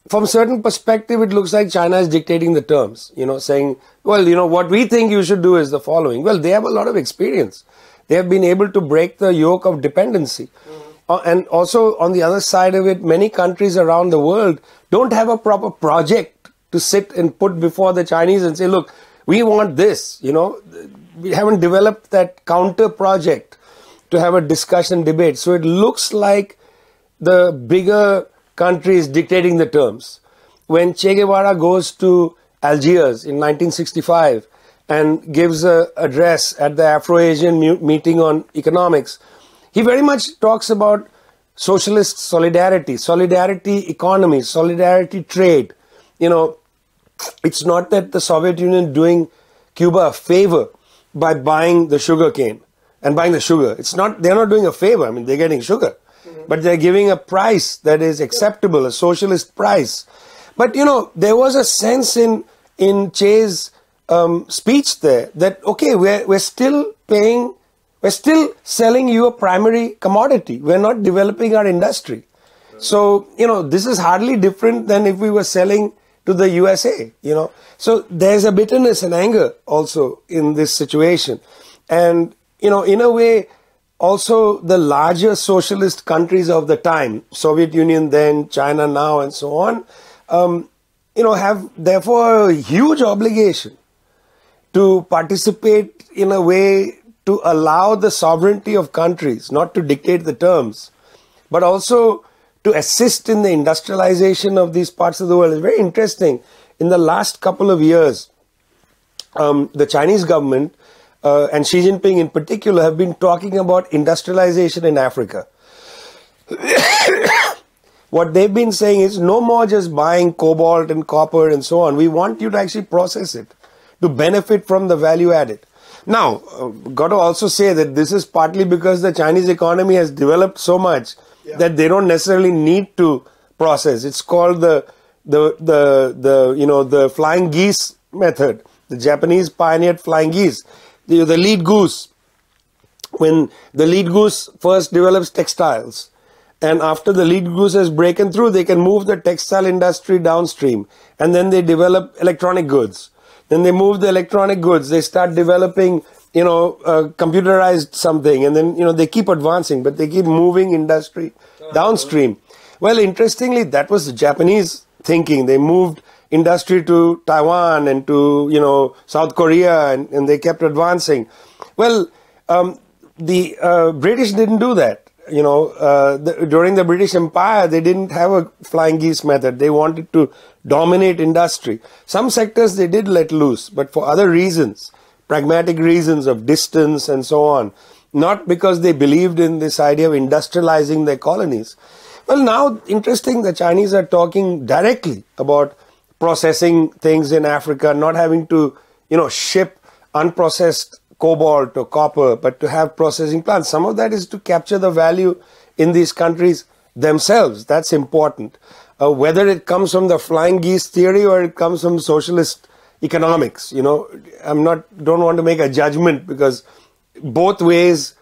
From a certain perspective, it looks like China is dictating the terms, saying, well, what we think you should do is the following. Well, they have a lot of experience. They have been able to break the yoke of dependency. And also, on the other side of it, many countries around the world don't have a proper project to sit and put before the Chinese and say, look, we want this, We haven't developed that counter project to have a discussion debate. So it looks like the bigger country is dictating the terms. When Che Guevara goes to Algiers in 1965 and gives an address at the Afro-Asian meeting on economics, he very much talks about socialist solidarity, solidarity economy, solidarity trade. It's not that the Soviet Union doing Cuba a favor by buying the sugar cane and buying the sugar. They're not doing a favor. I mean, they're getting sugar. But they're giving a price that is acceptable, a socialist price. But, there was a sense in Che's speech there that, okay, we're still paying, we're still selling you a primary commodity. We're not developing our industry. So, this is hardly different than if we were selling to the USA, So there's a bitterness and anger also in this situation. And, in a way, also the larger socialist countries of the time, Soviet Union then, China now, and so on, have therefore a huge obligation to participate in a way to allow the sovereignty of countries, not to dictate the terms, but also to assist in the industrialization of these parts of the world. It's very interesting. In the last couple of years, the Chinese government and Xi Jinping in particular have been talking about industrialization in Africa. What they've been saying is no more just buying cobalt and copper and so on. We want you to actually process it to benefit from the value added. Now, got to also say that this is partly because the Chinese economy has developed so much that they don't necessarily need to process. It's called the flying geese method. The Japanese pioneered flying geese. The lead goose. When the lead goose first develops textiles, and after the lead goose has broken through, they can move the textile industry downstream, and then they develop electronic goods. Then they move the electronic goods. They start developing, computerized something, and then, they keep advancing, but they keep moving industry downstream. Well, interestingly, that was the Japanese thinking. They moved industry to Taiwan and to, South Korea, and they kept advancing. Well, the British didn't do that. During the British Empire, they didn't have a flying geese method. They wanted to dominate industry. Some sectors they did let loose, but for other reasons, pragmatic reasons of distance and so on, not because they believed in this idea of industrializing their colonies. Well, now, interesting, the Chinese are talking directly about processing things in Africa, not having to, ship unprocessed cobalt or copper, but to have processing plants. Some of that is to capture the value in these countries themselves. That's important. Whether it comes from the flying geese theory or it comes from socialist economics, don't want to make a judgment because both ways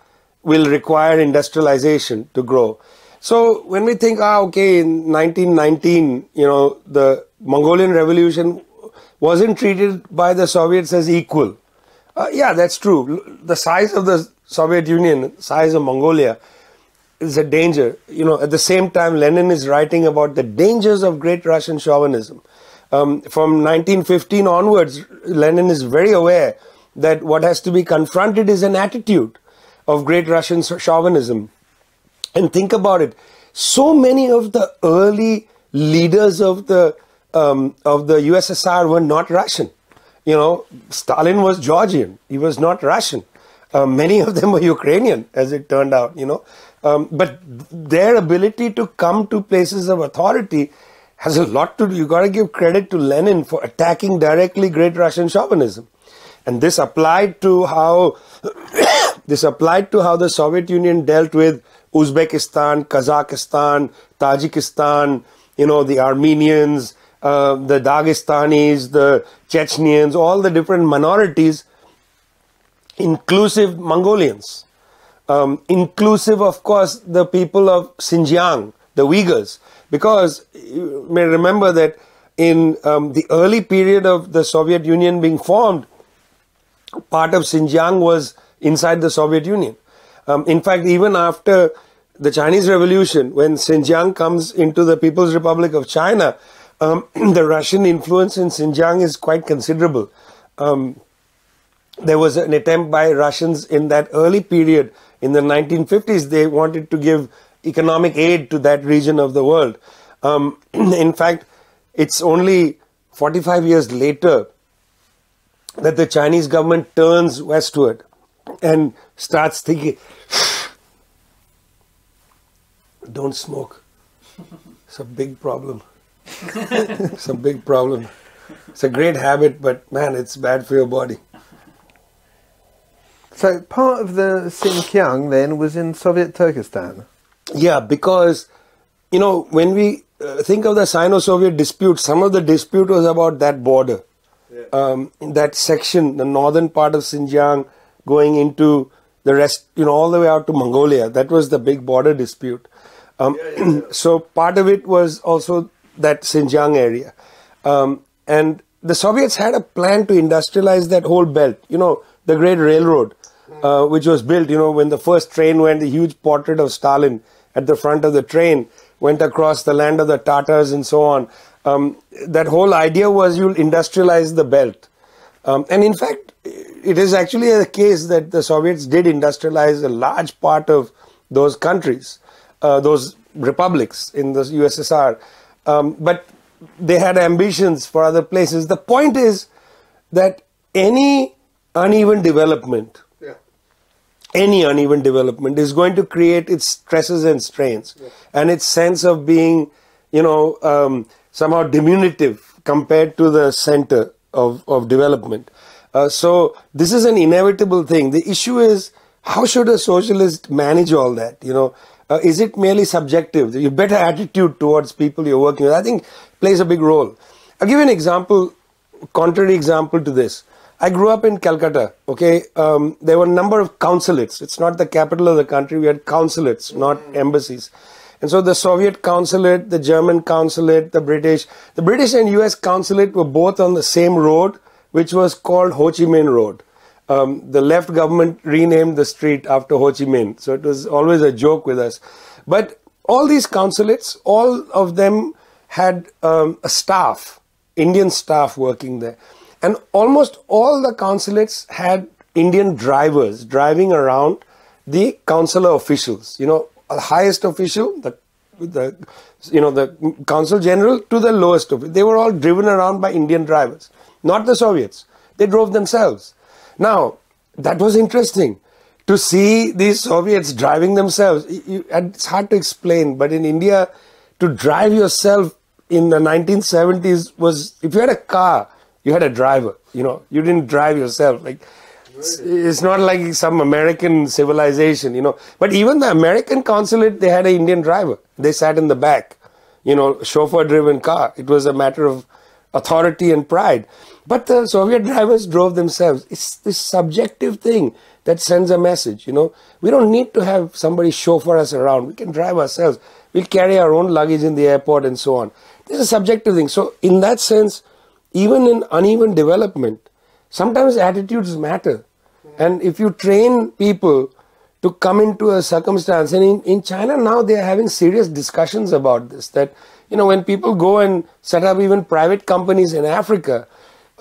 will require industrialization to grow. So when we think, in 1919, the Mongolian revolution wasn't treated by the Soviets as equal. Yeah, that's true. The size of the Soviet Union, size of Mongolia, is a danger. At the same time, Lenin is writing about the dangers of great Russian chauvinism. From 1915 onwards, Lenin is very aware that what has to be confronted is an attitude of great Russian chauvinism. And think about it. So many of the early leaders of the USSR were not Russian. Stalin was Georgian. He was not Russian. Many of them were Ukrainian, as it turned out, But their ability to come to places of authority has a lot to do. You got to give credit to Lenin for attacking directly great Russian chauvinism. And this applied to how the Soviet Union dealt with Uzbekistan, Kazakhstan, Tajikistan, the Armenians, the Dagestanis, the Chechens, all the different minorities, inclusive Mongolians, inclusive, of course, the people of Xinjiang, the Uyghurs, because you may remember that in the early period of the Soviet Union being formed, part of Xinjiang was inside the Soviet Union. In fact, even after the Chinese Revolution, when Xinjiang comes into the People's Republic of China, the Russian influence in Xinjiang is quite considerable. There was an attempt by Russians in that early period, in the 1950s, they wanted to give economic aid to that region of the world. In fact, it's only 45 years later that the Chinese government turns westward and starts thinking, don't smoke. It's a big problem. It's a big problem. It's a great habit, but man, it's bad for your body. So part of the Xinjiang then was in Soviet Turkestan? Yeah, because, when we think of the Sino-Soviet dispute, some of the dispute was about that border. Yeah. That section, the northern part of Xinjiang going into the rest, all the way out to Mongolia. That was the big border dispute. So part of it was also that Xinjiang area. And the Soviets had a plan to industrialize that whole belt, the Great Railroad, which was built, when the first train went, the huge portrait of Stalin at the front of the train went across the land of the Tatars and so on. That whole idea was you'll industrialize the belt. And in fact, it is actually a case that the Soviets did industrialize a large part of those countries, those republics in the USSR. But they had ambitions for other places. The point is that any uneven development, is going to create its stresses and strains, and its sense of being, somehow diminutive compared to the center of development. So this is an inevitable thing. The issue is, how should a socialist manage all that? Is it merely subjective? Your better attitude towards people you're working with, I think, plays a big role. I'll give you an example, contrary example to this. I grew up in Calcutta, okay? There were a number of consulates. It's not the capital of the country. We had consulates, not embassies. And so the Soviet consulate, the German consulate, the British and US consulate were both on the same road, which was called Ho Chi Minh Road. The left government renamed the street after Ho Chi Minh. So it was always a joke with us. But all these consulates, all of them had a staff, Indian staff working there. And almost all the consulates had Indian drivers driving around the consular officials. The highest official, the consul general to the lowest official. They were all driven around by Indian drivers, not the Soviets. They drove themselves. Now, that was interesting to see these Soviets driving themselves. It's hard to explain, but in India, to drive yourself in the 1970s was, if you had a car, you had a driver, you didn't drive yourself. It's not like some American civilization, But even the American consulate, they had an Indian driver. They sat in the back, chauffeur-driven car. It was a matter of authority and pride. But the Soviet drivers drove themselves. It's this subjective thing that sends a message, We don't need to have somebody chauffeur us around. We can drive ourselves. We'll carry our own luggage in the airport and so on. This is a subjective thing. So in that sense, even in uneven development, sometimes attitudes matter. And if you train people to come into a circumstance, and in China now they are having serious discussions about this, that, when people go and set up even private companies in Africa,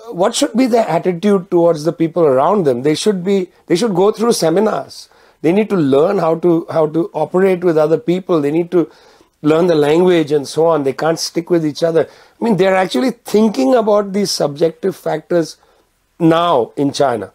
what should be their attitude towards the people around them? They should go through seminars. They need to learn how to operate with other people. They need to learn the language and so on. They can't stick with each other. They're actually thinking about these subjective factors now in China.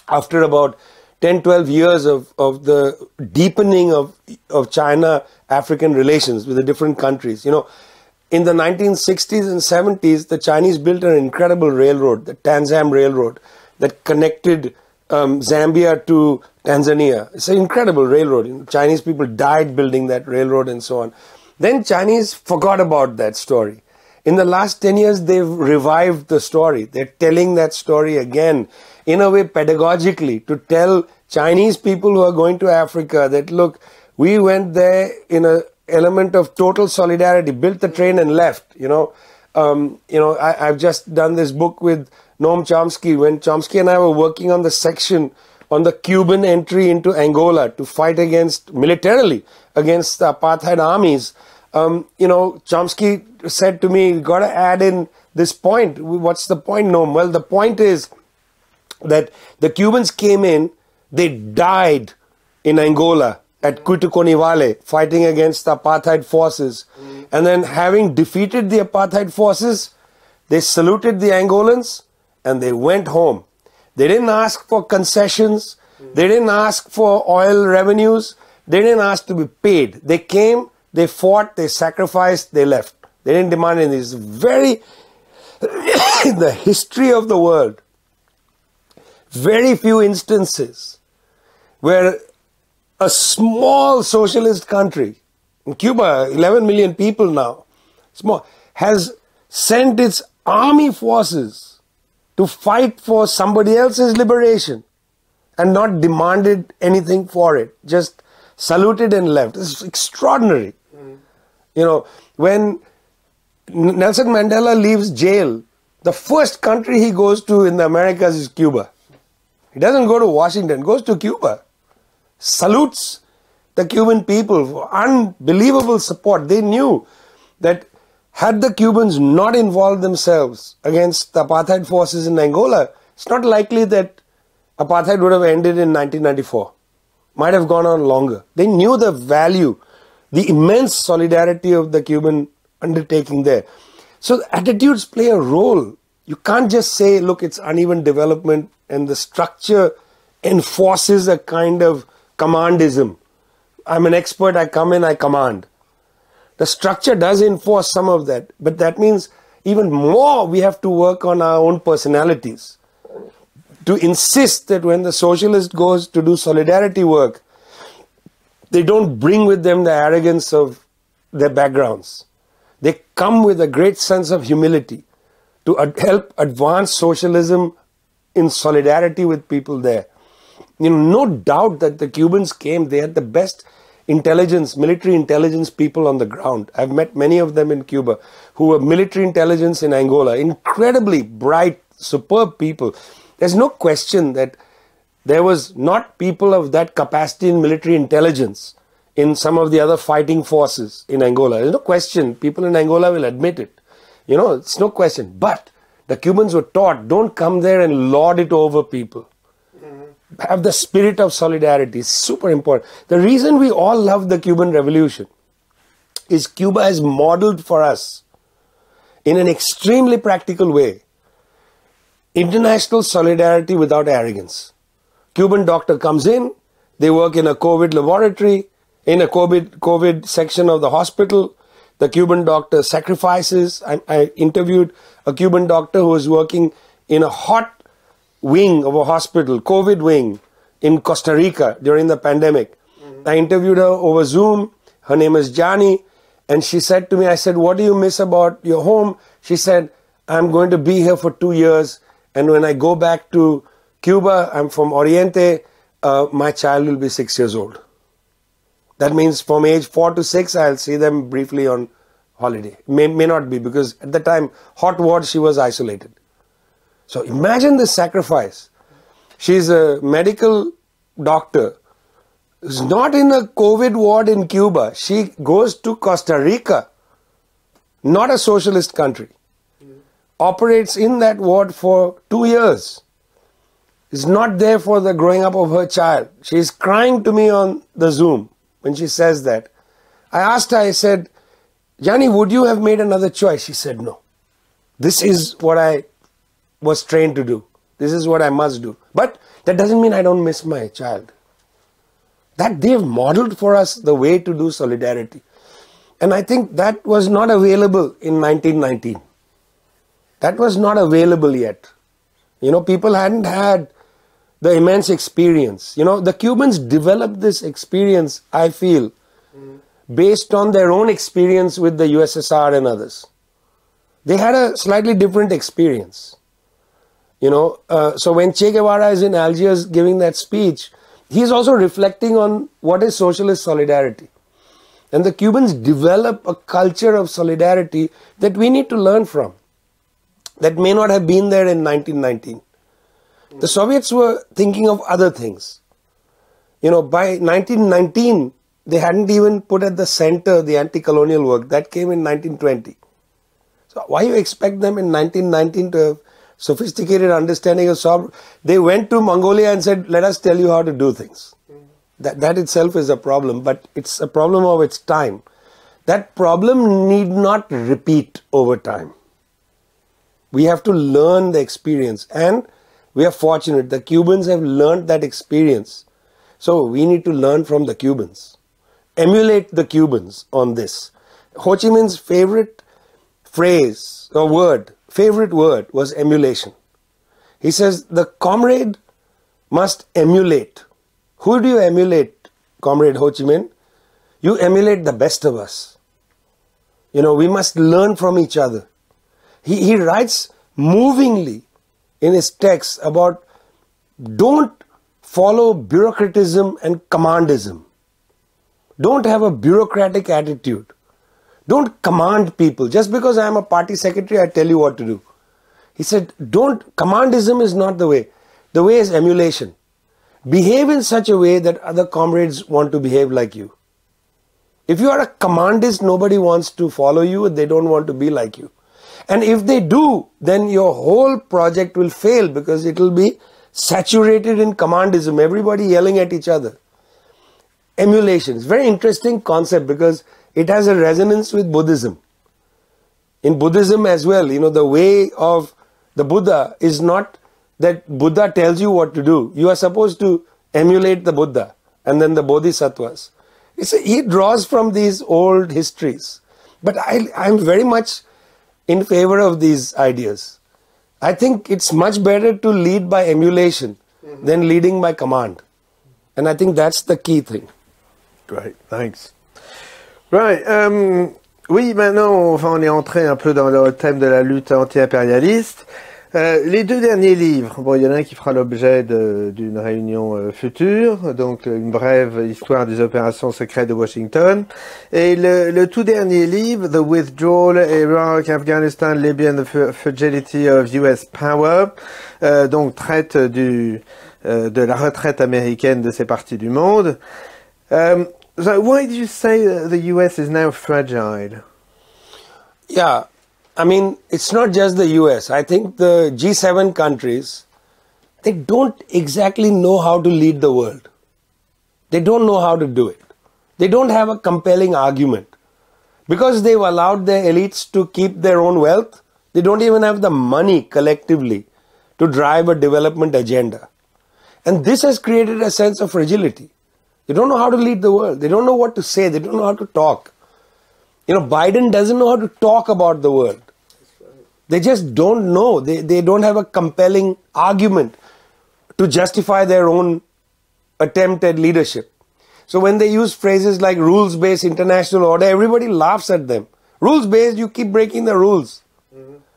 After about 10, 12 years of the deepening of China-African relations with the different countries. In the 1960s and 70s, the Chinese built an incredible railroad, the Tanzam Railroad. that connected Zambia to Tanzania. It's an incredible railroad. Chinese people died building that railroad and so on. Then Chinese forgot about that story. In the last 10 years, they've revived the story. They're telling that story again, in a way pedagogically, to tell Chinese people who are going to Africa that, look, we went there in an element of total solidarity, built the train and left. I've just done this book with Noam Chomsky. When Chomsky and I were working on the section on the Cuban entry into Angola to fight militarily against the apartheid armies, Chomsky said to me, "You got to add in this point." What's the point, Noam? Well, the point is that the Cubans came in, they died in Angola at Cuituconivale fighting against the apartheid forces. And then having defeated the apartheid forces, they saluted the Angolans and they went home. They didn't ask for concessions. They didn't ask for oil revenues. They didn't ask to be paid. They came, they fought, they sacrificed, they left. They didn't demand anything. It's very, in the history of the world, very few instances where a small socialist country, in Cuba, 11 million people now, small, has sent its army forces to fight for somebody else's liberation and not demanded anything for it, just saluted and left. It's extraordinary. When Nelson Mandela leaves jail, the first country he goes to in the Americas is Cuba. He doesn't go to Washington, goes to Cuba. Salutes the Cuban people for unbelievable support. They knew that had the Cubans not involved themselves against the apartheid forces in Angola, it's not likely that apartheid would have ended in 1994. Might have gone on longer. They knew the value, the immense solidarity of the Cuban undertaking there. So attitudes play a role. You can't just say, look, it's uneven development and the structure enforces a kind of commandism. I'm an expert, I come in, I command. The structure does enforce some of that, but that means even more we have to work on our own personalities. To insist that when the socialist goes to do solidarity work, they don't bring with them the arrogance of their backgrounds. They come with a great sense of humility to help advance socialism in solidarity with people there. No doubt that the Cubans came, they had the best intelligence, military intelligence people on the ground. I've met many of them in Cuba who were military intelligence in Angola. Incredibly bright, superb people. There's no question that there was not people of that capacity in military intelligence in some of the other fighting forces in Angola. There's no question. People in Angola will admit it. It's no question. But the Cubans were taught, don't come there and lord it over people. Have the spirit of solidarity. It's super important. The reason we all love the Cuban Revolution is Cuba has modeled for us in an extremely practical way international solidarity without arrogance. Cuban doctor comes in, they work in a COVID laboratory, in a COVID section of the hospital. The Cuban doctor sacrifices. I interviewed a Cuban doctor who was working in a hot wing of a hospital, COVID wing, in Costa Rica during the pandemic. I interviewed her over Zoom. Her name is Jani. And she said to me, I said, what do you miss about your home? She said, I'm going to be here for 2 years. And when I go back to Cuba, I'm from Oriente, my child will be 6 years old. That means from age 4 to 6, I'll see them briefly on holiday. May not be, because at the time, hot ward, she was isolated. So imagine the sacrifice. She's a medical doctor. Who's not in a COVID ward in Cuba. She goes to Costa Rica, not a socialist country. Operates in that ward for 2 years. Is not there for the growing up of her child. She's crying to me on the Zoom when she says that. I asked her, I said, Jani, would you have made another choice? She said, no. This is what I was trained to do. This is what I must do. But that doesn't mean I don't miss my child. That they've modeled for us the way to do solidarity. And I think that was not available in 1919. That was not available yet. You know, people hadn't had the immense experience. You know, the Cubans developed this experience, I feel, based on their own experience with the USSR and others. They had a slightly different experience. You know, so when Che Guevara is in Algiers giving that speech, he's also reflecting on what is socialist solidarity. And the Cubans develop a culture of solidarity that we need to learn from, that may not have been there in 1919. The Soviets were thinking of other things. You know, by 1919, they hadn't even put at the center the anti-colonial work. That came in 1920. So why you expect them in 1919 to have sophisticated understanding of sovereignty? They went to Mongolia and said, let us tell you how to do things. That itself is a problem, but it's a problem of its time. That problem need not repeat over time. We have to learn the experience, and we are fortunate. The Cubans have learned that experience. So we need to learn from the Cubans. Emulate the Cubans on this. Ho Chi Minh's favorite phrase or word, favorite word was emulation. He says the comrade must emulate. Who do you emulate, Comrade Ho Chi Minh? You emulate the best of us. You know, we must learn from each other. He writes movingly in his text about don't follow bureaucratism and commandism. Don't have a bureaucratic attitude. Don't command people. Just because I am a party secretary, I tell you what to do. He said, commandism is not the way. The way is emulation. Behave in such a way that other comrades want to behave like you. If you are a commandist, nobody wants to follow you, they don't want to be like you. And if they do, then your whole project will fail because it will be saturated in commandism, everybody yelling at each other. Emulation is a very interesting concept because it has a resonance with Buddhism. In Buddhism as well, you know, the way of the Buddha is not that Buddha tells you what to do. You are supposed to emulate the Buddha and then the Bodhisattvas. He draws from these old histories. But I'm very much in favor of these ideas. I think it's much better to lead by emulation than leading by command. And I think that's the key thing. Great, thanks. Right. Oui, maintenant, on est entré un peu dans le thème de la lutte anti-impérialiste. Les deux derniers livres, bon, il y en a un qui fera l'objet d'une réunion future, donc une brève histoire des opérations secrètes de Washington, et le tout dernier livre, The Withdrawal, Iraq, Afghanistan, Libya and the Fragility of U.S. Power, donc traite de la retraite américaine de ces parties du monde. So why did you say the U.S. is now fragile? Yeah. I mean, it's not just the US. I think the G7 countries, they don't exactly know how to lead the world. They don't know how to do it. They don't have a compelling argument. Because they've allowed their elites to keep their own wealth, they don't even have the money collectively to drive a development agenda. And this has created a sense of fragility. They don't know how to lead the world. They don't know what to say. They don't know how to talk. You know, Biden doesn't know how to talk about the world. They just don't know. They don't have a compelling argument to justify their own attempt at leadership. So when they use phrases like rules-based international order, everybody laughs at them. Rules-based, you keep breaking the rules.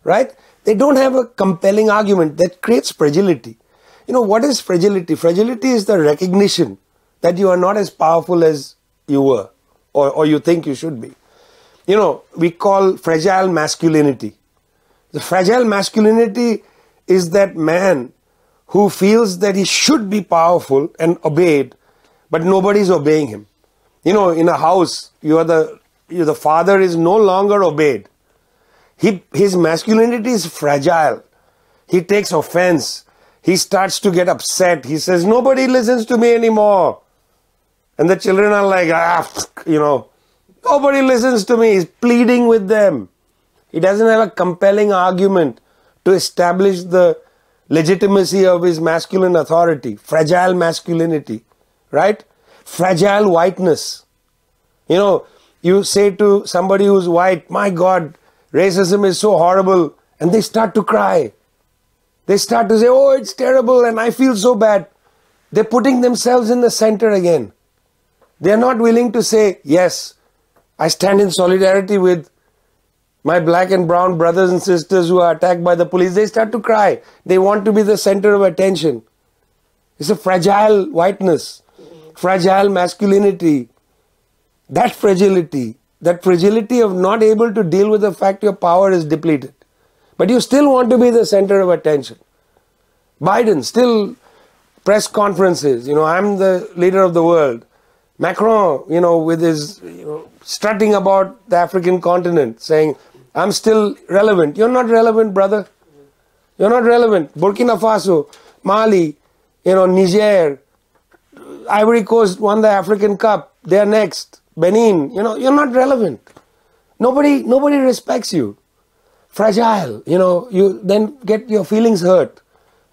Right? They don't have a compelling argument. That creates fragility. You know, what is fragility? Fragility is the recognition that you are not as powerful as you were or you think you should be. You know, we call fragile masculinity. The fragile masculinity is that man who feels that he should be powerful and obeyed, but nobody is obeying him. You know, in a house, the father is no longer obeyed. His masculinity is fragile. He takes offense. He starts to get upset. He says, nobody listens to me anymore. And the children are like, you know, nobody listens to me. He's pleading with them. He doesn't have a compelling argument to establish the legitimacy of his masculine authority. Fragile masculinity, right? Fragile whiteness. You know, you say to somebody who's white, my God, racism is so horrible, and they start to cry. They start to say, oh, it's terrible and I feel so bad. They're putting themselves in the center again. They're not willing to say, yes, I stand in solidarity with my black and brown brothers and sisters who are attacked by the police. They start to cry. They want to be the center of attention. It's a fragile whiteness, fragile masculinity. That fragility of not able to deal with the fact your power is depleted. But you still want to be the center of attention. Biden still press conferences, I'm the leader of the world. Macron, with his, strutting about the African continent, saying, I'm still relevant. You're not relevant, brother. You're not relevant. Burkina Faso, Mali, Niger, Ivory Coast won the African Cup. They're next. Benin, you're not relevant. Nobody respects you. Fragile, you then get your feelings hurt.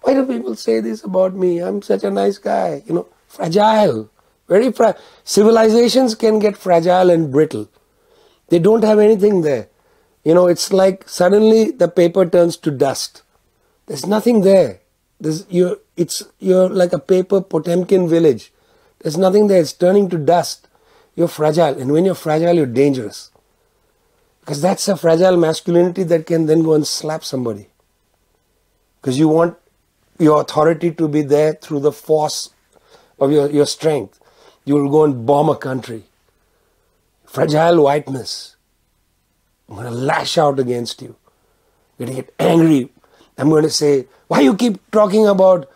Why do people say this about me? I'm such a nice guy. Fragile. Very fragile. Civilizations can get fragile and brittle. They don't have anything there. It's like suddenly the paper turns to dust. There's nothing there. You're like a paper Potemkin village. There's nothing there. It's turning to dust. You're fragile. And when you're fragile, you're dangerous. Because that's a fragile masculinity that can then go and slap somebody. Because you want your authority to be there through the force of your strength. You will go and bomb a country. Fragile whiteness. I'm going to lash out against you. I'm going to get angry. I'm going to say, why you keep talking about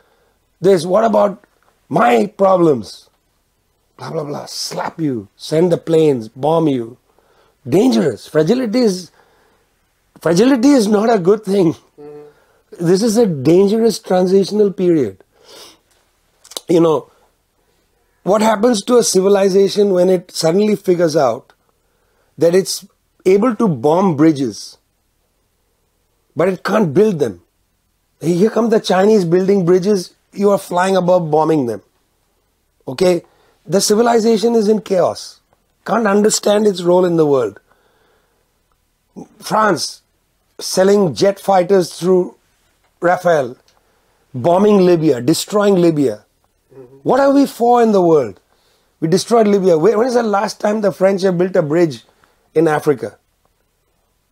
this? What about my problems? Blah, blah, blah. Slap you. Send the planes. Bomb you. Dangerous. Fragility is not a good thing. This is a dangerous transitional period. What happens to a civilization when it suddenly figures out that it's able to bomb bridges, but it can't build them? Here come the Chinese building bridges, you are flying above bombing them. Okay? The civilization is in chaos. Can't understand its role in the world. France selling jet fighters through Rafale, bombing Libya, destroying Libya. What are we for in the world? We destroyed Libya. When is the last time the French have built a bridge in Africa?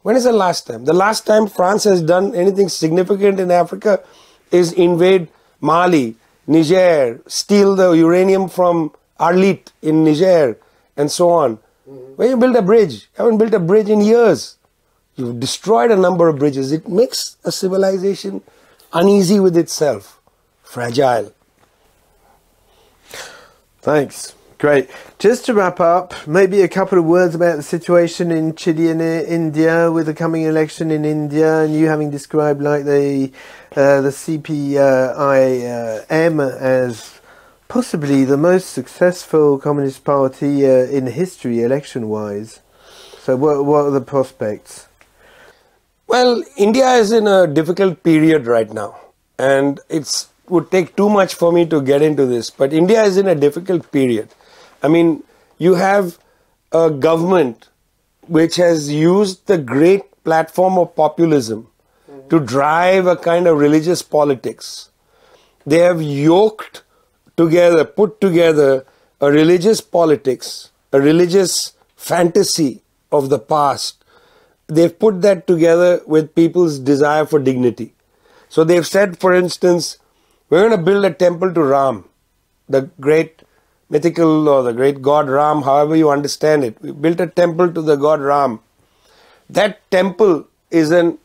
When is the last time? The last time France has done anything significant in Africa is invade Mali, Niger, steal the uranium from Arlit in Niger, and so on. When you build a bridge, you haven't built a bridge in years. You've destroyed a number of bridges. It makes a civilization uneasy with itself, fragile. Thanks. Great. Just to wrap up, maybe a couple of words about the situation in Chile and India with the coming election in India, and you having described like the CPIM as possibly the most successful communist party in history, election-wise. So what are the prospects? Well, India is in a difficult period right now, and it would take too much for me to get into this, but India is in a difficult period. I mean, you have a government which has used the great platform of populism to drive a kind of religious politics. They have yoked together, put together a religious politics, a religious fantasy of the past. They've put that together with people's desire for dignity. So they've said, for instance, we're going to build a temple to Ram, the great mythical or the great god Ram, however you understand it. We built a temple to the god Ram. That temple is an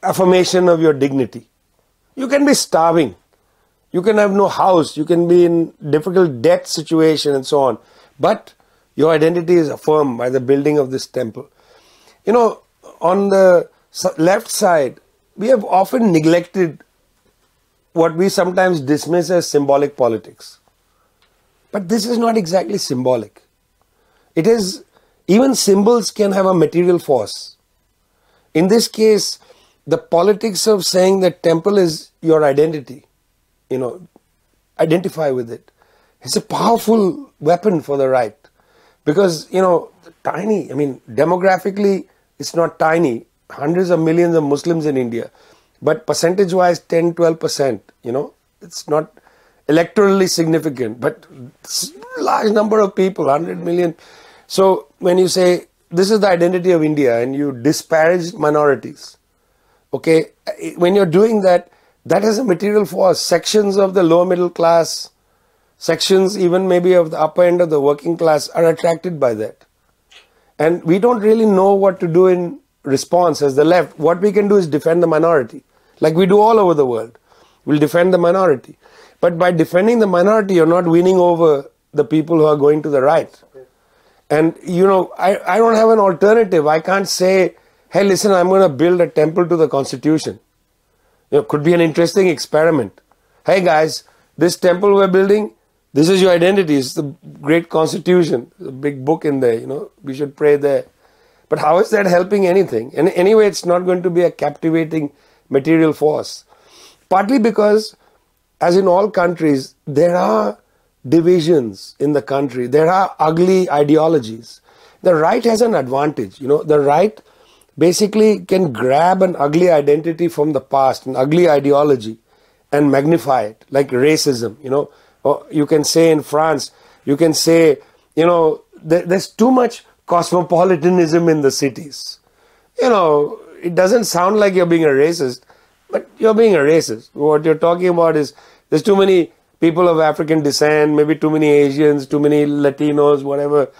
affirmation of your dignity. You can be starving. You can have no house. You can be in difficult debt situation and so on. But your identity is affirmed by the building of this temple. You know, on the left side, we have often neglected what we sometimes dismiss as symbolic politics. But this is not exactly symbolic. It is, even symbols can have a material force. In this case, the politics of saying that temple is your identity, you know, identify with it. It's a powerful weapon for the right. Because, you know, tiny, I mean, demographically, it's not tiny. Hundreds of millions of Muslims in India. but percentage-wise 10, 12%, it's not electorally significant, but it's a large number of people, 100 million. So when you say this is the identity of India and you disparage minorities, okay, when you're doing that, that has a material force. Sections of the lower middle class, sections even maybe of the upper end of the working class are attracted by that. And we don't really know what to do in response as the left. What we can do is defend the minority, like we do all over the world. We'll defend the minority. But by defending the minority, you're not winning over the people who are going to the right. And, I don't have an alternative. I can't say, hey, listen, I'm going to build a temple to the Constitution. Could be an interesting experiment. Hey, guys, this temple we're building, this is your identity. It's the great Constitution. There's a big book in there, we should pray there. But how is that helping anything? And anyway, it's not going to be a captivating material force. Partly because, as in all countries, there are divisions in the country. There are ugly ideologies. The right has an advantage. The right basically can grab an ugly identity from the past, an ugly ideology, and magnify it, like racism, Or you can say in France, you can say, there's too much cosmopolitanism in the cities. It doesn't sound like you're being a racist, but you're being a racist. What you're talking about is there's too many people of African descent, maybe too many Asians, too many Latinos, whatever.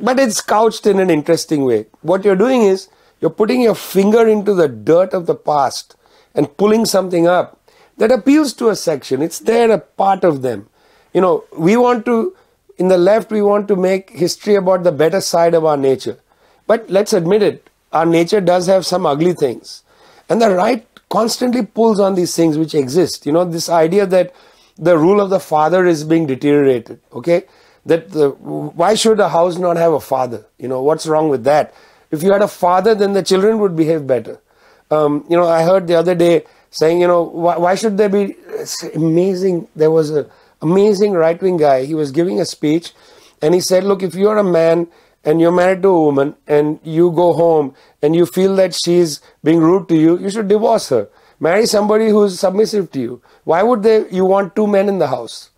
But it's couched in an interesting way. What you're doing is you're putting your finger into the dirt of the past and pulling something up that appeals to a section. It's there, a part of them. We want to, in the left, we want to make history about the better side of our nature. But let's admit it, our nature does have some ugly things. And the right constantly pulls on these things which exist. This idea that the rule of the father is being deteriorated, okay? That why should a house not have a father? What's wrong with that? If you had a father, then the children would behave better. I heard the other day saying, why should there be, it's amazing, there was an amazing right-wing guy, he was giving a speech, and he said, look, if you're a man and you're married to a woman and you go home and you feel that she's being rude to you, you should divorce her. Marry somebody who's submissive to you. Why would you want two men in the house?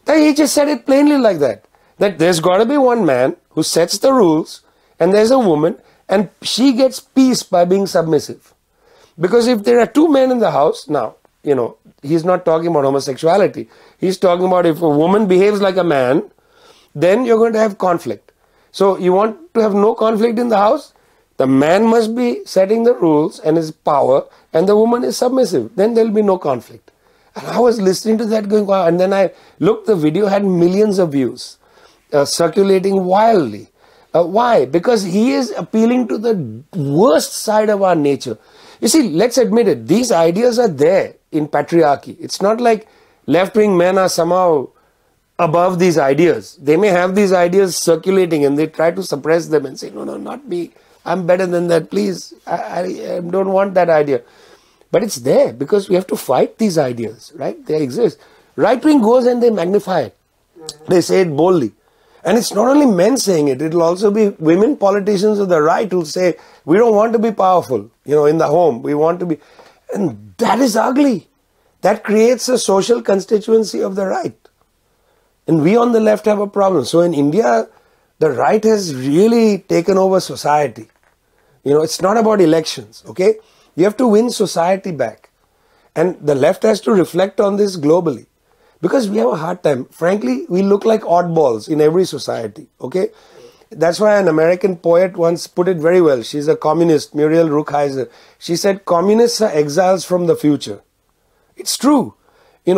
He just said it plainly like that. That there's got to be one man who sets the rules and there's a woman and she gets peace by being submissive. Because if there are two men in the house, now, he's not talking about homosexuality. He's talking about if a woman behaves like a man, then you're going to have conflict. So you want to have no conflict in the house? The man must be setting the rules and his power, and the woman is submissive. Then there will be no conflict. And I was listening to that going, wow. And then I looked, the video had millions of views, circulating wildly. Why? Because he is appealing to the worst side of our nature. You see, let's admit it, these ideas are there in patriarchy. It's not like left-wing men are somehow above these ideas. They may have these ideas circulating and they try to suppress them and say, no, not me. I'm better than that, please. I don't want that idea. But it's there because we have to fight these ideas, right? They exist. Right-wing goes and they magnify it. They say it boldly. And it's not only men saying it, it'll also be women politicians of the right who'll say, we don't want to be powerful, in the home. We want to be... And that is ugly. That creates a social constituency of the right. And we on the left have a problem. So in India, the right has really taken over society. It's not about elections, okay? You have to win society back. And the left has to reflect on this globally. Because we have a hard time. Frankly, we look like oddballs in every society, okay? That's why an American poet once put it very well. She's a communist, Muriel Rukeyser. She said, communists are exiles from the future. It's true. We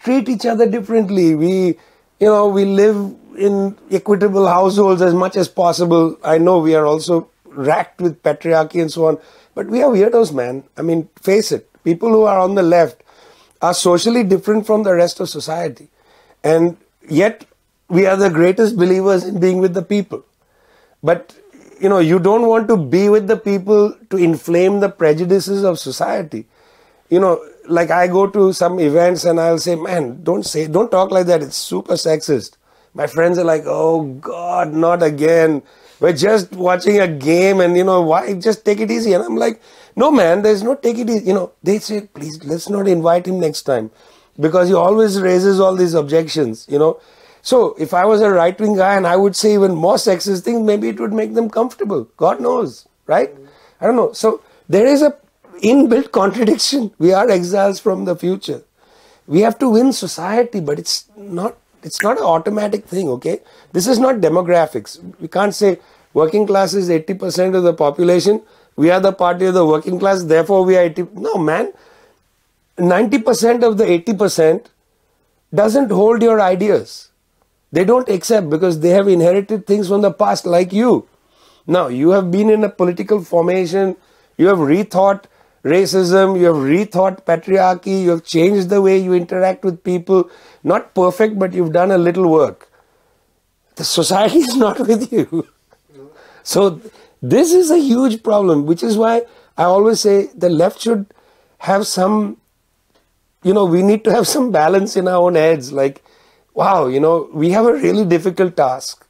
treat each other differently. We live in equitable households as much as possible. I know we are also racked with patriarchy and so on. But we are weirdos, man. I mean, face it. People who are on the left are socially different from the rest of society. And yet, we are the greatest believers in being with the people. But, you don't want to be with the people to inflame the prejudices of society. Like I go to some events and I'll say, man, don't talk like that. It's super sexist. My friends are like, oh God, not again. we're just watching a game and, why just take it easy? And I'm like, no, man, there's no take it easy. They say, please, let's not invite him next time because he always raises all these objections, So if I was a right-wing guy and I would say even more sexist things, maybe it would make them comfortable. God knows, right? I don't know. So there is a inbuilt contradiction. We are exiles from the future. We have to win society, but it's not an automatic thing, okay? This is not demographics. We can't say working class is 80% of the population. We are the party of the working class, therefore we are 80. No, man. 90% of the 80% doesn't hold your ideas. They don't accept because they have inherited things from the past like you. Now, you have been in a political formation, you have rethought racism, you have rethought patriarchy, you have changed the way you interact with people. Not perfect, but you've done a little work. The society is not with you. So, this is a huge problem, which is why I always say the left should have some, we need to have some balance in our own heads. Like, wow, we have a really difficult task.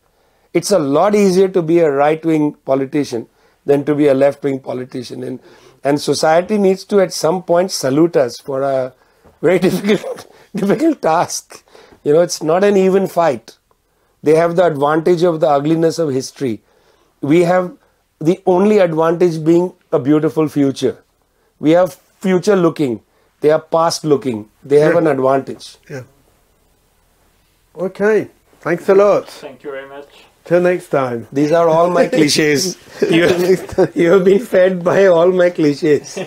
It's a lot easier to be a right-wing politician than to be a left-wing politician. And society needs to at some point salute us for a very difficult task. It's not an even fight. They have the advantage of the ugliness of history. We have the only advantage being a beautiful future. We have future looking. They are past looking. They have an advantage. Yeah. Okay. Thanks a lot. Thank you very much. Till next time. These are all my cliches. You have been fed by all my cliches.